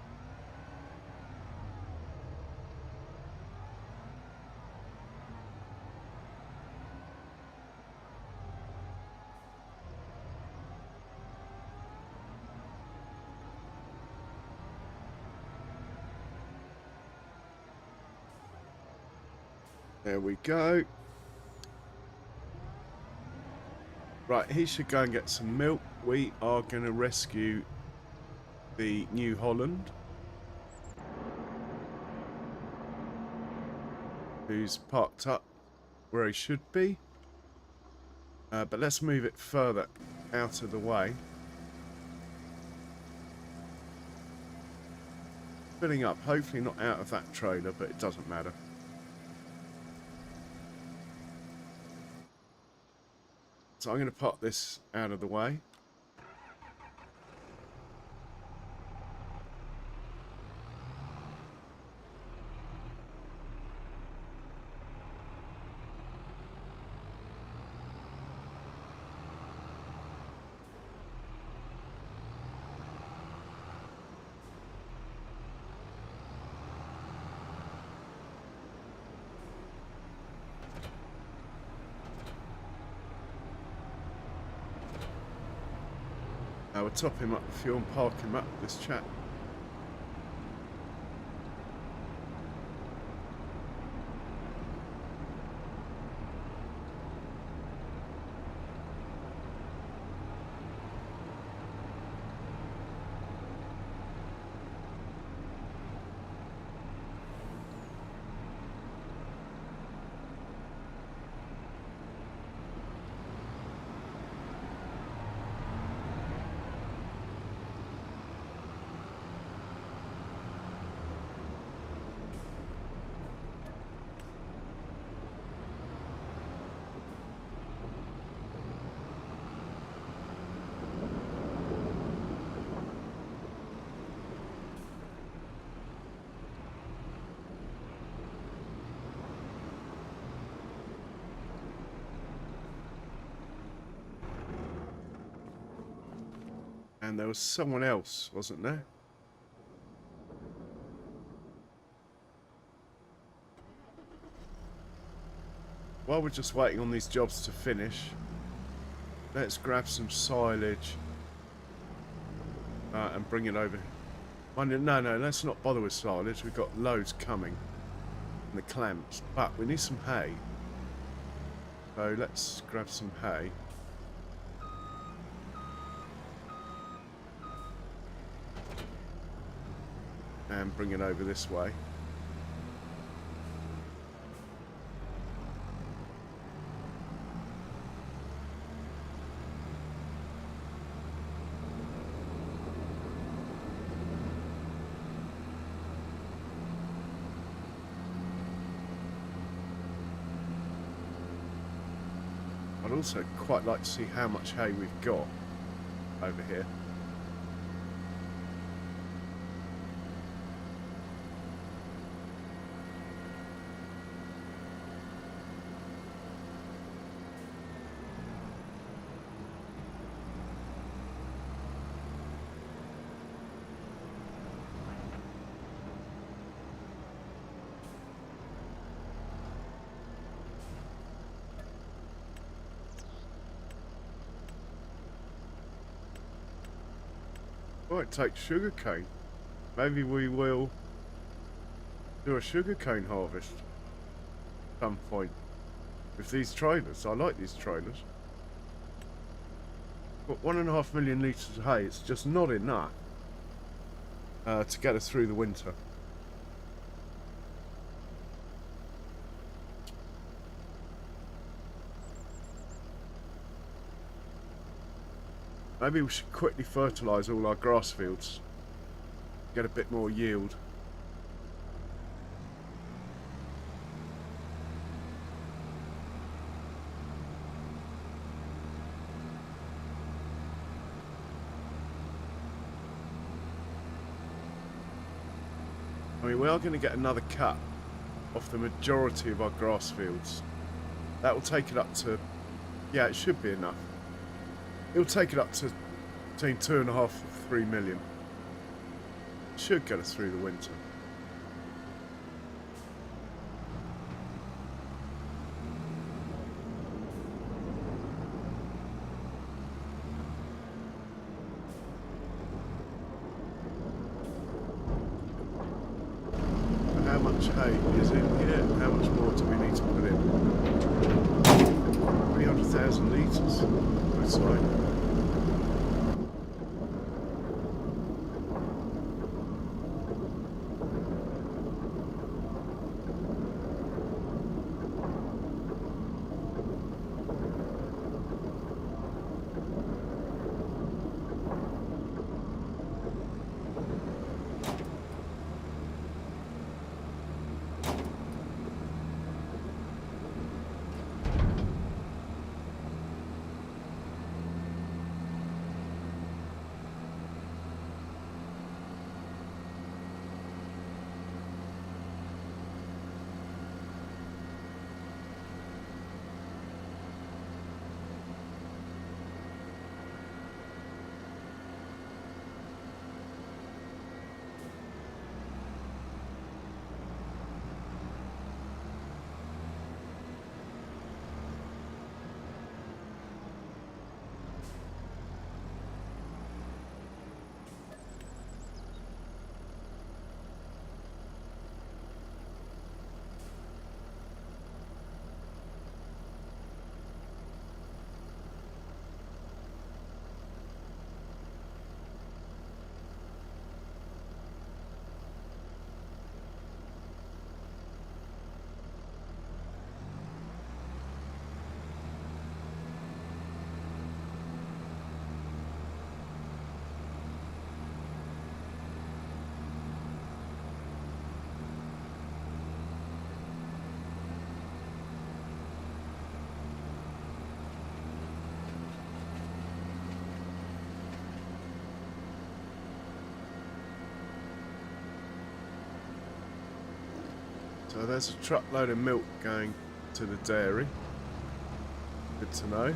Speaker 1: There we go. Right, he should go and get some milk. We are going to rescue the New Holland, who's parked up where he should be. But let's move it further out of the way. Filling up, hopefully not out of that trailer, but it doesn't matter. So I'm going to pop this out of the way. We'll top him up with fuel and park him up with this chap. And there was someone else, wasn't there? While we're just waiting on these jobs to finish, let's grab some silage and bring it over. No, let's not bother with silage. We've got loads coming. And the clamps. But we need some hay. So let's grab some hay. And bring it over this way. I'd also quite like to see how much hay we've got over here. Might take sugar cane. Maybe we will do a sugar cane harvest at some point with these trailers. I like these trailers. But 1.5 million litres of hay, it's just not enough to get us through the winter. Maybe we should quickly fertilise all our grass fields. Get a bit more yield. I mean, we are going to get another cut off the majority of our grass fields. That will take it up to... yeah, it should be enough. It'll take it up to between 2.5 and 3 million. Should get us through the winter. How much hay is in here? How much more do we need to put in? 300,000 litres. That's right. So there's a truckload of milk going to the dairy. Good to know.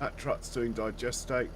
Speaker 1: That truck's doing digestate.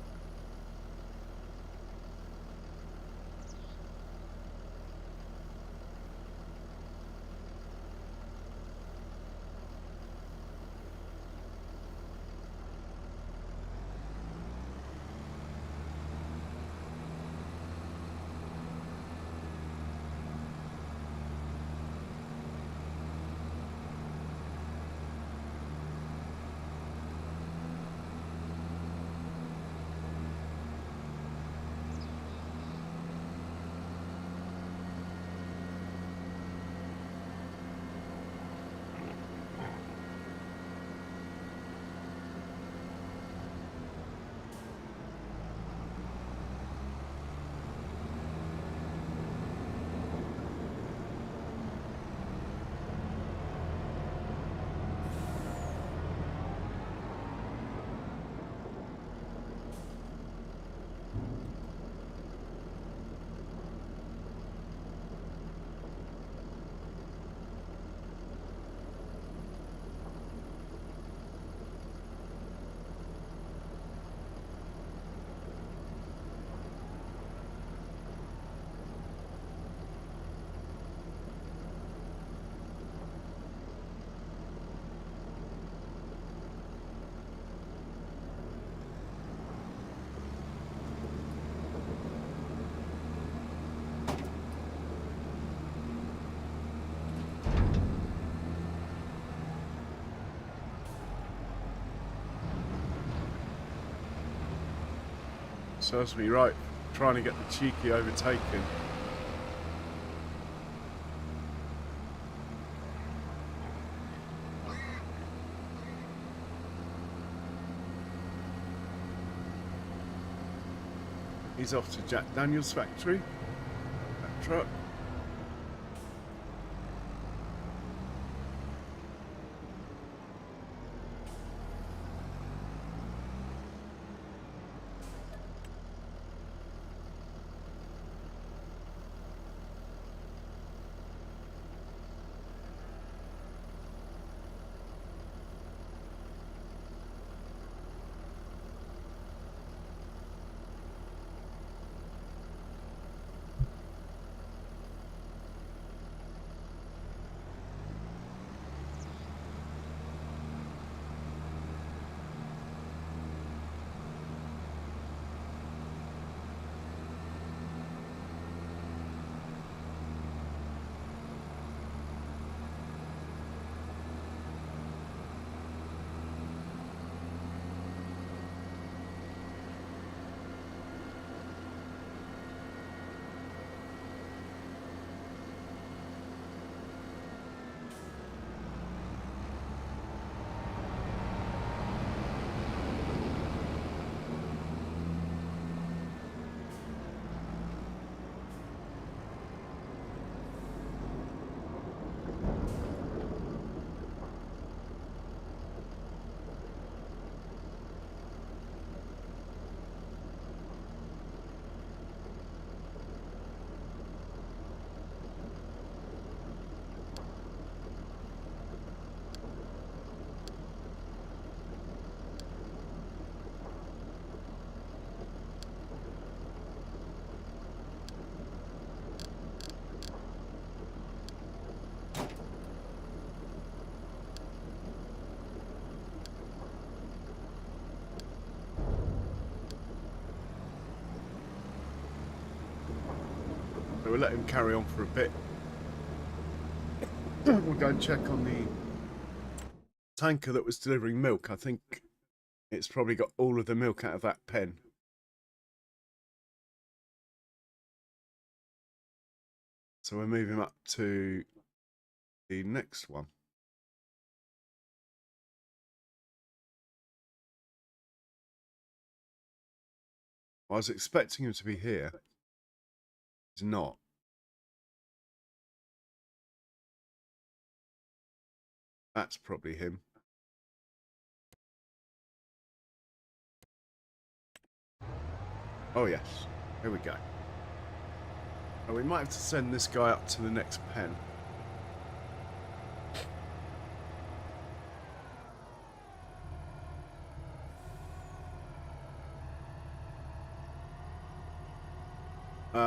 Speaker 1: Serves me right, trying to get the cheeky overtaken. He's off to Jack Daniel's factory. That truck. So we'll let him carry on for a bit. We'll go and check on the tanker that was delivering milk. I think it's probably got all of the milk out of that pen. So we'll move him up to the next one. I was expecting him to be here. He's not. That's probably him. Oh yes, here we go. Oh, we might have to send this guy up to the next pen.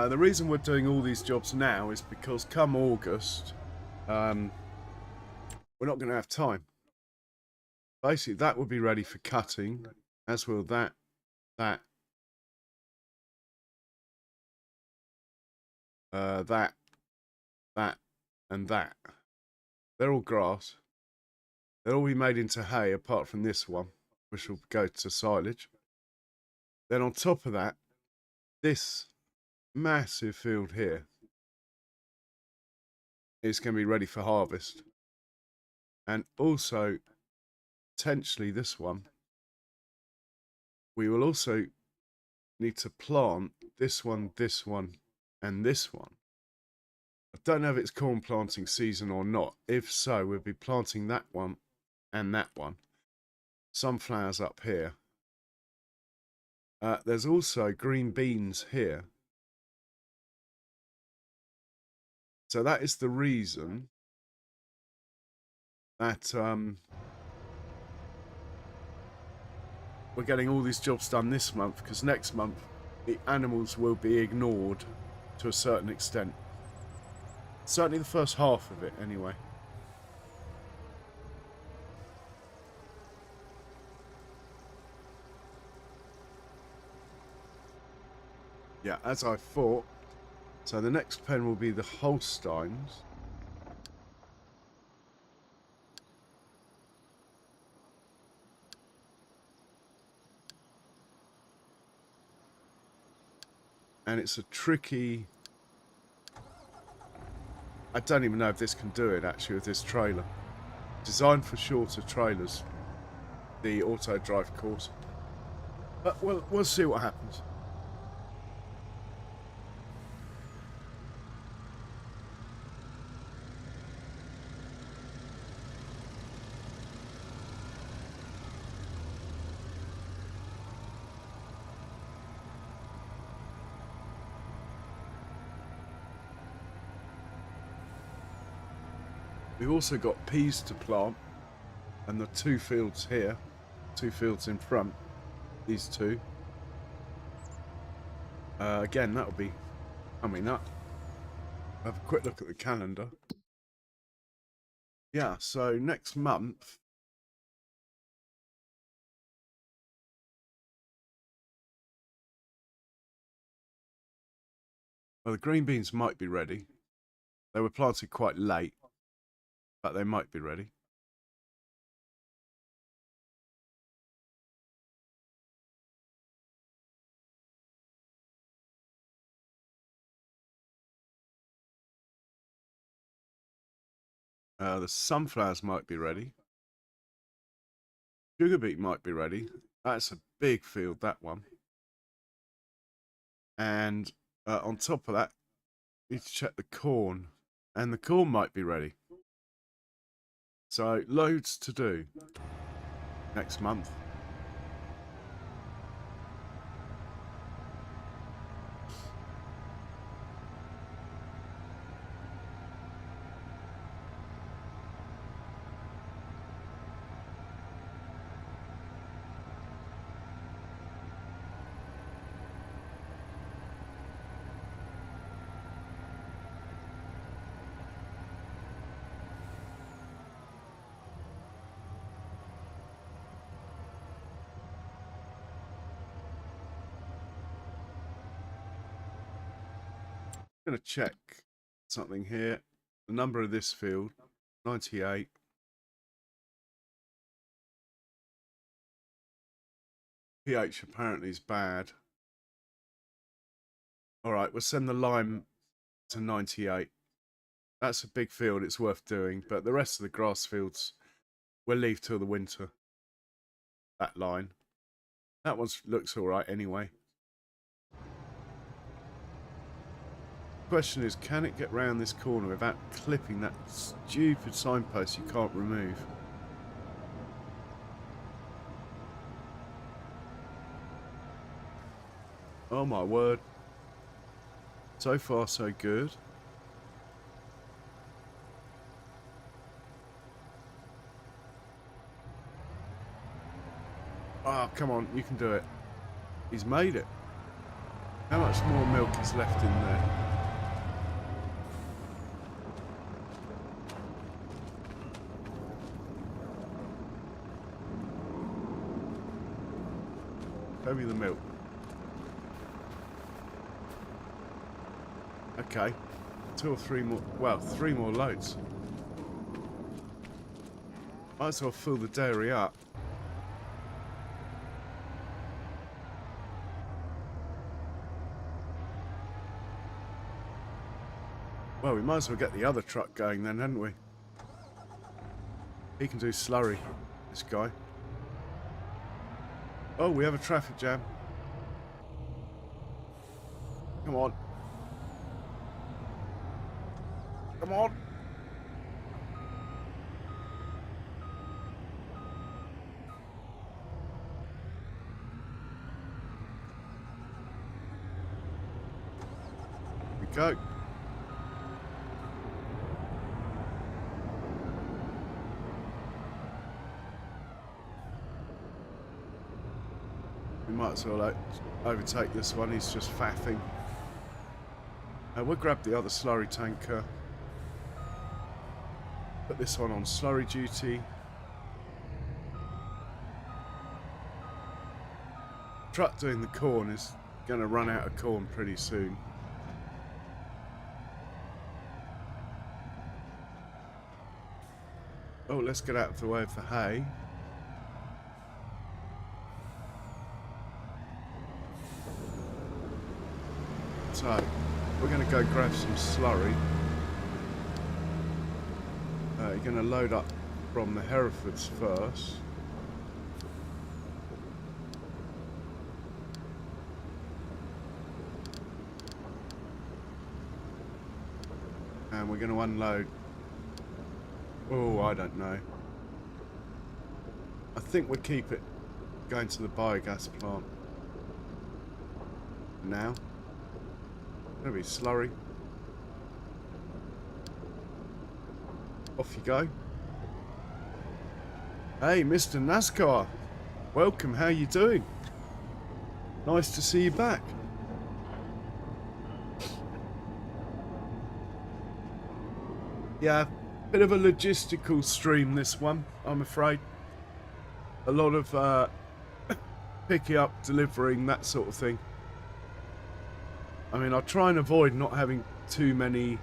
Speaker 1: The reason we're doing all these jobs now is because come August, we're not going to have time. Basically, that will be ready for cutting, as will that, that, and that. They're all grass. They'll all be made into hay, apart from this one, which will go to silage. Then on top of that, this massive field here is going to be ready for harvest. And also, potentially this one, we will also need to plant this one, and this one. I don't know if it's corn planting season or not. If so, we'll be planting that one and that one. Sunflowers up here. There's also green beans here. So that is the reason that we're getting all these jobs done this month, because next month the animals will be ignored to a certain extent. Certainly the first half of it, anyway. Yeah, as I thought. So the next pen will be the Holsteins. And it's a tricky... I don't even know if this can do it, actually, with this trailer. Designed for shorter trailers, the auto drive course. But we'll see what happens. We've also got peas to plant, and the 2 fields here, 2 fields in front, these 2. Again, that'll be coming up. Have a quick look at the calendar. Yeah, so next month, well, the green beans might be ready. They were planted quite late, but they might be ready. The sunflowers might be ready. Sugar beet might be ready. That's a big field, that one. And on top of that, you need to check the corn. And the corn might be ready. So, loads to do next month. I'm going to check something here. The number of this field, 98. pH apparently is bad. All right, we'll send the lime to 98. That's a big field, it's worth doing. But the rest of the grass fields, we'll leave till the winter. That line. That one looks all right anyway. Question is, can it get round this corner without clipping that stupid signpost you can't remove? Oh my word. So far so good. Oh, come on, you can do it. He's made it. How much more milk is left in there? Show me the milk. Okay. 2 or 3 more. Well, 3 more loads. Might as well fill the dairy up. Well, we might as well get the other truck going then, hadn't we? He can do slurry, this guy. Oh, we have a traffic jam. Come on. Come on. Here we go. We might as well overtake this one. He's just faffing. We'll grab the other slurry tanker. Put this one on slurry duty. Truck doing the corn is going to run out of corn pretty soon. Oh, let's get out of the way of the hay. So, we're going to go grab some slurry. You're going to load up from the Herefords first. And we're going to unload. Oh, I don't know. I think we'll keep it going to the biogas plant. Now. There'll be slurry. Off you go. Hey, Mr. NASCAR. Welcome, how you doing? Nice to see you back. Yeah, bit of a logistical stream this one, I'm afraid. A lot of picking up, delivering, that sort of thing. I mean, I'll try and avoid not having too many...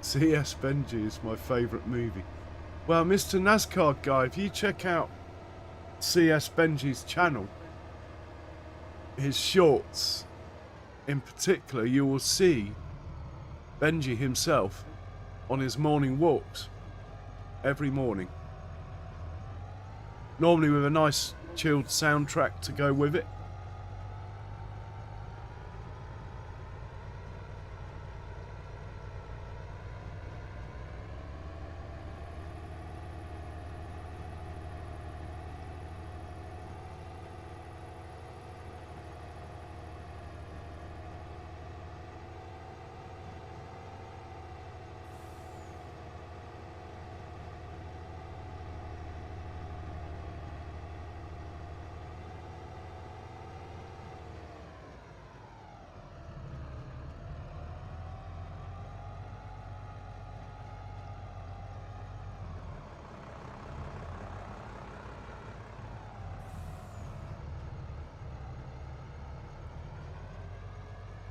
Speaker 1: C.S. Benji is my favourite movie. Well, Mr. NASCAR guy, if you check out C.S. Benji's channel, his shorts in particular, you will see Benji himself on his morning walks every morning. Normally with a nice chilled soundtrack to go with it.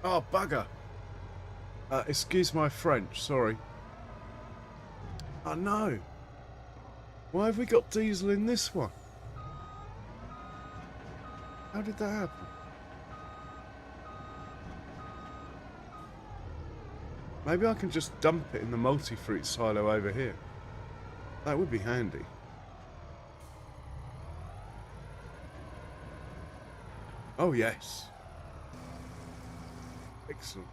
Speaker 1: Oh, bugger. Excuse my French, sorry. Oh, no. Why have we got diesel in this one? How did that happen? Maybe I can just dump it in the multi-fruit silo over here. That would be handy. Oh, yes. Excellent.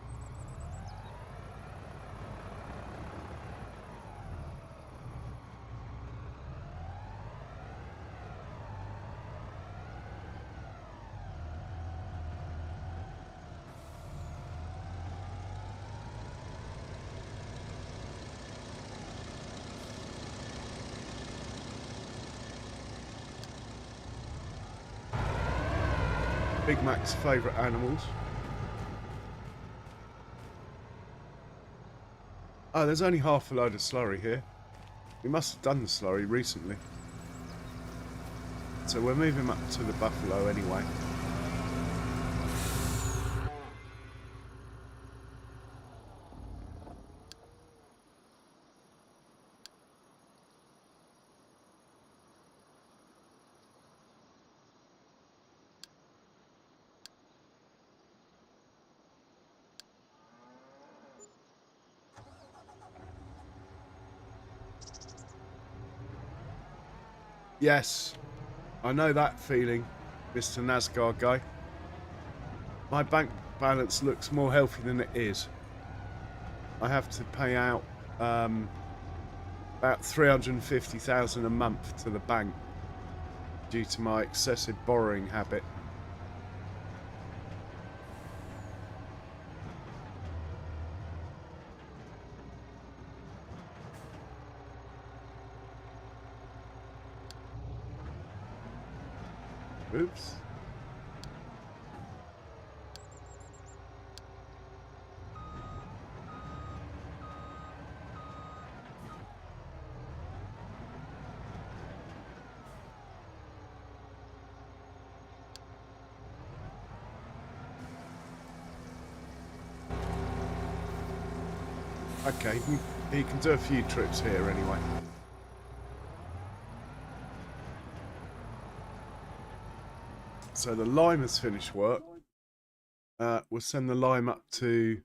Speaker 1: Big Mac's favourite animals. Oh, there's only half a load of slurry here. We must have done the slurry recently. So we're moving up to the buffalo anyway. Yes, I know that feeling, Mr. NASCAR guy. My bank balance looks more healthy than it is. I have to pay out about $350,000 a month to the bank due to my excessive borrowing habit. Oops. Okay, he can do a few trips here anyway. So the lime has finished work. We'll send the lime up to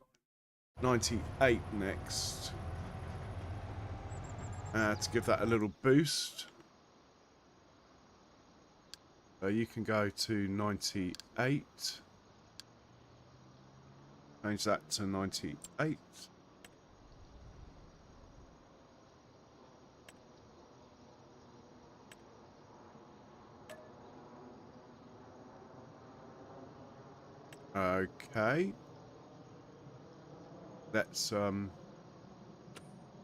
Speaker 1: 98 next. To give that a little boost. So you can go to 98. Change that to 98. Okay. Let's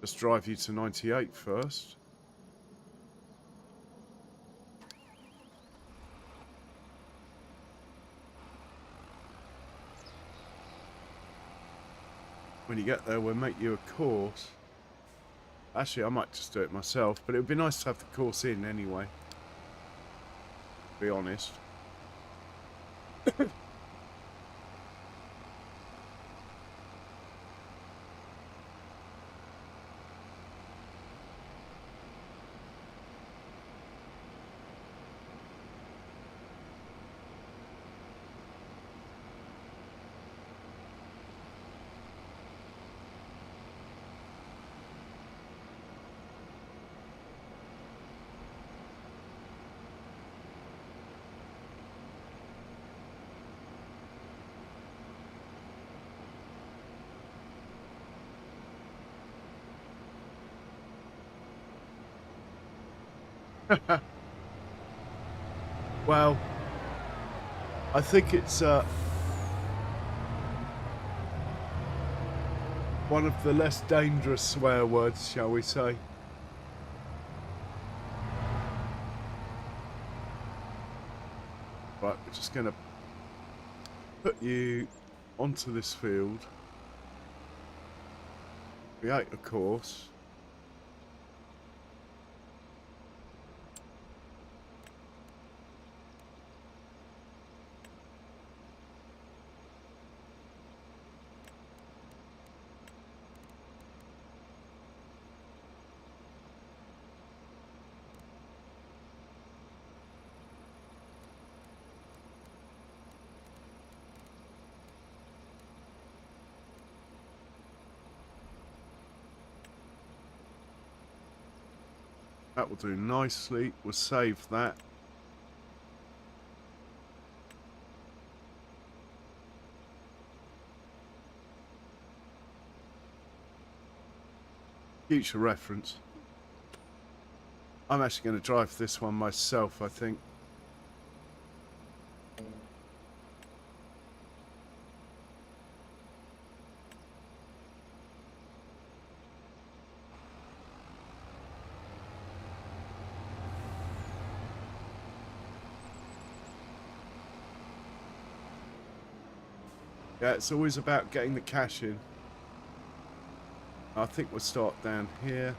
Speaker 1: just drive you to 98 first. When you get there, we'll make you a course. Actually, I might just do it myself, but it would be nice to have the course in anyway. To be honest. Well, I think it's one of the less dangerous swear words, shall we say. Right, we're just going to put you onto this field. Create a course. That will do nicely. We'll save that. Future reference. I'm actually going to drive this one myself, I think. Yeah, it's always about getting the cash in. I think we'll start down here.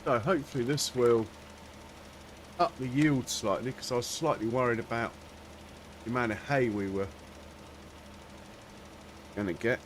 Speaker 1: So hopefully this will up the yield slightly, because I was slightly worried about the amount of hay we were going to get.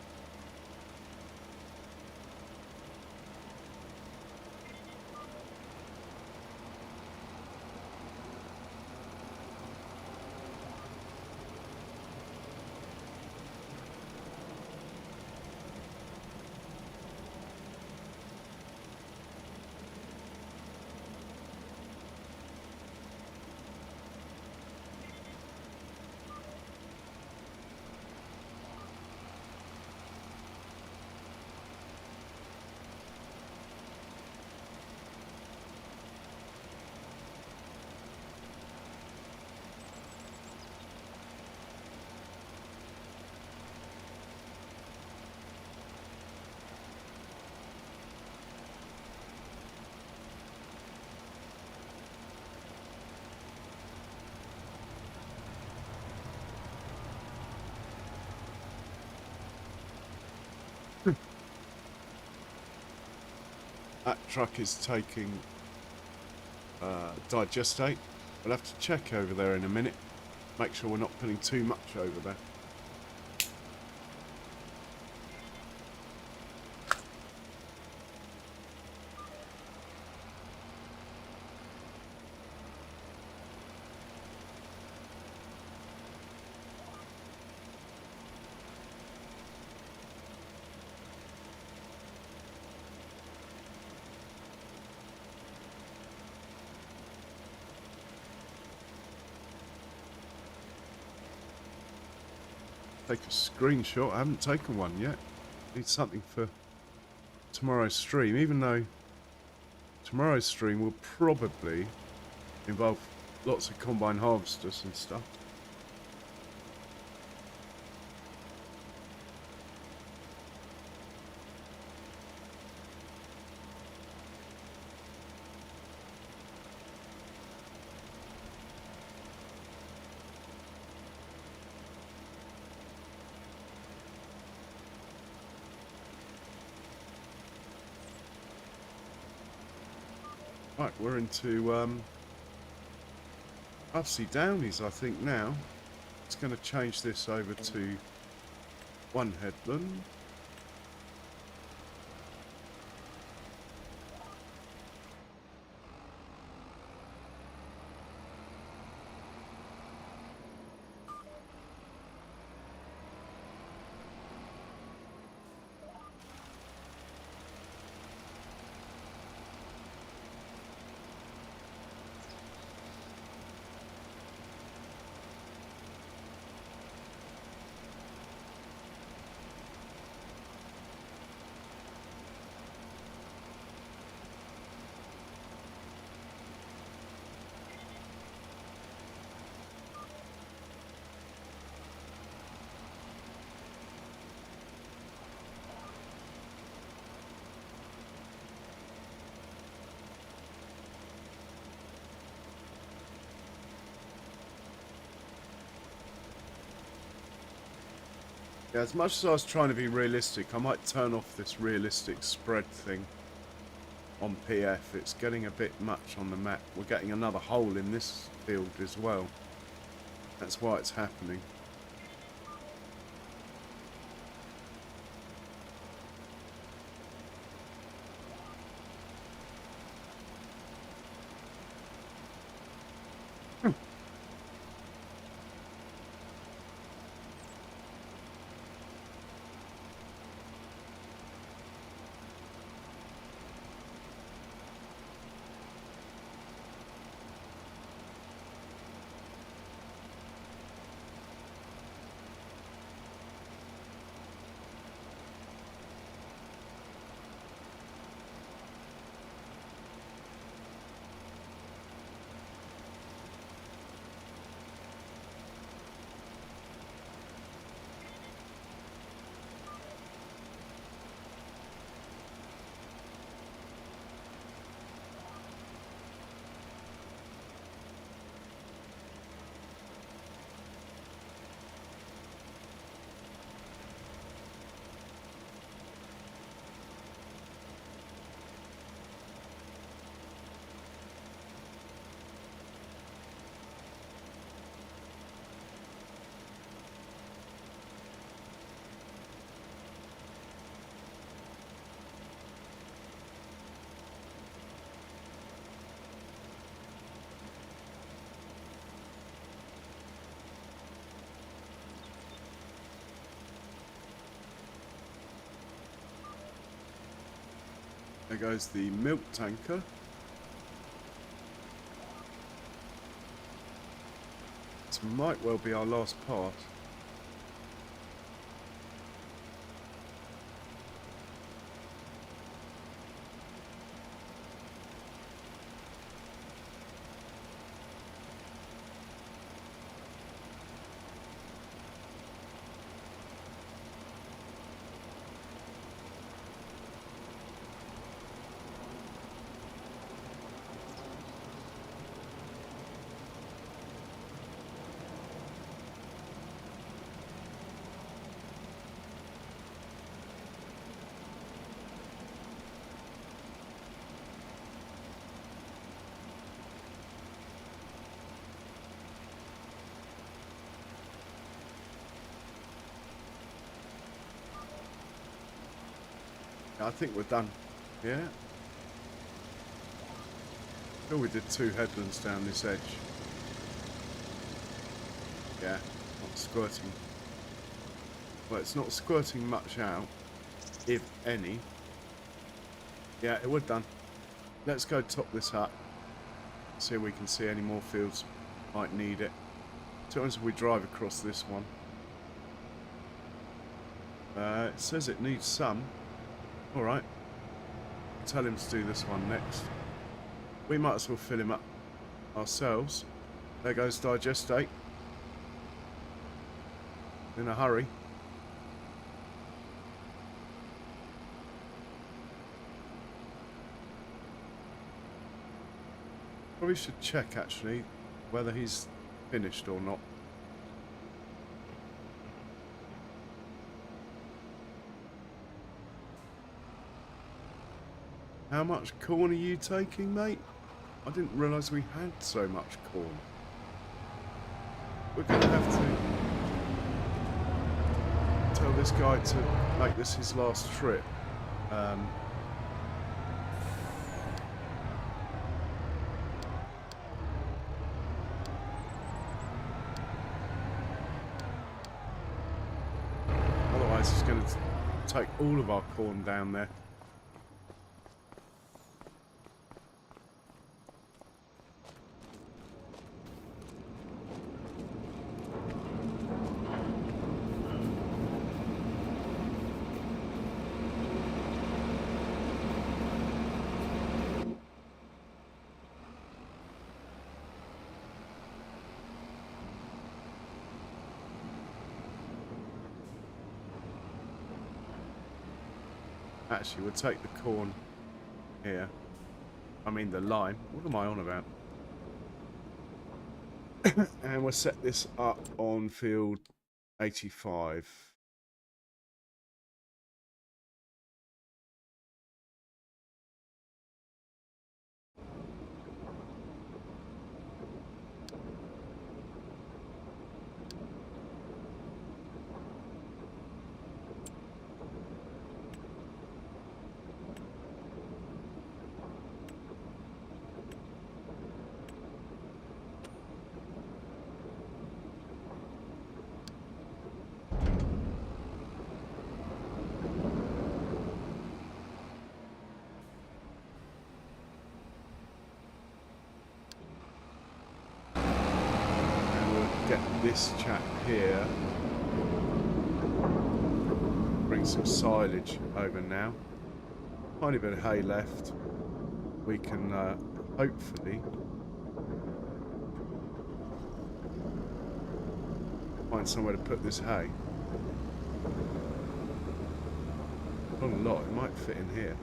Speaker 1: That truck is taking digestate. We'll have to check over there in a minute. Make sure we're not putting too much over there. Take a screenshot. I haven't taken one yet. Need something for tomorrow's stream, even though tomorrow's stream will probably involve lots of combine harvesters and stuff. Right, we're into Upsy Downies, I think now. It's going to change this over to one headland. Yeah, as much as I was trying to be realistic, I might turn off this realistic spread thing on PF. It's getting a bit much on the map. We're getting another hole in this field as well. That's why it's happening. There goes the milk tanker. This might well be our last part. I think we're done. Yeah. Sure, we did 2 headlands down this edge. Yeah, not squirting. Well, it's not squirting much out, if any. Yeah, we're done. Let's go top this up. See if we can see any more fields. Might need it. Sometimes if we drive across this one. It says it needs some. Alright. Tell him to do this one next. We might as well fill him up ourselves. There goes digestate. In a hurry. Probably should check actually whether he's finished or not. How much corn are you taking, mate? I didn't realise we had so much corn. We're going to have to tell this guy to make this his last trip. Otherwise he's going to take all of our corn down there. Actually, we'll take the corn here. I mean the lime. What am I on about? And we'll set this up on field 85. Get this chap here, bring some silage over now, tiny bit of hay left. We can hopefully find somewhere to put this hay. Not a lot, it might fit in here.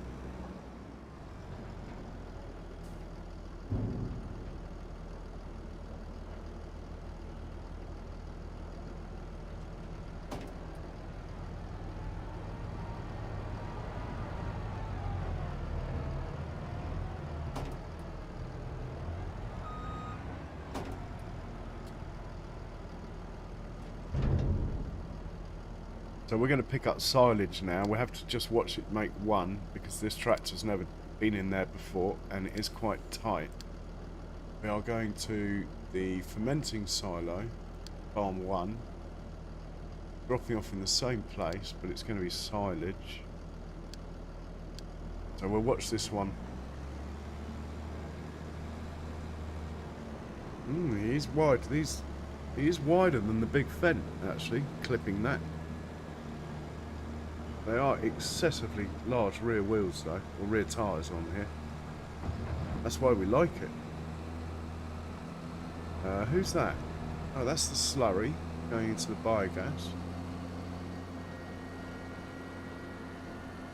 Speaker 1: So we're going to pick up silage now. We have to just watch it make one because this tractor's never been in there before and it is quite tight. We are going to the fermenting silo, farm 1, dropping off in the same place, but it's going to be silage. So we'll watch this one. He is wide. He is wider than the big Fendt, actually, clipping that. They are excessively large rear wheels, though, or rear tyres on here. That's why we like it. Who's that? Oh, that's the slurry going into the biogas.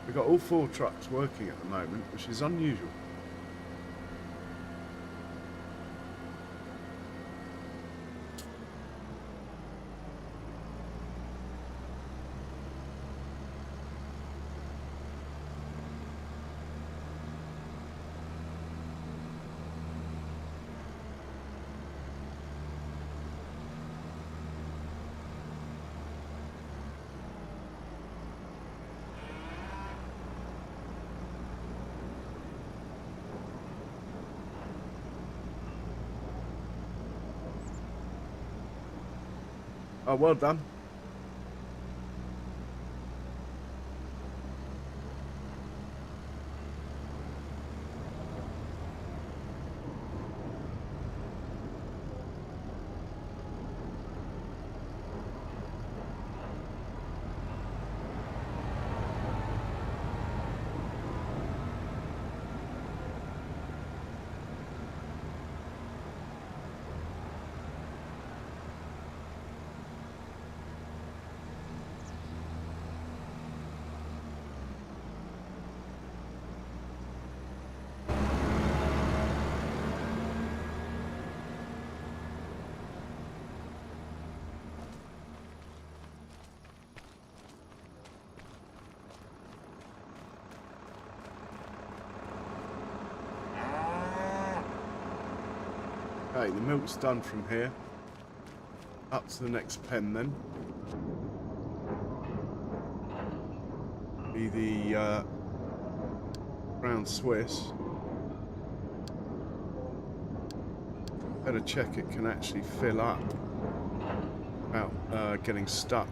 Speaker 1: We've got all 4 trucks working at the moment, which is unusual. Oh, well done. Okay, the milk's done from here. Up to the next pen then. Be the Brown Swiss. Better check it can actually fill up without getting stuck.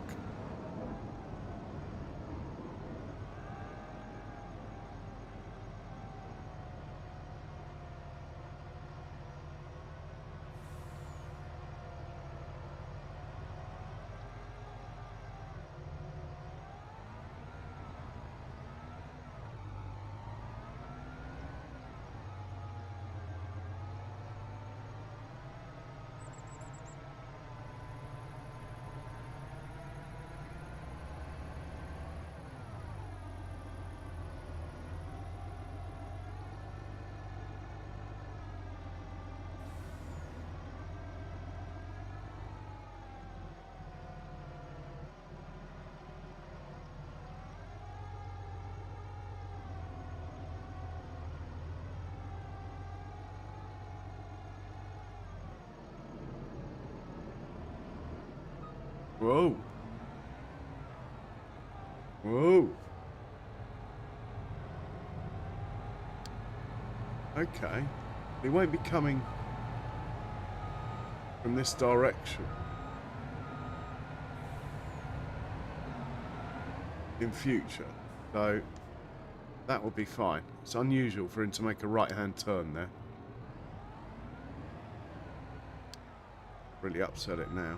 Speaker 1: Whoa. Whoa. Okay. They won't be coming from this direction in future, so that will be fine. It's unusual for him to make a right-hand turn there. Really upset it now.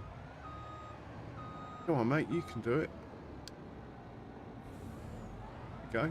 Speaker 1: Come on, mate, you can do it. Go.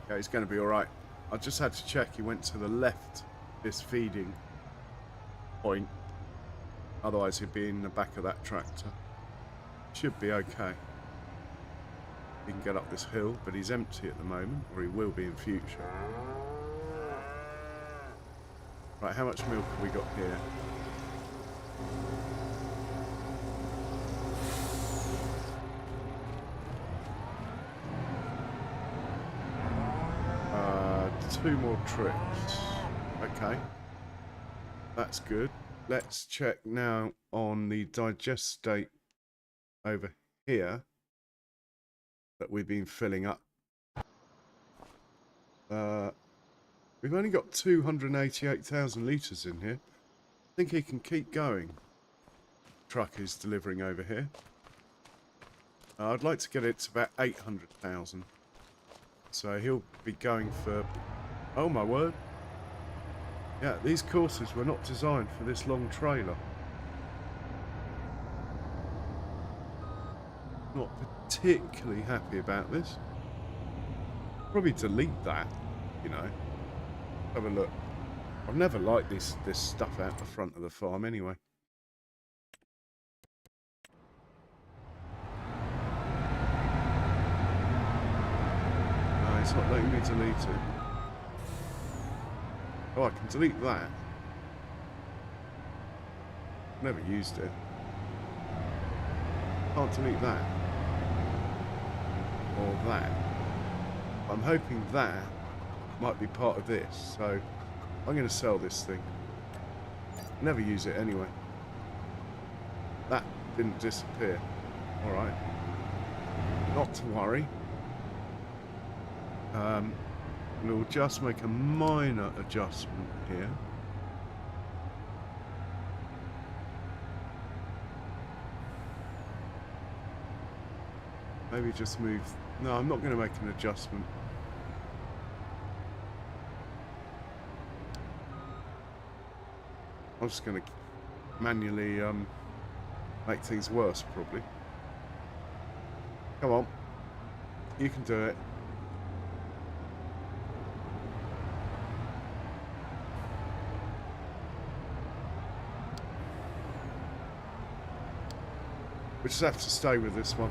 Speaker 1: Yeah, he's going to be all right. I just had to check. He went to the left, this feeding point. Otherwise, he'd be in the back of that tractor. Should be okay. He can get up this hill, but he's empty at the moment, or he will be in future. Right, how much milk have we got here? Two more trips. Okay. That's good. Let's check now on the digest state over here that we've been filling up. We've only got 288,000 litres in here. I think he can keep going. Truck is delivering over here. I'd like to get it to about 800,000. So he'll be going for... Oh my word. Yeah, these courses were not designed for this long trailer. Not particularly happy about this. Probably delete that, you know. Have a look. I've never liked this stuff out the front of the farm anyway. No, it's not letting me delete it. Oh, I can delete that. Never used it. Can't delete that. Or that. I'm hoping that might be part of this, so I'm going to sell this thing. Never use it anyway. That didn't disappear. Alright. Not to worry. We'll just make a minor adjustment here. Maybe just move... No, I'm not going to make an adjustment. I'm just going to manually make things worse, probably. Come on. You can do it. We just have to stay with this one.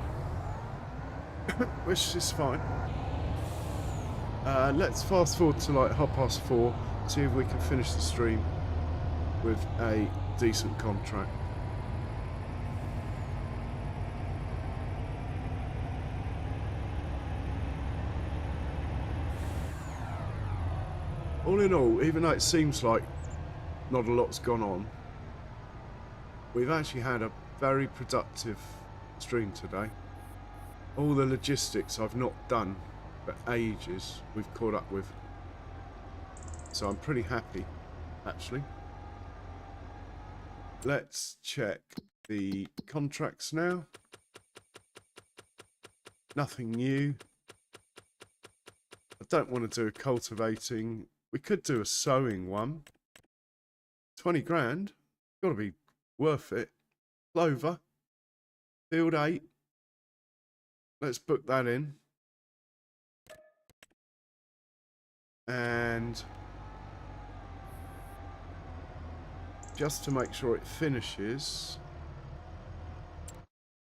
Speaker 1: Which is fine. Let's fast forward to like 4:30, see if we can finish the stream with a decent contract. All in all, even though it seems like not a lot's gone on, we've actually had a very productive stream today. All the logistics I've not done for ages, we've caught up with. So I'm pretty happy, actually. Let's check the contracts now. Nothing new. I don't want to do a cultivating. We could do a sowing one. 20 grand. Got to be worth it. Clover. Field 8. Let's book that in. And just to make sure it finishes,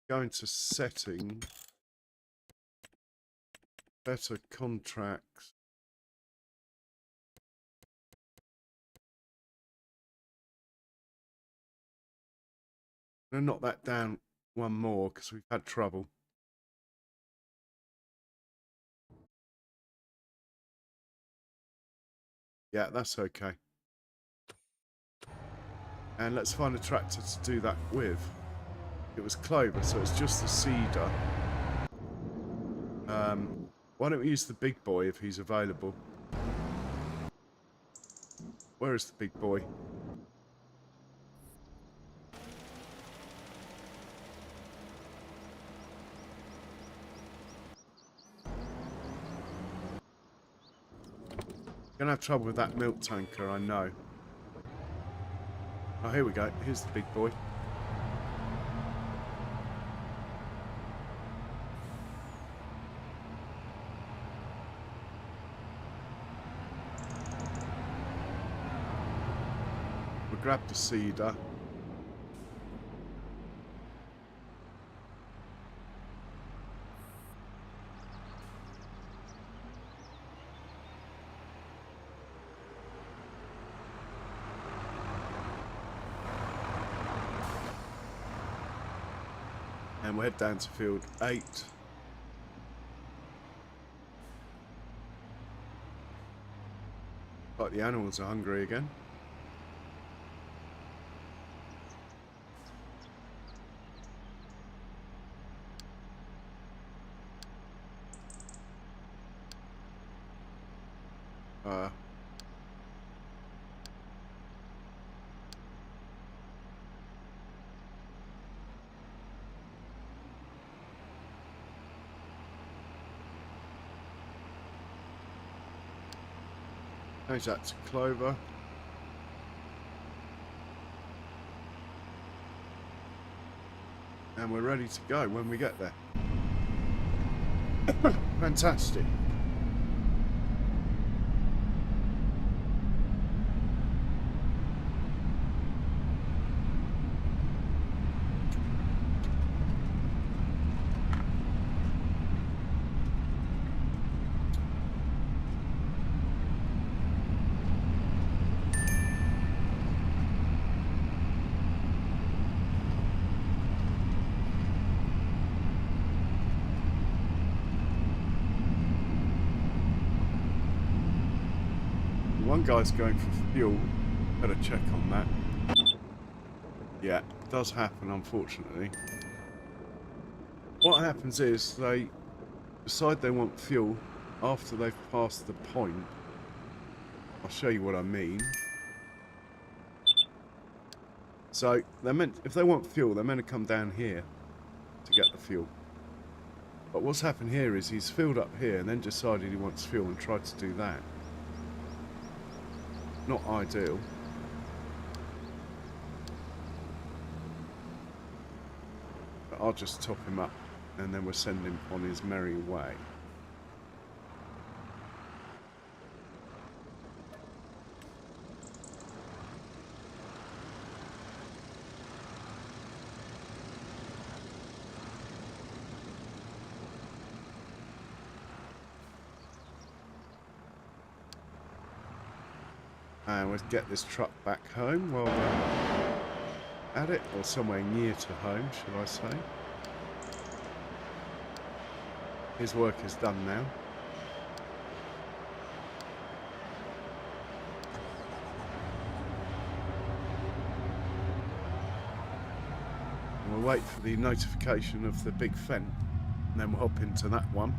Speaker 1: go into setting, better contracts. I'm going to knock that down one more because we've had trouble. Yeah, that's okay. And let's find a tractor to do that with. It was clover, so it's just the seeder. Why don't we use the big boy if he's available? Where is the big boy? Gonna have trouble with that milk tanker, I know. Oh, here we go. Here's the big boy. We'll grab the seeder. And we'll head down to field 8. Like the animals are hungry again. Change that to clover. And we're ready to go when we get there. Fantastic. One guy's going for fuel. Better check on that. Yeah, it does happen, unfortunately. What happens is they decide they want fuel after they've passed the point. I'll show you what I mean. So they're meant, if they want fuel, they're meant to come down here to get the fuel. But what's happened here is he's filled up here and then decided he wants fuel and tried to do that. Not ideal. But I'll just top him up and then we'll send him on his merry way. And we'll get this truck back home while we're at it, or somewhere near to home, should I say. His work is done now. And we'll wait for the notification of the big fence, and then we'll hop into that one.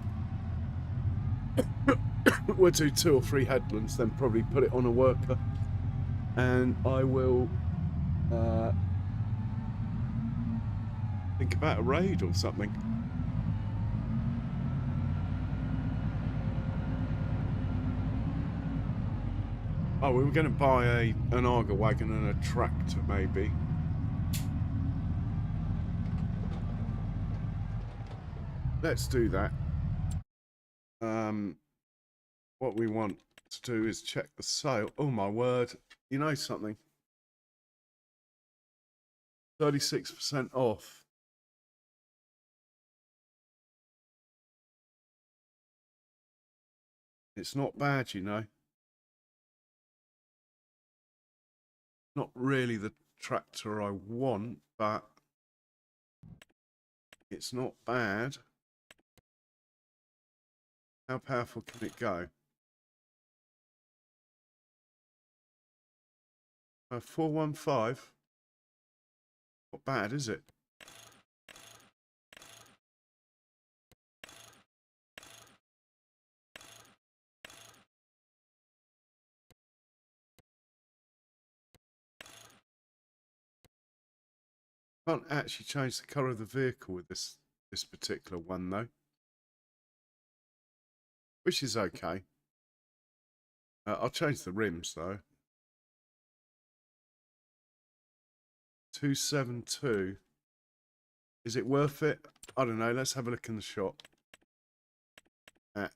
Speaker 1: We'll do 2 or 3 headlands, then probably put it on a worker, and I will think about a raid or something. Oh, we were going to buy an auger wagon and a tractor, maybe. Let's do that. What we want to do is check the sale. Oh my word! You know something? 36% off. It's not bad, you know. Not really the tractor I want, but it's not bad. How powerful can it go? 415. Not bad, is it? Can't actually change the colour of the vehicle with this particular one though, which is okay. I'll change the rims though. 272. Is it worth it? I don't know. Let's have a look in the shop at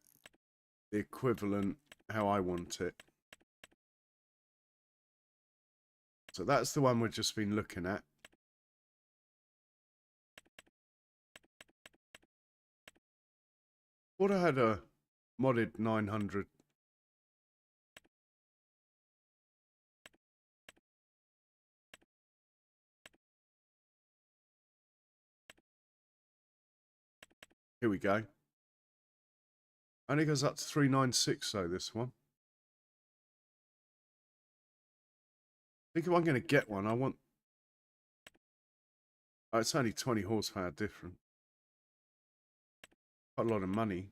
Speaker 1: the equivalent how I want it. So that's the one we've just been looking at. Thought I had a modded 900. Here we go. Only goes up to 396 though, this one. think if I'm going to get one, I want... Oh, it's only 20 horsepower different. Quite a lot of money.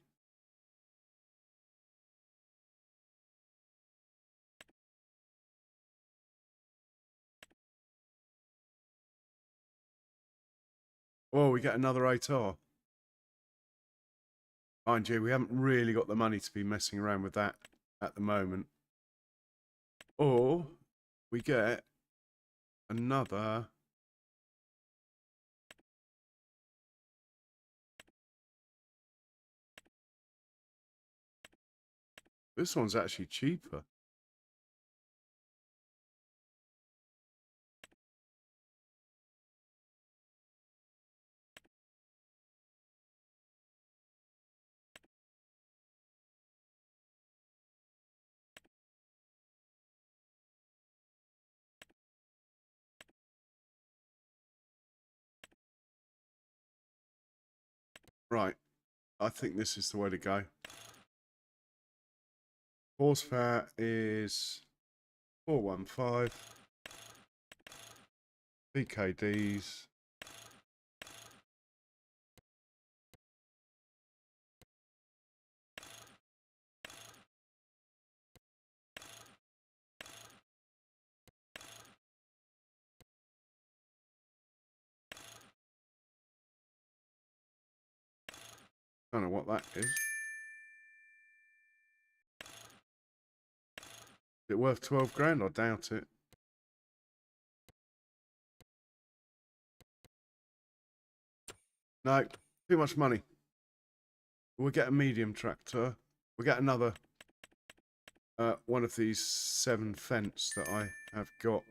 Speaker 1: Oh, we get another 8R. Mind you, we haven't really got the money to be messing around with that at the moment. Or we get another... This one's actually cheaper. Right. I think this is the way to go. Horsepower is 415. BKDs. Don't know what that is. Is it worth 12 grand? I doubt it. No, too much money. We'll get a medium tractor. We'll get another one of these 7 fence that I have got.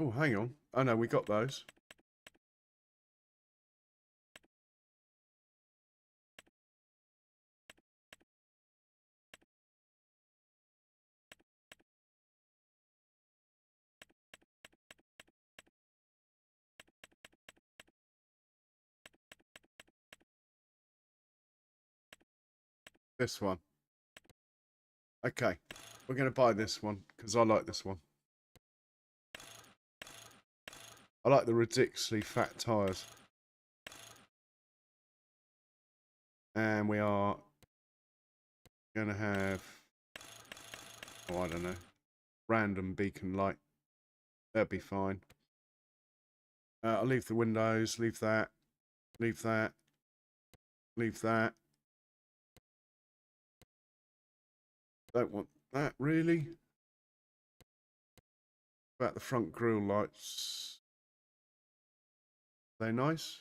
Speaker 1: Oh, hang on. Oh no, we got those. This one. Okay, we're going to buy this one because I like this one. I like the ridiculously fat tyres. And we are going to have, oh, I don't know, random beacon light. That'll be fine. I'll leave the windows, leave that, leave that, leave that. Don't want that, really. About the front grille lights. They're nice.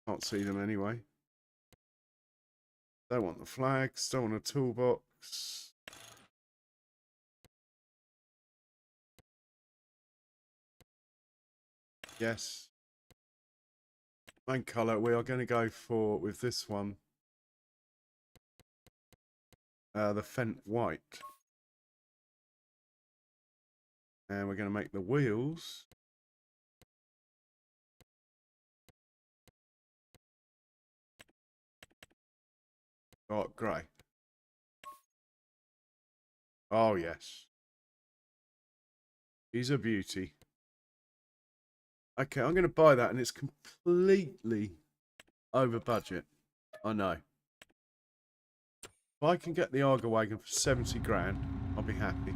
Speaker 1: Can't see them anyway. Don't want the flags, don't want a toolbox. Yes. Main colour, we are going to go for, with this one, the Fent white. And we're going to make the wheels dark grey. Oh, yes. He's a beauty. Okay, I'm going to buy that, and it's completely over budget. I know. If I can get the Arga wagon for 70 grand, I'll be happy.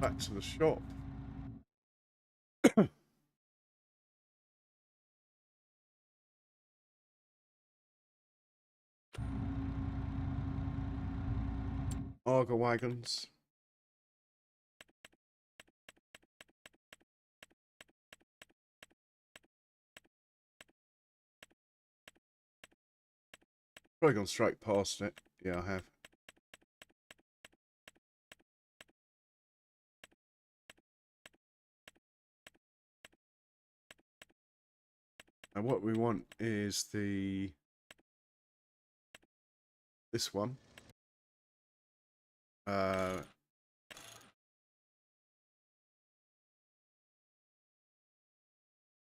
Speaker 1: Back to the shop. Arga wagons. Probably gone straight past it. Yeah, I have. And what we want is this one.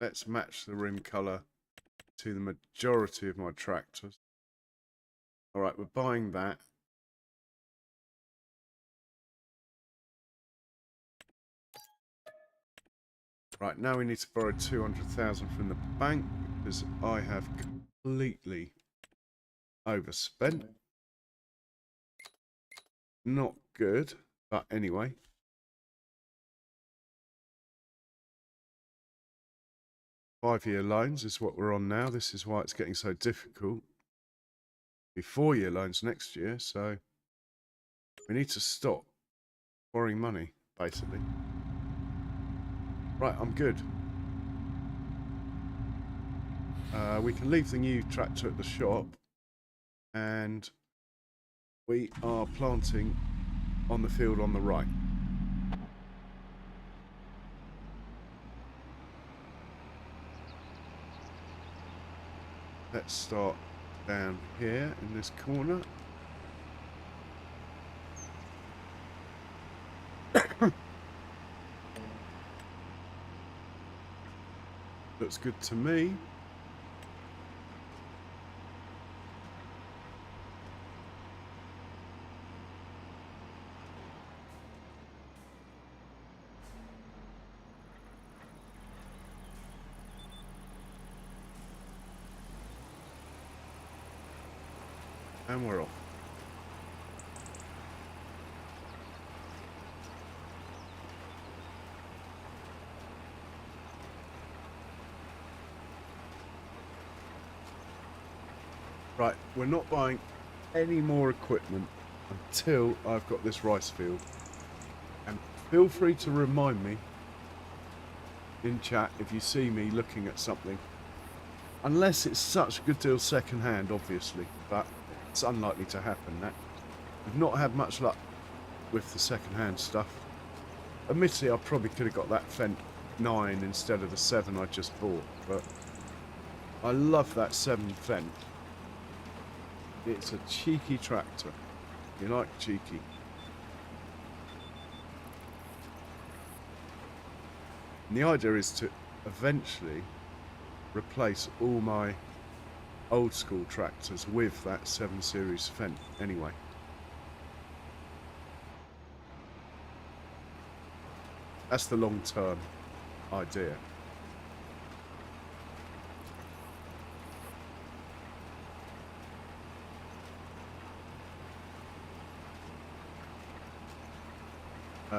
Speaker 1: Let's match the rim color to the majority of my tractors. All right, we're buying that. Right, now we need to borrow 200,000 from the bank because I have completely overspent. Not good, but anyway. Five-year loans is what we're on now. This is why it's getting so difficult. Be 4-year loans next year, so we need to stop borrowing money, basically. Right, I'm good. We can leave the new tractor at the shop, and we are planting on the field on the right. Let's start down here in this corner. Looks good to me. And we're off. Right, we're not buying any more equipment until I've got this rice field. And feel free to remind me in chat if you see me looking at something. Unless it's such a good deal second-hand, obviously, but it's unlikely to happen, that. We've not had much luck with the second-hand stuff. Admittedly, I probably could have got that Fendt 9 instead of the 7 I just bought, but I love that 7 Fendt. It's a cheeky tractor. You like cheeky. And the idea is to eventually replace all my old school tractors with that 7 Series Fendt anyway. That's the long-term idea.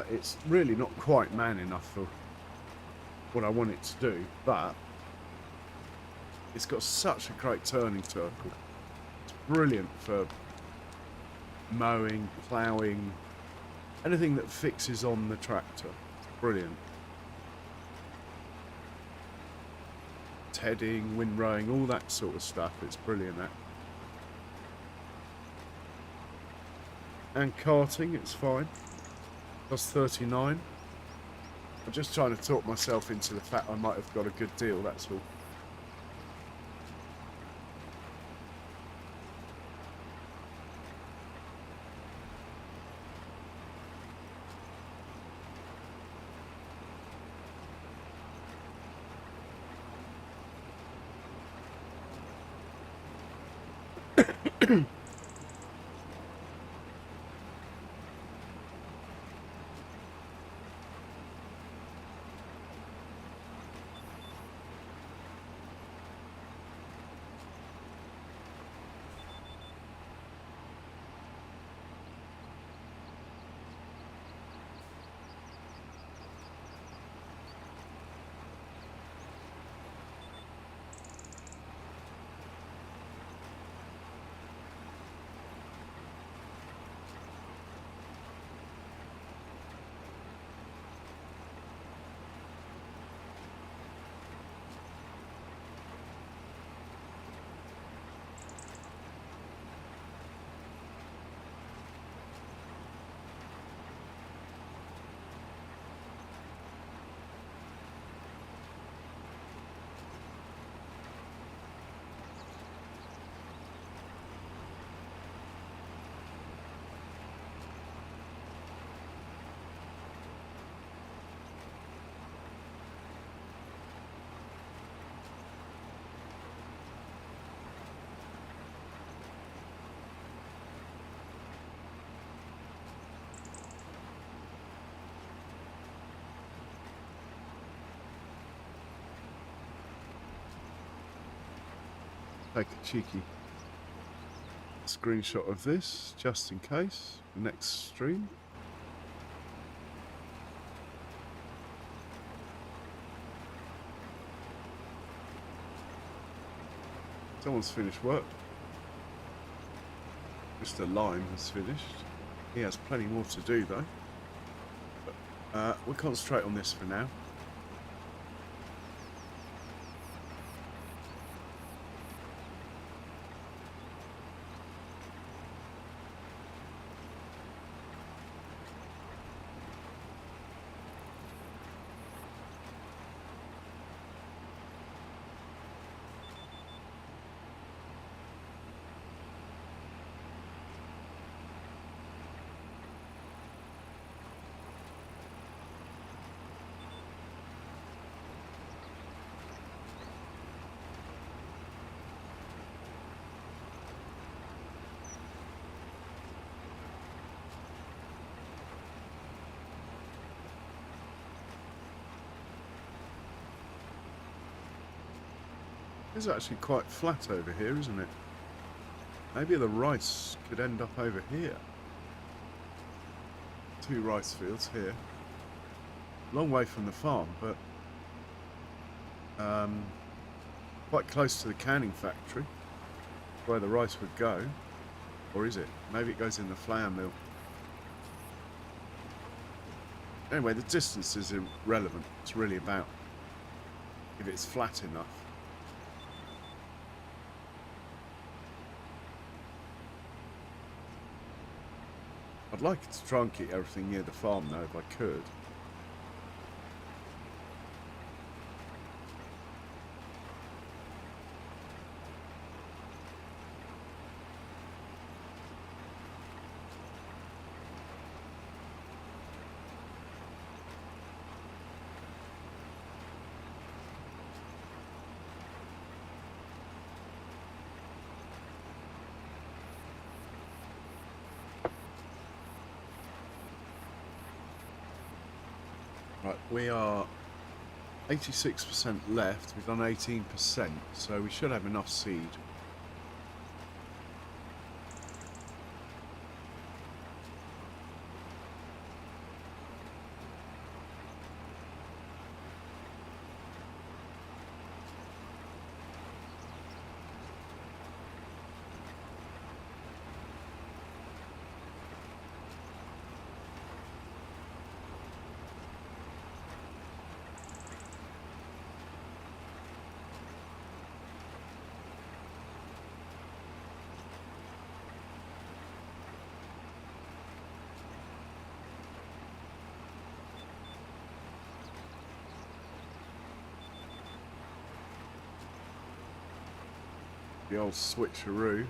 Speaker 1: It's really not quite man enough for what I want it to do, but it's got such a great turning circle. It's brilliant for mowing, ploughing, anything that fixes on the tractor. It's brilliant. Tedding, windrowing, all that sort of stuff. It's brilliant, that. And carting, it's fine. Costs 39. I'm just trying to talk myself into the fact I might have got a good deal, that's all. take a cheeky screenshot of this just in case next stream. Someone's finished work. Mr. Lime has finished. He has plenty more to do though. But, we'll concentrate on this for now. It's actually quite flat over here, isn't it? Maybe the rice could end up over here. 2 rice fields here. Long way from the farm, but quite close to the canning factory, where the rice would go. Or is it? Maybe it goes in the flour mill. Anyway, the distance is irrelevant. It's really about if it's flat enough. I'd like to try and keep everything near the farm though, if I could. Right, we are 86% left. We've done 18%, so we should have enough seed. The old switcheroo.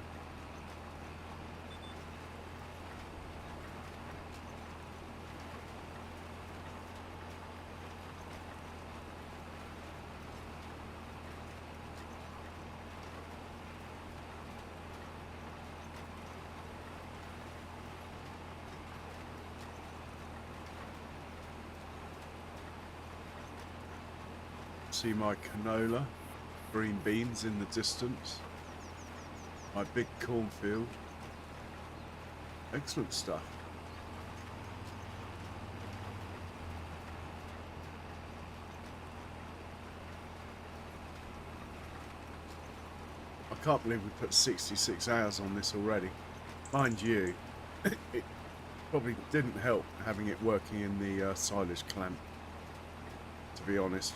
Speaker 1: See my canola, green beans in the distance. My big cornfield. Excellent stuff. I can't believe we put 66 hours on this already. Mind you, it probably didn't help having it working in the silage clamp, to be honest.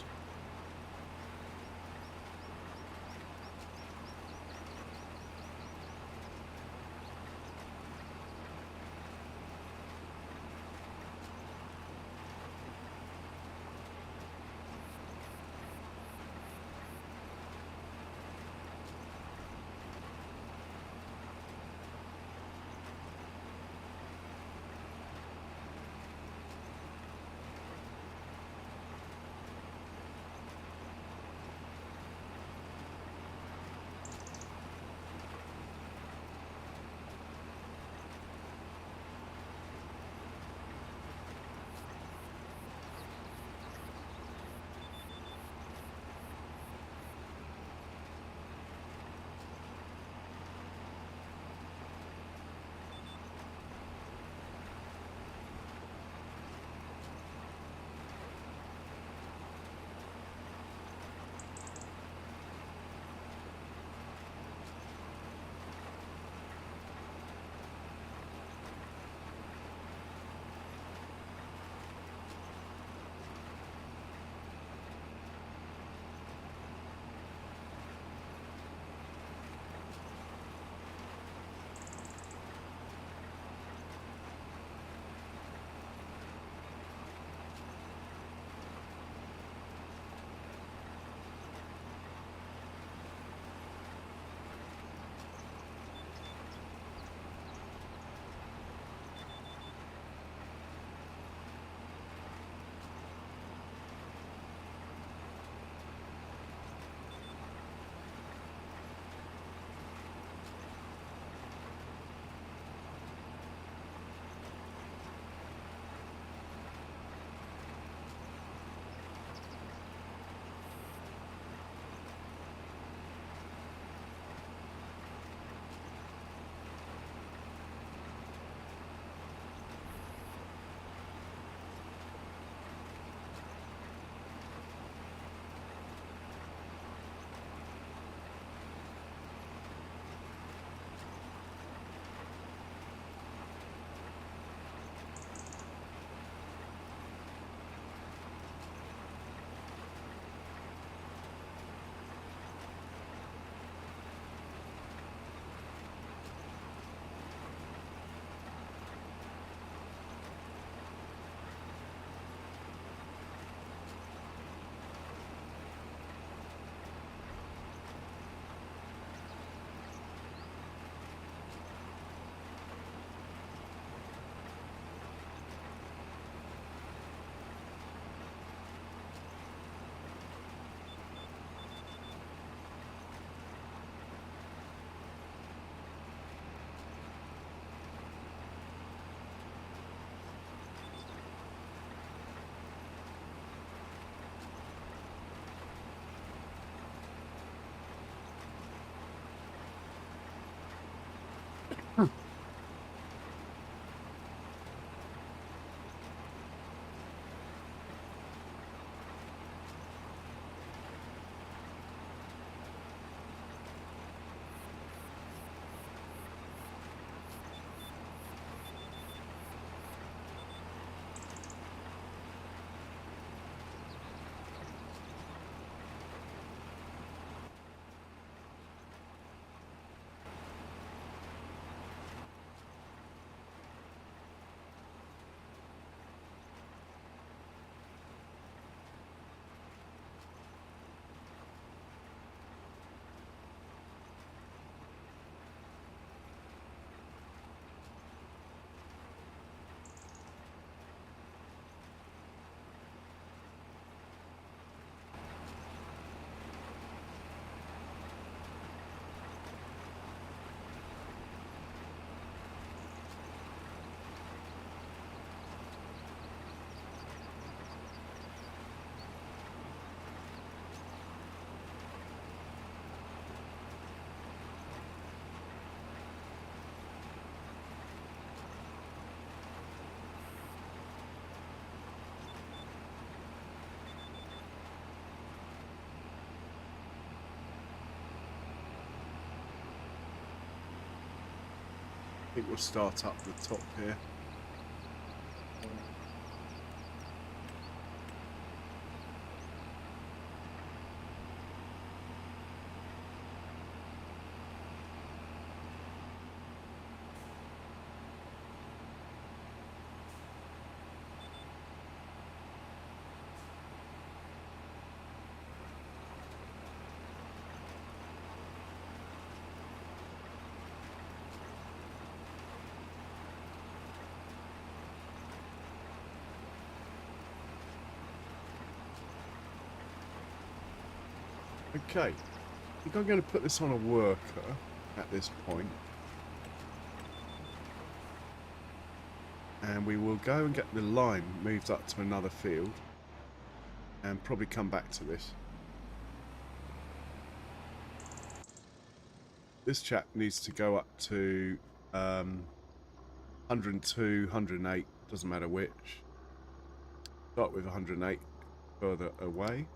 Speaker 1: think we'll start up the top here. Okay, I think I'm going to put this on a worker at this point. And we will go and get the lime moved up to another field. And probably come back to this. This chap needs to go up to 102, 108, doesn't matter which. Start with 108 further away.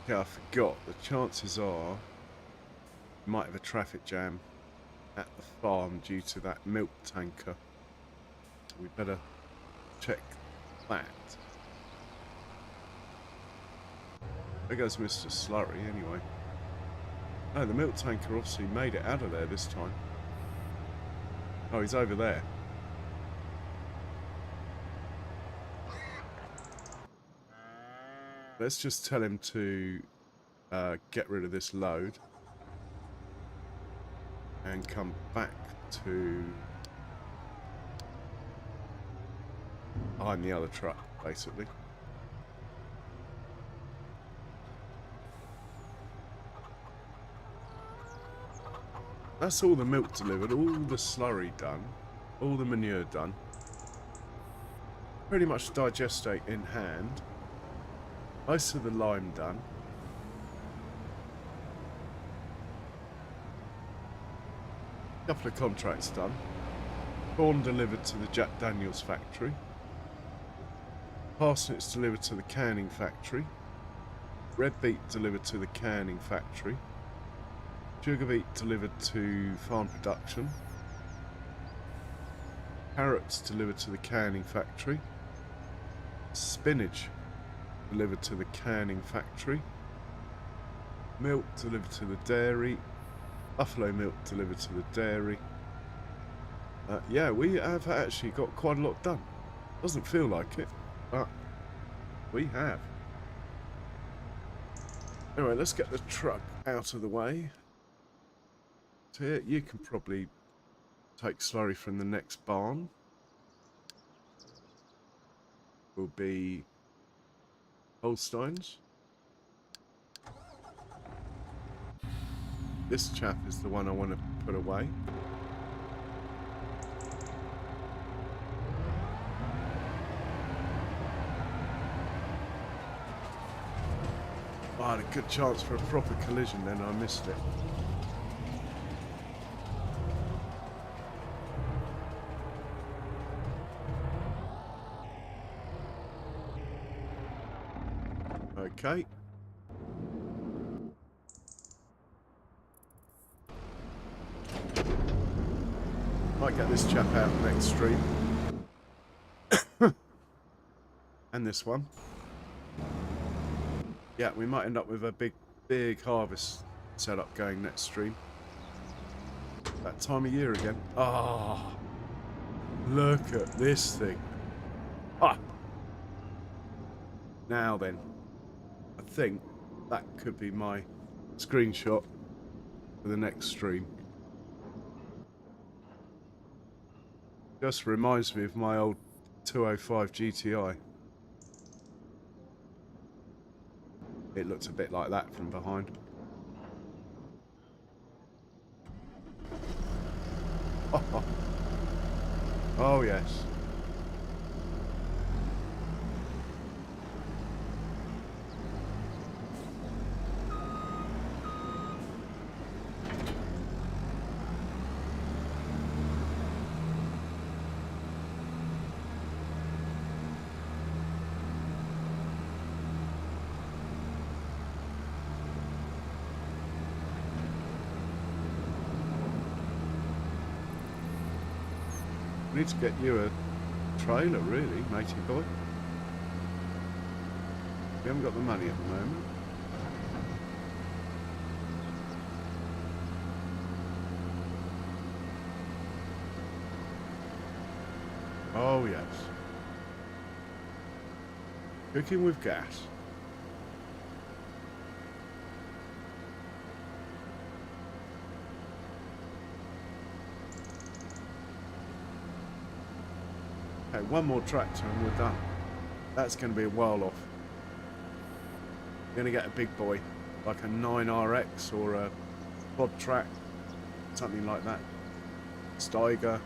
Speaker 1: Okay, I forgot. The chances are we might have a traffic jam at the farm due to that milk tanker. We better check that. There goes Mr. Slurry anyway. Oh, the milk tanker obviously made it out of there this time. Oh, he's over there. Let's just tell him to get rid of this load and come back to behind the other truck, basically. That's all the milk delivered, all the slurry done, all the manure done. Pretty much digestate in hand. Most of the lime done. Couple of contracts done. Corn delivered to the Jack Daniels factory. Parsnips delivered to the canning factory. Red beet delivered to the canning factory. Sugar beet delivered to farm production. Carrots delivered to the canning factory. Spinach delivered to the canning factory. Milk delivered to the dairy. Buffalo milk delivered to the dairy. Yeah, we have actually got quite a lot done. Doesn't feel like it, but we have. Anyway, let's get the truck out of the way. So here, you can probably take slurry from the next barn. Will be Holsteins. This chap is the one I want to put away. Oh, I had a good chance for a proper collision then, I missed it. Okay. Might get this chap out next stream. And this one. Yeah, we might end up with a big harvest setup going next stream. That time of year again. Ah, oh, look at this thing. Ah. Now then, I think that could be my screenshot for the next stream. Just reminds me of my old 205 GTI. It looks a bit like that from behind. Oh yes. We need to get you a trailer, really, matey boy. We haven't got the money at the moment. Oh yes. Cooking with gas. Okay, one more tractor and we're done. That's going to be a while off. We're going to get a big boy, like a 9RX or a quad track, something like that. Steiger.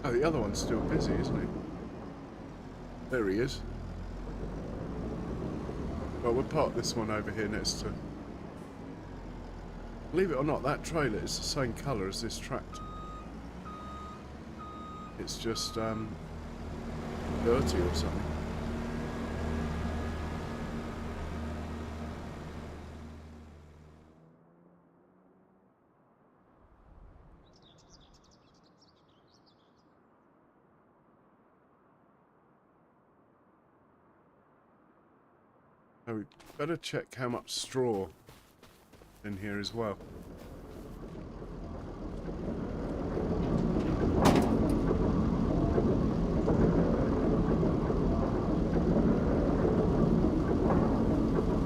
Speaker 1: Oh, the other one's still busy, isn't he? There he is. Well, we'll park this one over here next to... Believe it or not, that trailer is the same colour as this tractor. It's just, dirty or something. So we better check how much straw in here as well.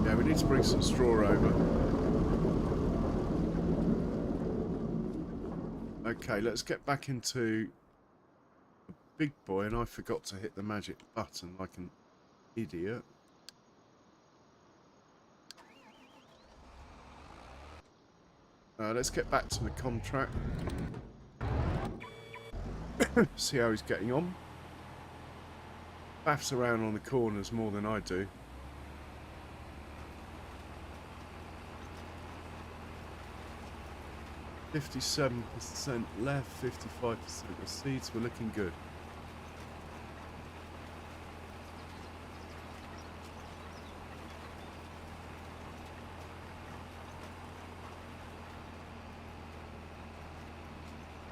Speaker 1: Yeah, we need to bring some straw over. Okay, let's get back into the big boy, and I forgot to hit the magic button like an idiot. Let's get back to the contract. See how he's getting on. Baffs around on the corners more than I do. "57% left, 55% of seats." We're looking good.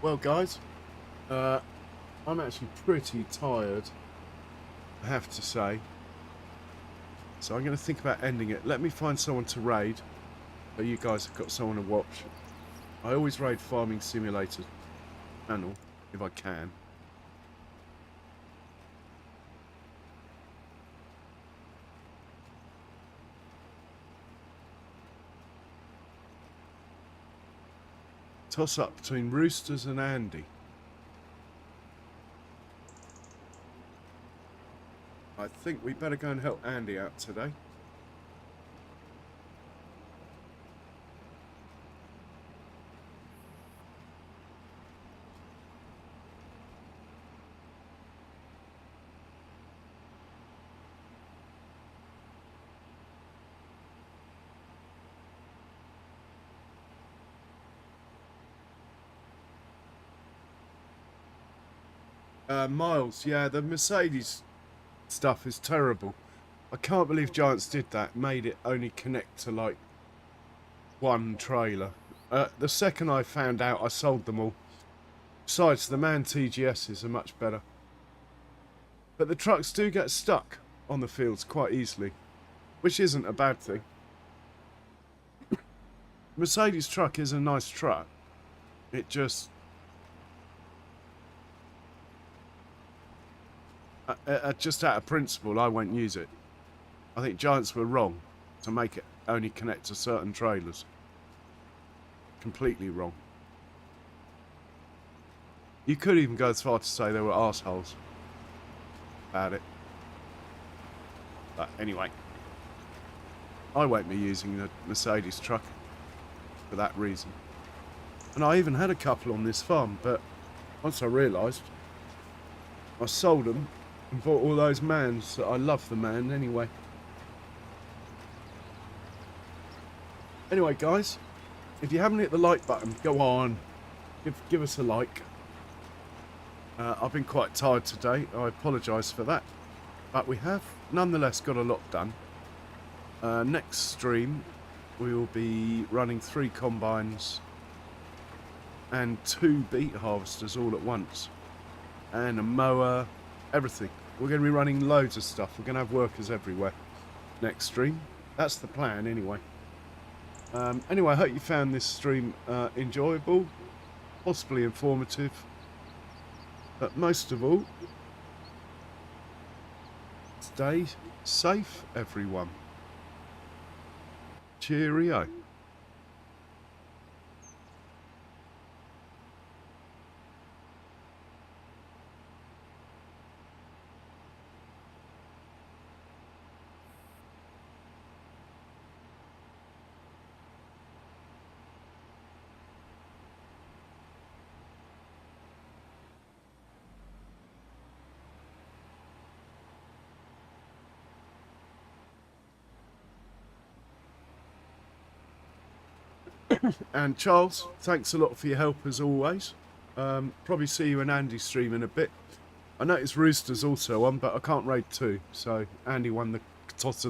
Speaker 1: Well, guys, I'm actually pretty tired, I have to say. So I'm going to think about ending it. Let me find someone to raid, so you guys have got someone to watch. I always raid Farming Simulator channel, if I can. Toss up between Roosters and Andy. I think we better go and help Andy out today. Miles, yeah, the Mercedes stuff is terrible. I can't believe Giants did that, made it only connect to like one trailer. The second I found out, I sold them all. Besides, the MAN TGSs are much better. But the trucks do get stuck on the fields quite easily, which isn't a bad thing. Mercedes truck is a nice truck. It just... just out of principle, I won't use it. I think Giants were wrong to make it only connect to certain trailers. Completely wrong. You could even go as far to say they were arseholes about it. But anyway, I won't be using the Mercedes truck for that reason. And I even had a couple on this farm, but once I realised, I sold them and bought all those MANs. I love the MAN anyway. Anyway, guys, if you haven't hit the like button, go on, give us a like. I've been quite tired today. I apologise for that, but we have nonetheless got a lot done. Next stream, we will be running 3 combines and 2 beet harvesters all at once, and a mower, everything. We're going to be running loads of stuff. We're going to have workers everywhere next stream. That's the plan anyway. Anyway, I hope you found this stream enjoyable, possibly informative, but most of all, stay safe, everyone. Cheerio. And Charles, thanks a lot for your help as always. Probably see you and Andy stream in a bit. I noticed Rooster's also on, but I can't raid 2, so Andy won the toss of